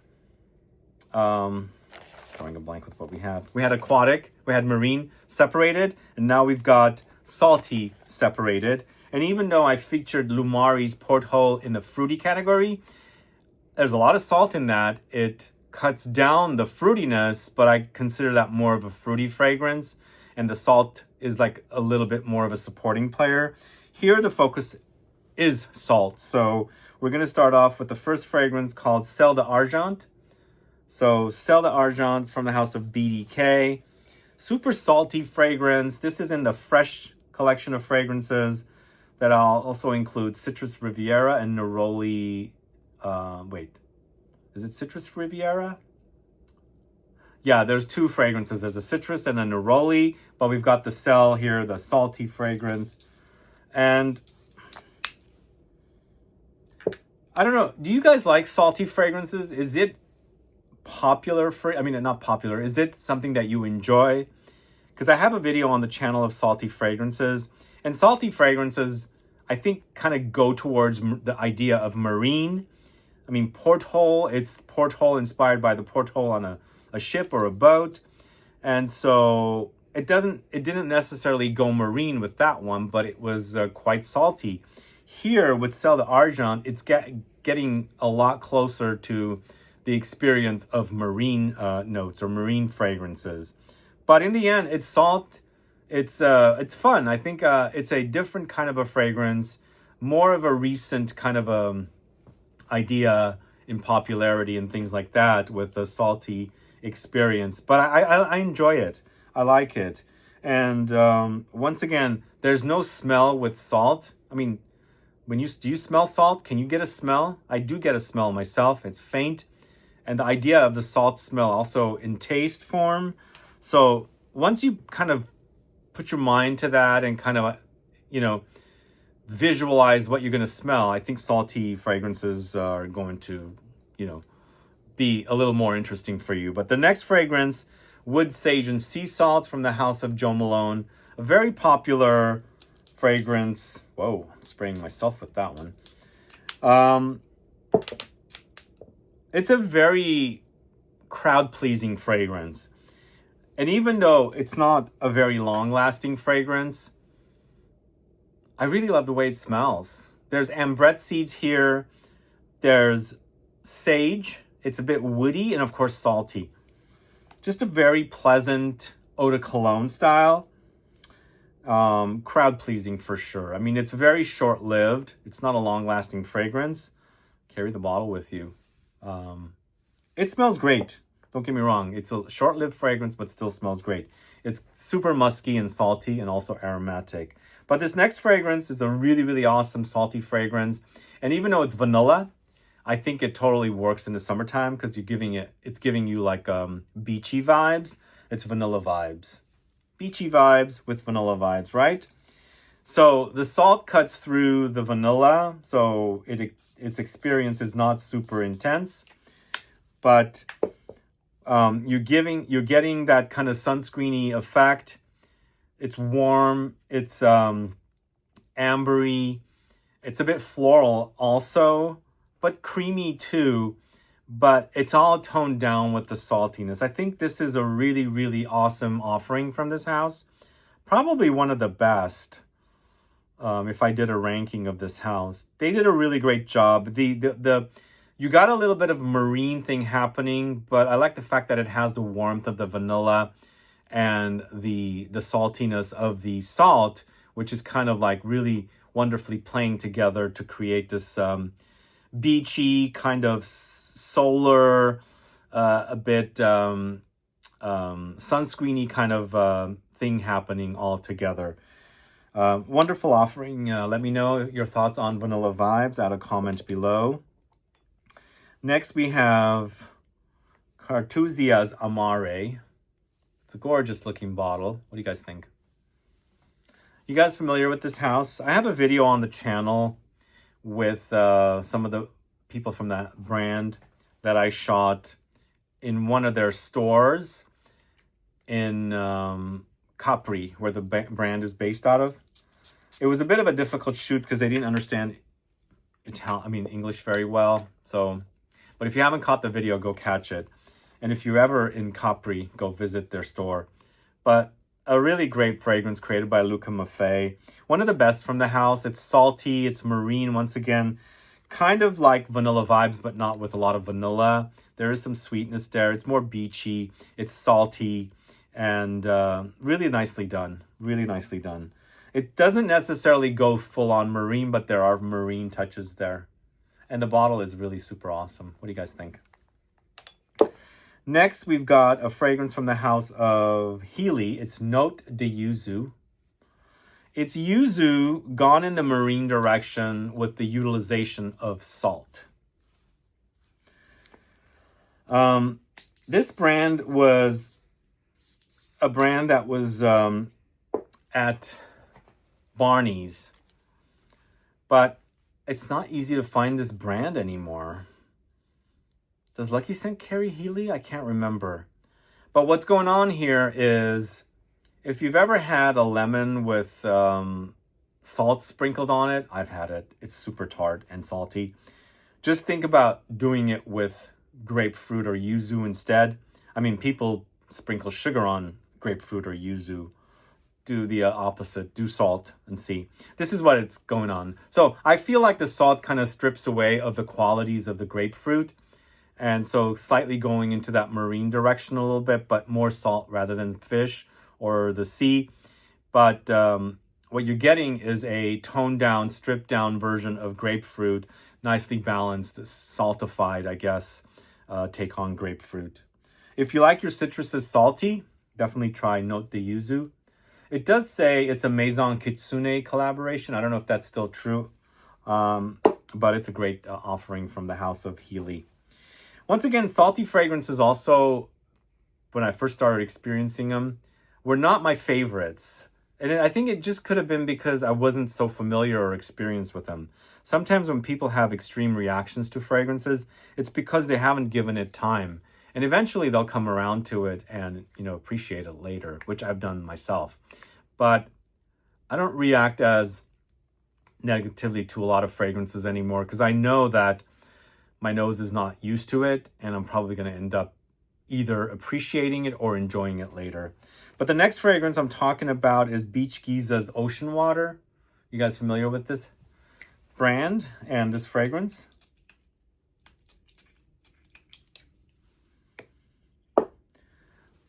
drawing a blank with what we had. We had aquatic. We had marine separated, and now we've got salty separated. And even though I featured Lumari's Porthole in the fruity category, there's a lot of salt in that. It cuts down the fruitiness, but I consider that more of a fruity fragrance. And the salt is like a little bit more of a supporting player. Here, the focus is salt. So we're going to start off with the first fragrance called Ciel d'Argent. So Ciel d'Argent from the House of BDK. Super salty fragrance. This is in the fresh collection of fragrances that I'll also include Citrus Riviera and Neroli. Is it Citrus Riviera? Yeah, there's 2 fragrances. There's a citrus and a neroli, but we've got the Ciel here, the salty fragrance. And I don't know, do you guys like salty fragrances? Is it popular not popular. Is it something that you enjoy? Because I have a video on the channel of salty fragrances. And salty fragrances, I think, kind of go towards the idea of marine. Porthole, it's porthole inspired by the porthole on a ship or a boat. And so it didn't necessarily go marine with that one, but it was quite salty. Here with Ciel d'Argent, it's getting a lot closer to the experience of marine notes or marine fragrances. But in the end, it's salt. It's fun. I think it's a different kind of a fragrance, more of a recent kind of idea in popularity and things like that with the salty experience. But I enjoy it. I like it. And once again, there's no smell with salt. Do you smell salt? Can you get a smell? I do get a smell myself. It's faint. And the idea of the salt smell also in taste form. So once you kind of put your mind to that and kind of, visualize what you're going to smell, I think salty fragrances are going to, be a little more interesting for you. But the next fragrance, Wood Sage and Sea Salt from the House of Jo Malone, a very popular fragrance. Whoa, I'm spraying myself with that one. It's a very crowd-pleasing fragrance. And even though it's not a very long-lasting fragrance, I really love the way it smells. There's ambrette seeds here. There's sage. It's a bit woody and, of course, salty. Just a very pleasant eau de cologne style. Crowd-pleasing for sure. I mean, it's very short-lived. It's not a long-lasting fragrance. Carry the bottle with you. It smells great. Don't get me wrong. It's a short-lived fragrance, but still smells great. It's super musky and salty and also aromatic. But this next fragrance is a really, really awesome salty fragrance. And even though it's vanilla, I think it totally works in the summertime because it's giving you like beachy vibes. It's vanilla vibes. Beachy vibes with vanilla vibes, right? So the salt cuts through the vanilla, so its experience is not super intense. But you're getting that kind of sunscreeny effect. It's warm. It's ambery. It's a bit floral also, but creamy too. But it's all toned down with the saltiness. I think this is a really, really awesome offering from this house. Probably one of the best. If I did a ranking of this house, they did a really great job. You got a little bit of marine thing happening, but I like the fact that it has the warmth of the vanilla and the saltiness of the salt, which is kind of like really wonderfully playing together to create this beachy kind of solar, a bit sunscreeny kind of thing happening all together. Wonderful offering. Let me know your thoughts on Vanilla Vibes. Add a comment below. Next, we have Cartusia's Amare. It's a gorgeous looking bottle. What do you guys think? You guys familiar with this house? I have a video on the channel with some of the people from that brand that I shot in one of their stores in Capri, where the brand is based out of. It was a bit of a difficult shoot because they didn't understand English very well. But if you haven't caught the video, go catch it. And if you're ever in Capri, go visit their store. But a really great fragrance created by Luca Maffei. One of the best from the house. It's salty, it's marine once again. Kind of like vanilla vibes, but not with a lot of vanilla. There is some sweetness there. It's more beachy, it's salty, and really nicely done. Really nicely done. It doesn't necessarily go full on marine, but there are marine touches there. And the bottle is really super awesome. What do you guys think? Next, we've got a fragrance from the house of Healy. It's Note de Yuzu. It's yuzu gone in the marine direction with the utilization of salt. This brand was a brand that was at Barney's, but it's not easy to find this brand anymore. Does Lucky Scent carry Healy? I can't remember. But what's going on here is, if you've ever had a lemon with salt sprinkled on it, I've had it. It's super tart and salty. Just think about doing it with grapefruit or yuzu instead. I mean, people sprinkle sugar on grapefruit or yuzu. Do the opposite. Do salt and see. This is what it's going on. So I feel like the salt kind of strips away of the qualities of the grapefruit. And so slightly going into that marine direction a little bit, but more salt rather than fish or the sea. But what you're getting is a toned down, stripped down version of grapefruit. Nicely balanced, saltified, I guess, take on grapefruit. If you like your citruses salty, definitely try Note de Yuzu. It does say it's a Maison Kitsune collaboration. I don't know if that's still true, but it's a great offering from the house of Healy. Once again, salty fragrances also, when I first started experiencing them, were not my favorites. And I think it just could have been because I wasn't so familiar or experienced with them. Sometimes when people have extreme reactions to fragrances, it's because they haven't given it time. And eventually they'll come around to it and, appreciate it later, which I've done myself. But I don't react as negatively to a lot of fragrances anymore because I know that my nose is not used to it and I'm probably going to end up, either appreciating it or enjoying it later. But the next fragrance I'm talking about is Beach Giza's Ocean Water. You guys familiar with this brand and this fragrance?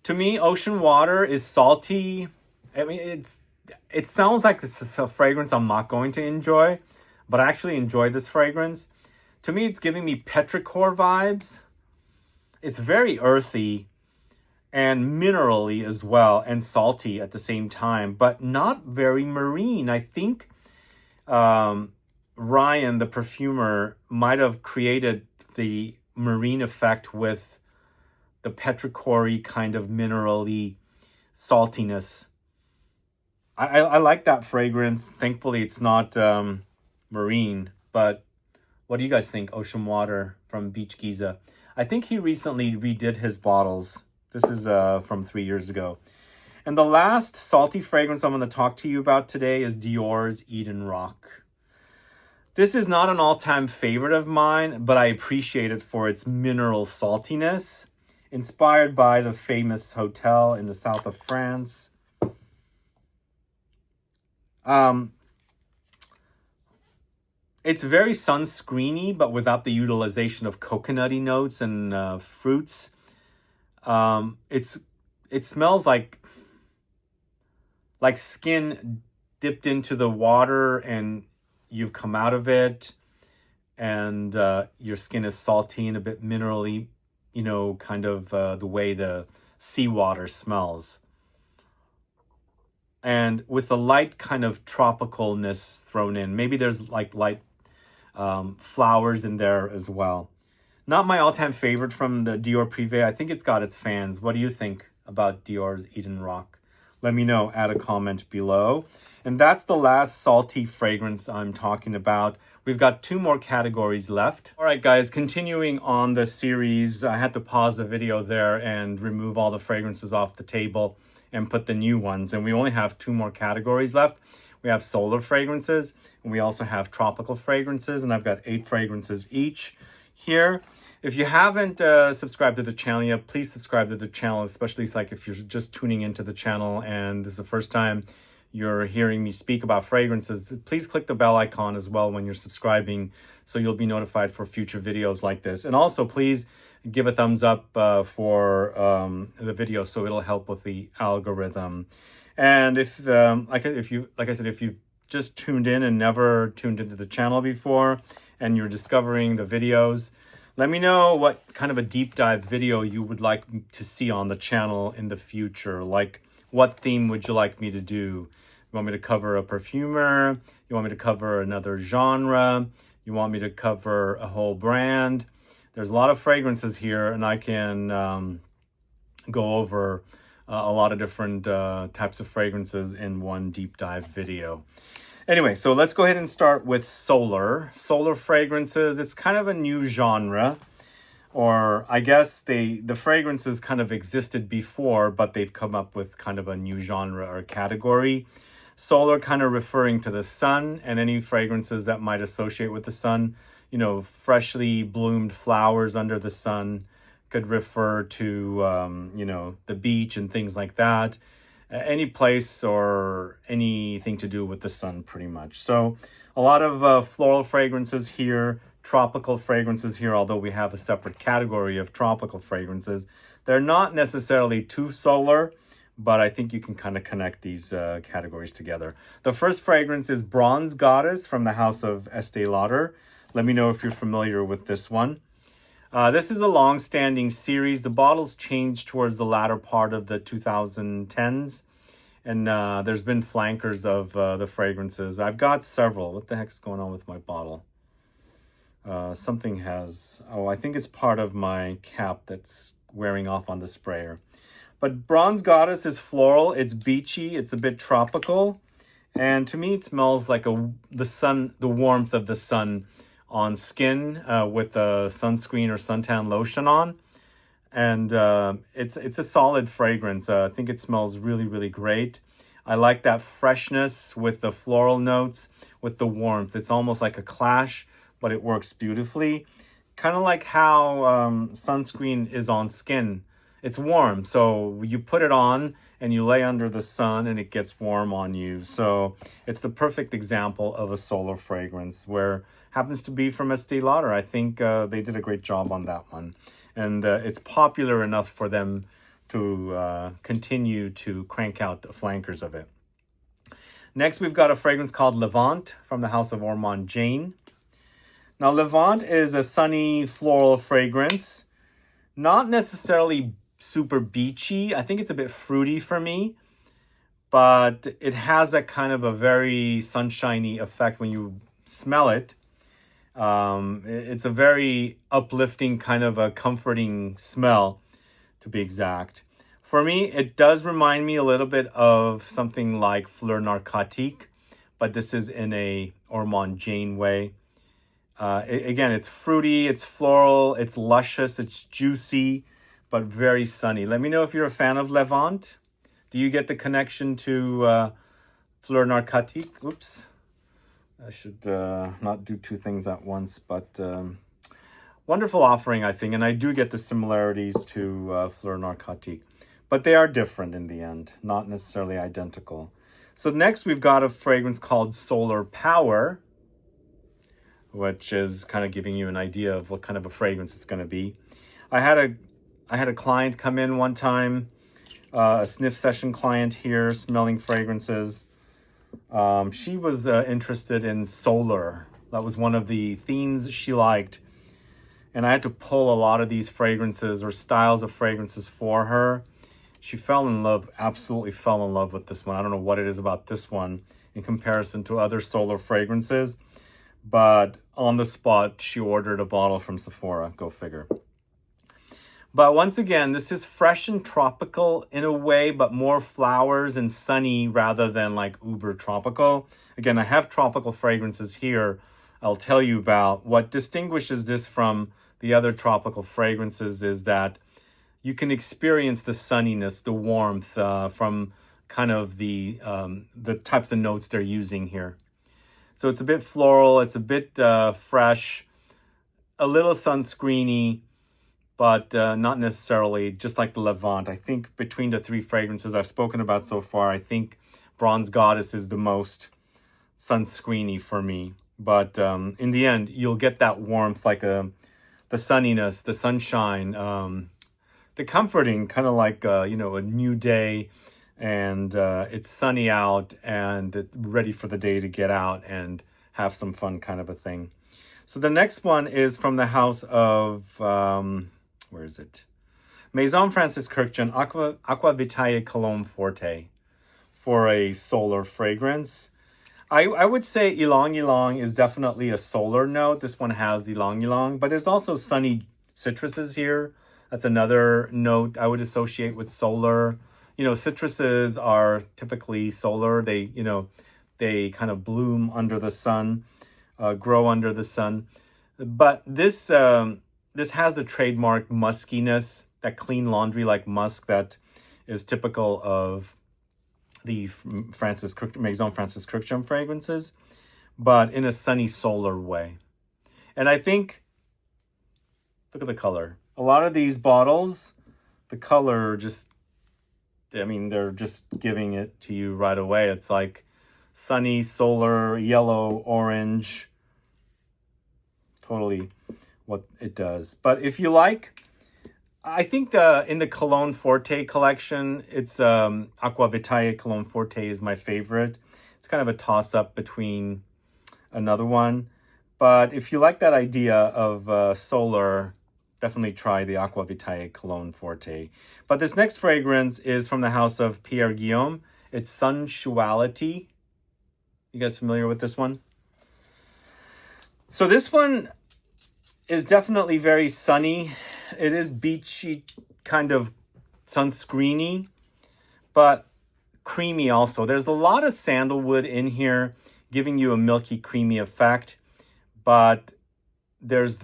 To me, Ocean Water is salty. I mean, it sounds like this is a fragrance I'm not going to enjoy, but I actually enjoy this fragrance. To me, it's giving me petrichor vibes. It's very earthy and minerally as well, and salty at the same time, but not very marine. I think Ryan, the perfumer, might have created the marine effect with the petrichor kind of minerally saltiness. I like that fragrance. Thankfully, it's not marine, but what do you guys think? Ocean Water from Beach Giza. I think he recently redid his bottles. This is from 3 years ago. And the last salty fragrance I'm going to talk to you about today is Dior's Eden Rock. This is not an all-time favorite of mine, but I appreciate it for its mineral saltiness, inspired by the famous hotel in the south of France. It's very sunscreeny, but without the utilization of coconutty notes and fruits. It smells like skin dipped into the water and you've come out of it, and your skin is salty and a bit minerally, you know, kind of the way the seawater smells. And with a light kind of tropicalness thrown in. Maybe there's like light flowers in there as well. Not my all-time favorite from the Dior Privé. I think it's got its fans. What do you think about Dior's Eden Rock? Let me know. Add a comment below. And that's the last salty fragrance I'm talking about. We've got 2 more categories left. All right, guys, continuing on the series, I had to pause the video there and remove all the fragrances off the table and put the new ones. And we only have 2 more categories left. We have solar fragrances, and we also have tropical fragrances, and I've got 8 fragrances each here. If you haven't subscribed to the channel yet, please subscribe to the channel, especially like if you're just tuning into the channel and this is the first time you're hearing me speak about fragrances. Please click the bell icon as well when you're subscribing so you'll be notified for future videos like this. And also, please give a thumbs up for the video so it'll help with the algorithm. And if like I said, if you've just tuned in and never tuned into the channel before and you're discovering the videos, let me know what kind of a deep dive video you would like to see on the channel in the future. Like, what theme would you like me to do? You want me to cover a perfumer? You want me to cover another genre? You want me to cover a whole brand? There's a lot of fragrances here, and I can go over a lot of different types of fragrances in one deep dive video. Anyway, so let's go ahead and start with solar. Solar fragrances, it's kind of a new genre, or I guess the fragrances kind of existed before, but they've come up with kind of a new genre or category. Solar kind of referring to the sun and any fragrances that might associate with the sun. You know, freshly bloomed flowers under the sun could refer to, you know, the beach and things like that. Any place or anything to do with the sun, pretty much. So a lot of floral fragrances here, tropical fragrances here, although we have a separate category of tropical fragrances. They're not necessarily too solar, but I think you can kind of connect these categories together. The first fragrance is Bronze Goddess from the house of Estee Lauder. Let me know if you're familiar with this one. This is a long-standing series. The bottles changed towards the latter part of the 2010s. And there's been flankers of the fragrances. I've got several. What the heck's going on with my bottle? Something has... Oh, I think it's part of my cap that's wearing off on the sprayer. But Bronze Goddess is floral. It's beachy. It's a bit tropical. And to me, it smells like the sun, the warmth of the sun on skin with a sunscreen or suntan lotion on. And it's a solid fragrance. I think it smells really, really great. I like that freshness with the floral notes, with the warmth. It's almost like a clash, but it works beautifully. Kind of like how sunscreen is on skin. it's warm. So you put it on and you lay under the sun and it gets warm on you. So it's the perfect example of a solar fragrance, where happens to be from Estee Lauder. I think they did a great job on that one. And it's popular enough for them to continue to crank out the flankers of it. Next, we've got a fragrance called Levant from the House of Ormond Jane. Now, Levant is a sunny floral fragrance. Not necessarily super beachy. I think it's a bit fruity for me, but it has a kind of a very sunshiny effect when you smell it. It's a very uplifting, kind of a comforting smell, to be exact. For me, it does remind me a little bit of something like Fleur Narcotique, but this is in a Ormond Jane way. Again, it's fruity, it's floral, it's luscious, it's juicy, but very sunny. Let me know if you're a fan of Levant. Do you get the connection to Fleur Narcotique? Oops. I should not do two things at once, but wonderful offering, I think. And I do get the similarities to Fleur Narcotique, but they are different in the end, not necessarily identical. So next we've got a fragrance called Solar Power, which is kind of giving you an idea of what kind of a fragrance it's going to be. I had a client come in one time, a sniff session client here, smelling fragrances. She was interested in solar. That was one of the themes she liked. And I had to pull a lot of these fragrances or styles of fragrances for her. She fell in love, absolutely fell in love with this one. I don't know what it is about this one in comparison to other solar fragrances, but on the spot, she ordered a bottle from Sephora. Go figure. But once again, this is fresh and tropical in a way, but more flowers and sunny rather than like uber tropical. Again, I have tropical fragrances here I'll tell you about. What distinguishes this from the other tropical fragrances is that you can experience the sunniness, the warmth from kind of the types of notes they're using here. So it's a bit floral, it's a bit fresh, a little sunscreeny, but not necessarily just like the Levant. I think between the three fragrances I've spoken about so far, I think Bronze Goddess is the most sunscreeny for me. But in the end, you'll get that warmth, like the sunniness, the sunshine, the comforting, kind of like, a new day, and it's sunny out and ready for the day to get out and have some fun, kind of a thing. So the next one is from the house of, where is it? Maison Francis Kurkdjian Aqua Vitae Cologne Forte for a solar fragrance. I would say Ylang Ylang is definitely a solar note. This one has Ylang Ylang, but there's also sunny citruses here. That's another note I would associate with solar. Citruses are typically solar. They kind of bloom under the sun, grow under the sun. But this has the trademark muskiness, that clean laundry-like musk that is typical of the Maison Francis Kurkdjian fragrances, but in a sunny solar way. And I think, look at the color. A lot of these bottles, the color they're just giving it to you right away. It's like sunny, solar, yellow, orange. Totally what it does. But if you like, I think in the Cologne Forte collection, it's Aqua Vitae Cologne Forte is my favorite. It's kind of a toss-up between another one. But if you like that idea of solar, definitely try the Aqua Vitae Cologne Forte. But this next fragrance is from the house of Pierre Guillaume. It's Sensuality. You guys familiar with this one? So this one is definitely very sunny. It is beachy, kind of sunscreeny, but creamy also. There's a lot of sandalwood in here, giving you a milky, creamy effect. But there's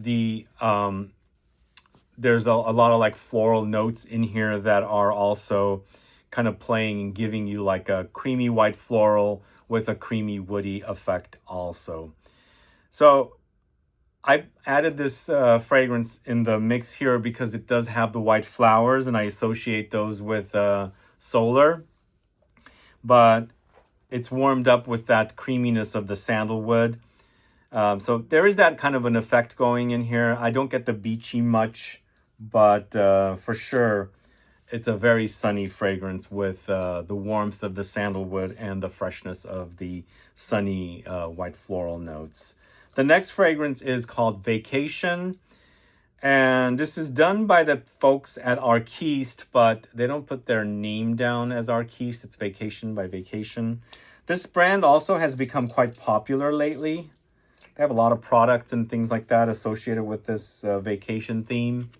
there's a lot of like floral notes in here that are also kind of playing and giving you like a creamy white floral with a creamy woody effect also. So I added this fragrance in the mix here because it does have the white flowers, and I associate those with solar. But it's warmed up with that creaminess of the sandalwood. So there is that kind of an effect going in here. I don't get the beachy much, but for sure, it's a very sunny fragrance with the warmth of the sandalwood and the freshness of the sunny white floral notes. The next fragrance is called Vacation. And this is done by the folks at Arquiste, but they don't put their name down as Arquiste. It's Vacation by Vacation. This brand also has become quite popular lately. They have a lot of products and things like that associated with this vacation theme.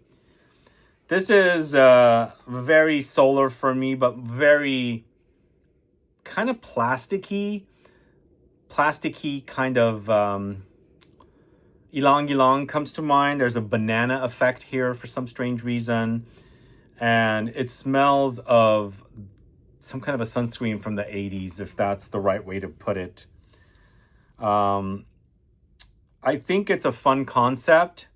This is very solar for me, but very kind of plasticky kind of ylang ylang comes to mind. There's a banana effect here for some strange reason. And it smells of some kind of a sunscreen from the 80s, if that's the right way to put it. I think it's a fun concept.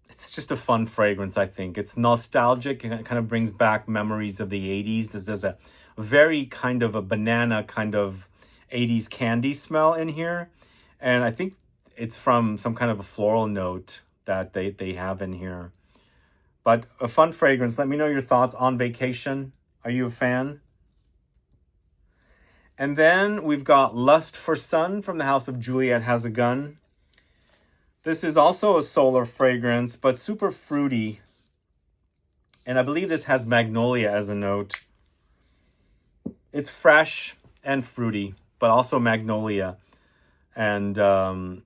It's just a fun fragrance, I think. It's nostalgic and it kind of brings back memories of the 80s. There's a very kind of a banana kind of 80s candy smell in here. And I think it's from some kind of a floral note that they have in here. But a fun fragrance. Let me know your thoughts on Vacation. Are you a fan? And then we've got Lust for Sun from the house of Juliet Has a Gun. This is also a solar fragrance, but super fruity. And I believe this has magnolia as a note. It's fresh and fruity, but also magnolia. And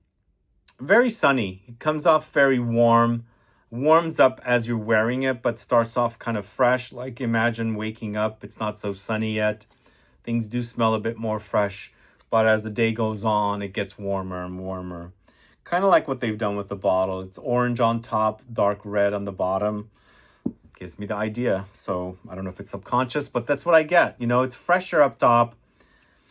very sunny. It comes off very warm. Warms up as you're wearing it, but starts off kind of fresh. Like imagine waking up. It's not so sunny yet. Things do smell a bit more fresh. But as the day goes on, it gets warmer and warmer. Kind of like what they've done with the bottle. It's orange on top, dark red on the bottom. Gives me the idea. So I don't know if it's subconscious, but that's what I get. You know, it's fresher up top.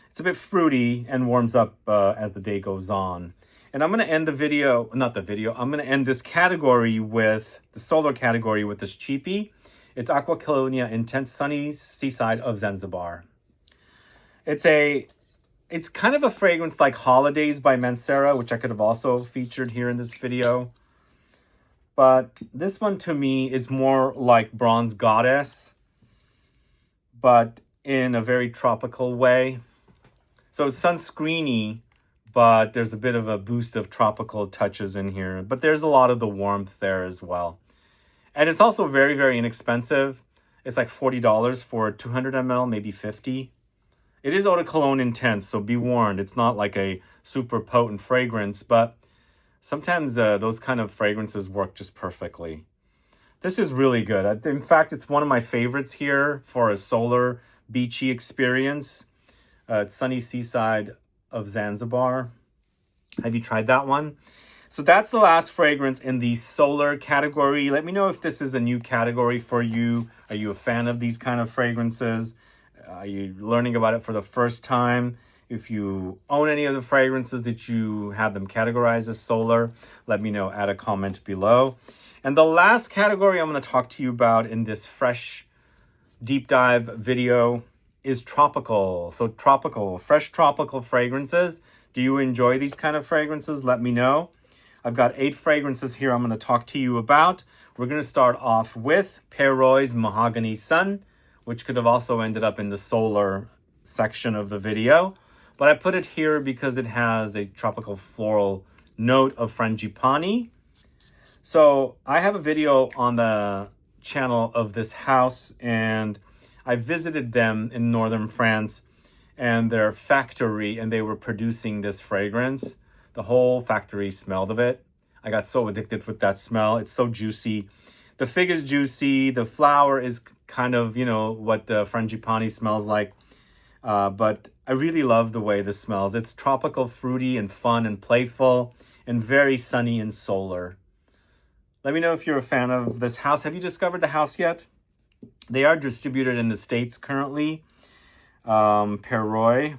It's a bit fruity and warms up as the day goes on. And I'm going to end the video, I'm going to end this category with, the solar category with this cheapie. It's Aqua Colonia Intense Sunny Seaside of Zanzibar. It's kind of a fragrance like Holidays by Mancera, which I could have also featured here in this video. But this one to me is more like Bronze Goddess, but in a very tropical way. So it's sunscreeny, but there's a bit of a boost of tropical touches in here. But there's a lot of the warmth there as well. And it's also very, very inexpensive. It's like $40 for 200 ml, maybe 50. It is eau de cologne intense, so be warned. It's not like a super potent fragrance, but sometimes those kind of fragrances work just perfectly. This is really good. In fact, it's one of my favorites here for a solar beachy experience. It's Sunny Seaside of Zanzibar. Have you tried that one? So that's the last fragrance in the solar category. Let me know if this is a new category for you. Are you a fan of these kind of fragrances? Are you learning about it for the first time? If you own any of the fragrances, did you have them categorized as solar? Let me know, add a comment below. And the last category I'm going to talk to you about in this fresh deep dive video is tropical. So tropical, fresh tropical fragrances. Do you enjoy these kind of fragrances? Let me know. I've got 8 fragrances here I'm going to talk to you about. We're going to start off with Perroy's Mahogany Sun, which could have also ended up in the solar section of the video. But I put it here because it has a tropical floral note of frangipani. So I have a video on the channel of this house, and I visited them in northern France and their factory, and they were producing this fragrance. The whole factory smelled of it. I got so addicted with that smell. It's so juicy. The fig is juicy. The flower is kind of, you know, what frangipani smells like. But I really love the way this smells. It's tropical, fruity, and fun and playful, and very sunny and solar. Let me know if you're a fan of this house. Have you discovered the house yet? They are distributed in the States currently, Perroy.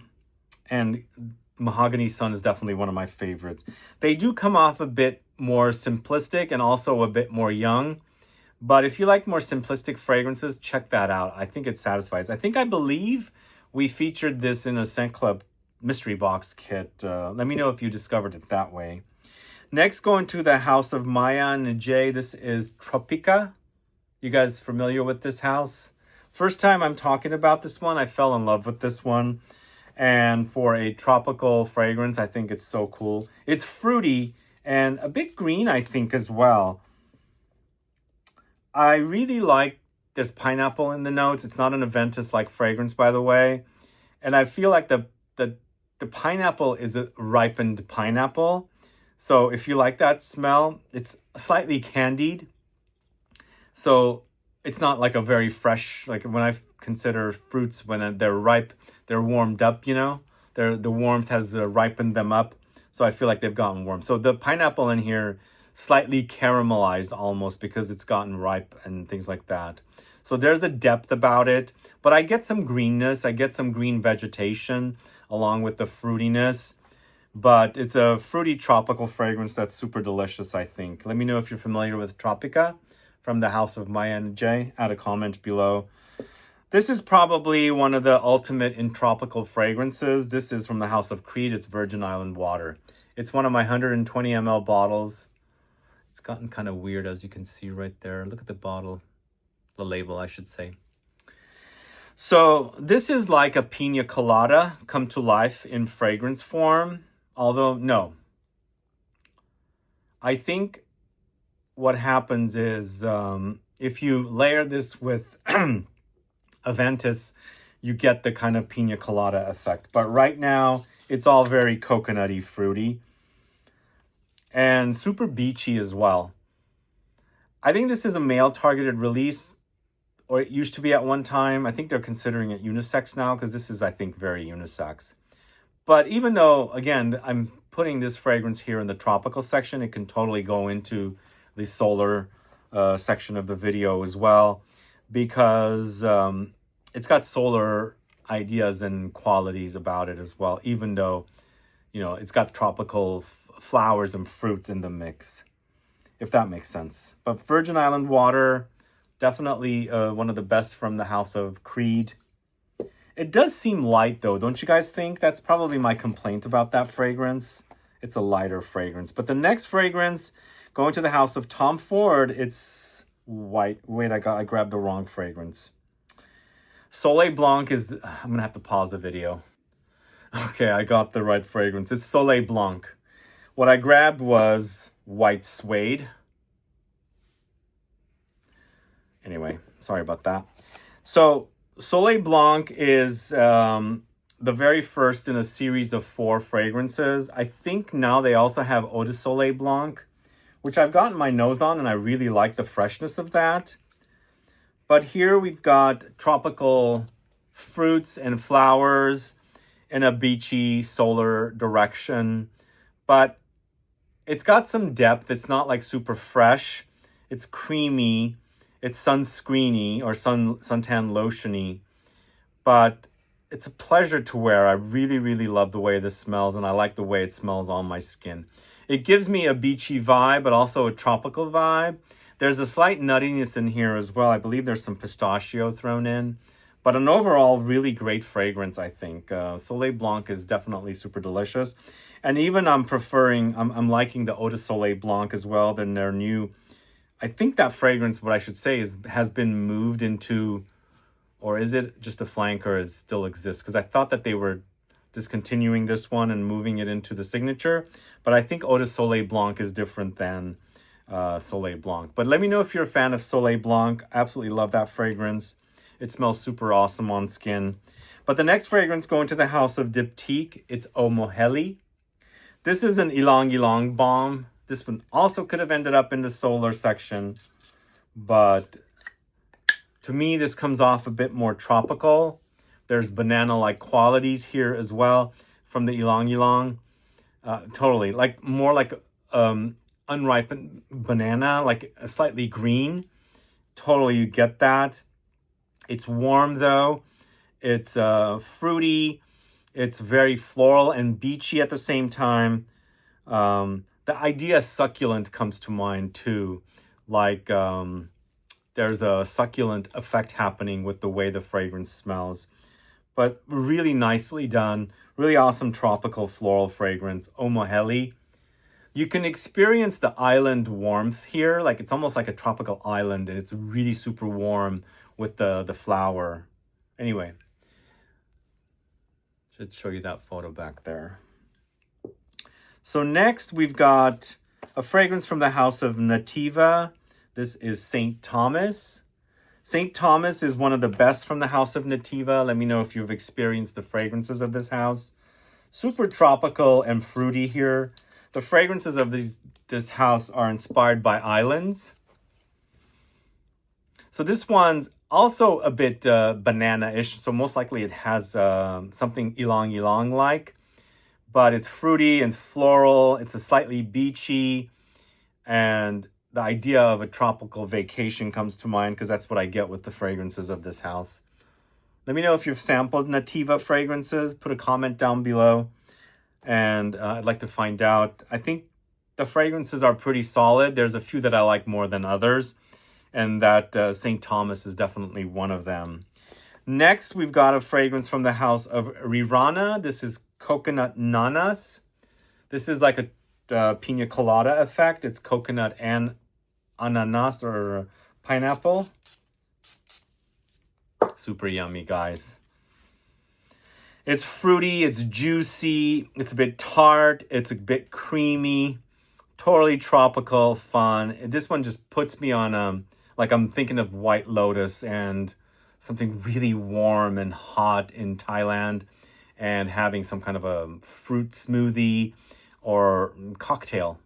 And Mahogany Sun is definitely one of my favorites. They do come off a bit more simplistic and also a bit more young. But if you like more simplistic fragrances, check that out. I think it satisfies. I believe we featured this in a Scent Club mystery box kit. Let me know if you discovered it that way. Next, going to the house of Maya and Jay. This is Tropica. You guys familiar with this house? First time I'm talking about this one, I fell in love with this one. And for a tropical fragrance, I think it's so cool. It's fruity and a bit green, I think, as well. I really like, there's pineapple in the notes. It's not an Aventus-like fragrance, by the way. And I feel like the pineapple is a ripened pineapple. So if you like that smell, it's slightly candied. So it's not like a very fresh, like when I consider fruits, when they're ripe, they're warmed up, you know? The warmth has ripened them up. So I feel like they've gotten warm. So the pineapple in here, slightly caramelized almost because it's gotten ripe and things like that. So there's a depth about it, but I get some greenness. I get some green vegetation along with the fruitiness, but it's a fruity tropical fragrance that's super delicious, I think. Let me know if you're familiar with Tropica from the house of Maya and Jay. Add a comment below. This is probably one of the ultimate in tropical fragrances. This is from the house of Creed. It's Virgin Island water. It's one of my 120 ml bottles. It's gotten kind of weird, as you can see right there. Look at the bottle, the label, I should say. So this is like a pina colada come to life in fragrance form. Although, no. I think what happens is if you layer this with Aventus, you get the kind of pina colada effect. But right now, it's all very coconutty, fruity. And super beachy as well. I think this is a male-targeted release, or it used to be at one time. I think they're considering it unisex now, because this is, I think, very unisex. But even though, again, I'm putting this fragrance here in the tropical section, it can totally go into the solar section of the video as well, because it's got solar ideas and qualities about it as well, even though, you know, it's got tropical flowers and fruits in the mix, if that makes sense. But Virgin Island water, definitely one of the best from the house of Creed. It does seem light though, don't you guys think? That's probably my complaint about that fragrance. It's a lighter fragrance. But the next fragrance, going to the house of Tom Ford, it's white. Wait, I grabbed the wrong fragrance. Soleil Blanc is, I'm gonna have to pause the video. Okay, I got the right fragrance. It's Soleil Blanc. What I grabbed was white suede. Anyway, sorry about that. So Soleil Blanc is the very first in a series of 4 fragrances. I think now they also have Eau de Soleil Blanc, which I've gotten my nose on, and I really like the freshness of that. But here we've got tropical fruits and flowers in a beachy solar direction. But it's got some depth. It's not like super fresh. It's creamy. It's sunscreeny or suntan lotiony. But it's a pleasure to wear. I really, really love the way this smells, and I like the way it smells on my skin. It gives me a beachy vibe, but also a tropical vibe. There's a slight nuttiness in here as well. I believe there's some pistachio thrown in. But an overall really great fragrance, I think. Soleil Blanc is definitely super delicious. And even I'm liking the Eau de Soleil Blanc as well. Then their new, I think that fragrance, what I should say, has been moved into, or is it just a flanker? It still exists? Because I thought that they were discontinuing this one and moving it into the signature. But I think Eau de Soleil Blanc is different than Soleil Blanc. But let me know if you're a fan of Soleil Blanc. I absolutely love that fragrance. It smells super awesome on skin. But the next fragrance going to the house of Diptyque, it's Omoheli. This is an Ylang Ylang bomb. This one also could have ended up in the solar section. But to me, this comes off a bit more tropical. There's banana-like qualities here as well from the Ylang Ylang. Totally, like more like unripened banana, like a slightly green. Totally, you get that. It's warm though. It's fruity. It's very floral and beachy at the same time. The idea succulent comes to mind too. Like there's a succulent effect happening with the way the fragrance smells. But really nicely done. Really awesome tropical floral fragrance. Omoheli. You can experience the island warmth here. Like it's almost like a tropical island, and it's really super warm with the flower. Anyway, should show you that photo back there. So next we've got a fragrance from the house of Nativa. This is St. Thomas. St. Thomas is one of the best from the house of Nativa. Let me know if you've experienced the fragrances of this house. Super tropical and fruity here. The fragrances of this house are inspired by islands. So this one's also a bit banana-ish. So most likely it has something ylang-ylang-like. But it's fruity and floral. It's a slightly beachy. And the idea of a tropical vacation comes to mind because that's what I get with the fragrances of this house. Let me know if you've sampled Nativa fragrances. Put a comment down below. And I'd like to find out. I think the fragrances are pretty solid. There's a few that I like more than others. And that St. Thomas is definitely one of them. Next, we've got a fragrance from the house of Rirana. This is Coconut Nanas. This is like a pina colada effect. It's coconut and ananas or pineapple. Super yummy, guys. It's fruity, it's juicy, it's a bit tart, it's a bit creamy, totally tropical, fun. This one just puts me on, like I'm thinking of White Lotus and something really warm and hot in Thailand and having some kind of a fruit smoothie or cocktail.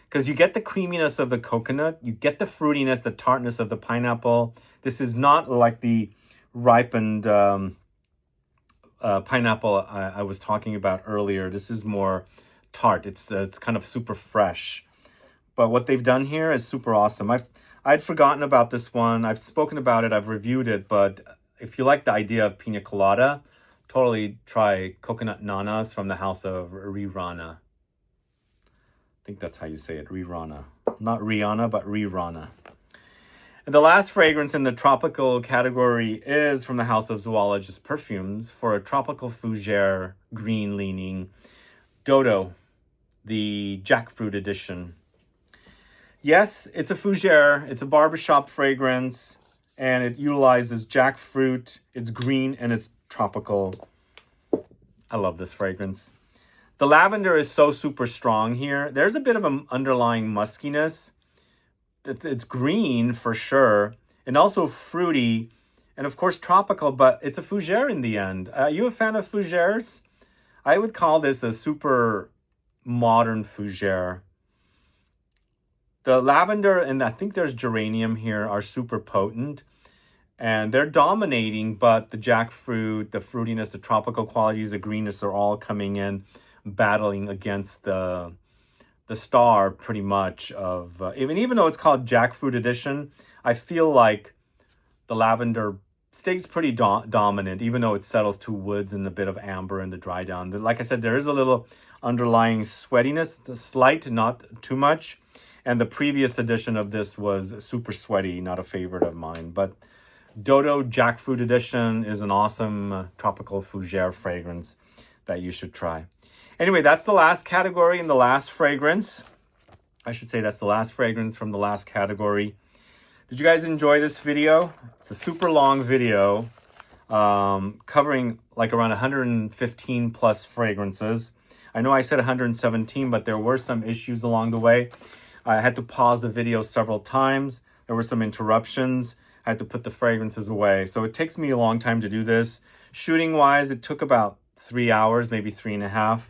Because you get the creaminess of the coconut, you get the fruitiness, the tartness of the pineapple. This is not like the ripened pineapple I was talking about earlier. This is more tart. It's kind of super fresh. But what they've done here is super awesome. I'd forgotten about this one. I've spoken about it. I've reviewed it. But if you like the idea of pina colada, totally try Coconut Nanas from the house of Rirana. I think that's how you say it, Rirana. Not Rihanna, but Rirana. And the last fragrance in the tropical category is from the house of Zoologist Perfumes for a tropical fougere green leaning Dodo, the jackfruit edition. Yes, it's a fougere. It's a barbershop fragrance, and it utilizes jackfruit. It's green and it's tropical. I love this fragrance. The lavender is so super strong here. There's a bit of an underlying muskiness. It's green for sure, and also fruity, and of course tropical, but it's a fougere in the end. Are you a fan of fougeres? I would call this a super modern fougere. The lavender, and I think there's geranium here, are super potent, and they're dominating, but the jackfruit, the fruitiness, the tropical qualities, the greenness are all coming in, battling against the star pretty much of, even though it's called Jackfruit Edition, I feel like the lavender stays pretty dominant, even though it settles to woods and a bit of amber in the dry down. Like I said, there is a little underlying sweatiness, slight, not too much. And the previous edition of this was super sweaty, not a favorite of mine. But Dodo Jackfruit Edition is an awesome tropical fougere fragrance that you should try. Anyway, that's the last category and the last fragrance. I should say that's the last fragrance from the last category. Did you guys enjoy this video? It's a super long video covering like around 115 plus fragrances. I know I said 117, but there were some issues along the way. I had to pause the video several times. There were some interruptions. I had to put the fragrances away. So it takes me a long time to do this. Shooting wise, it took about 3 hours, maybe 3.5.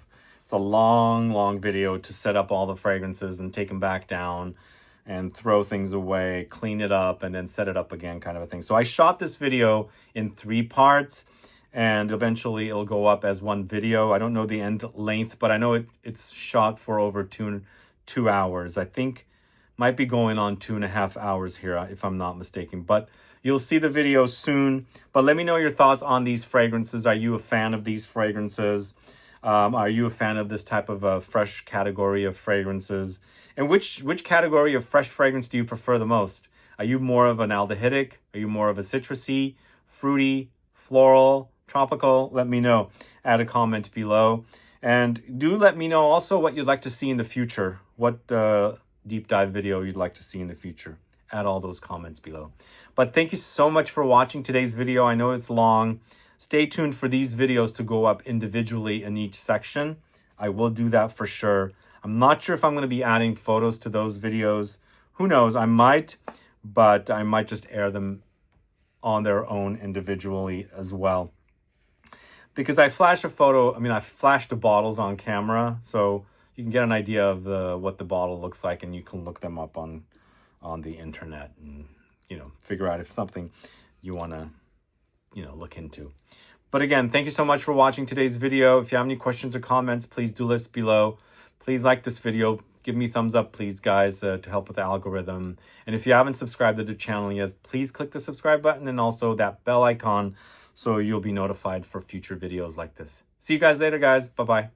It's a long video to set up all the fragrances and take them back down and throw things away, clean it up, and then set it up again kind of a thing. So I shot this video in 3 parts, and eventually it'll go up as one video. I don't know the end length, but I know it's shot for over two hours. I think might be going on 2.5 hours here, if I'm not mistaken. But You'll see the video soon, but let me know your thoughts on these fragrances. Are you a fan of these fragrances? Are you a fan of this type of fresh category of fragrances? And which category of fresh fragrance do you prefer the most? Are you more of an aldehydic? Are you more of a citrusy, fruity, floral, tropical? Let me know. Add a comment below. And do let me know also what you'd like to see in the future. What deep dive video you'd like to see in the future. Add all those comments below. But thank you so much for watching today's video. I know it's long. Stay tuned for these videos to go up individually in each section. I will do that for sure. I'm not sure if I'm going to be adding photos to those videos. Who knows? I might, but I might just air them on their own individually as well. Because I flash a photo, I flashed the bottles on camera, so you can get an idea of what the bottle looks like, and you can look them up on the internet and, figure out if something you want to, look into. But again, thank you so much for watching today's video. If you have any questions or comments, please do list below. Please like this video. Give me a thumbs up, please, guys, to help with the algorithm. And if you haven't subscribed to the channel yet, please click the subscribe button and also that bell icon so you'll be notified for future videos like this. See you guys later, guys. Bye-bye.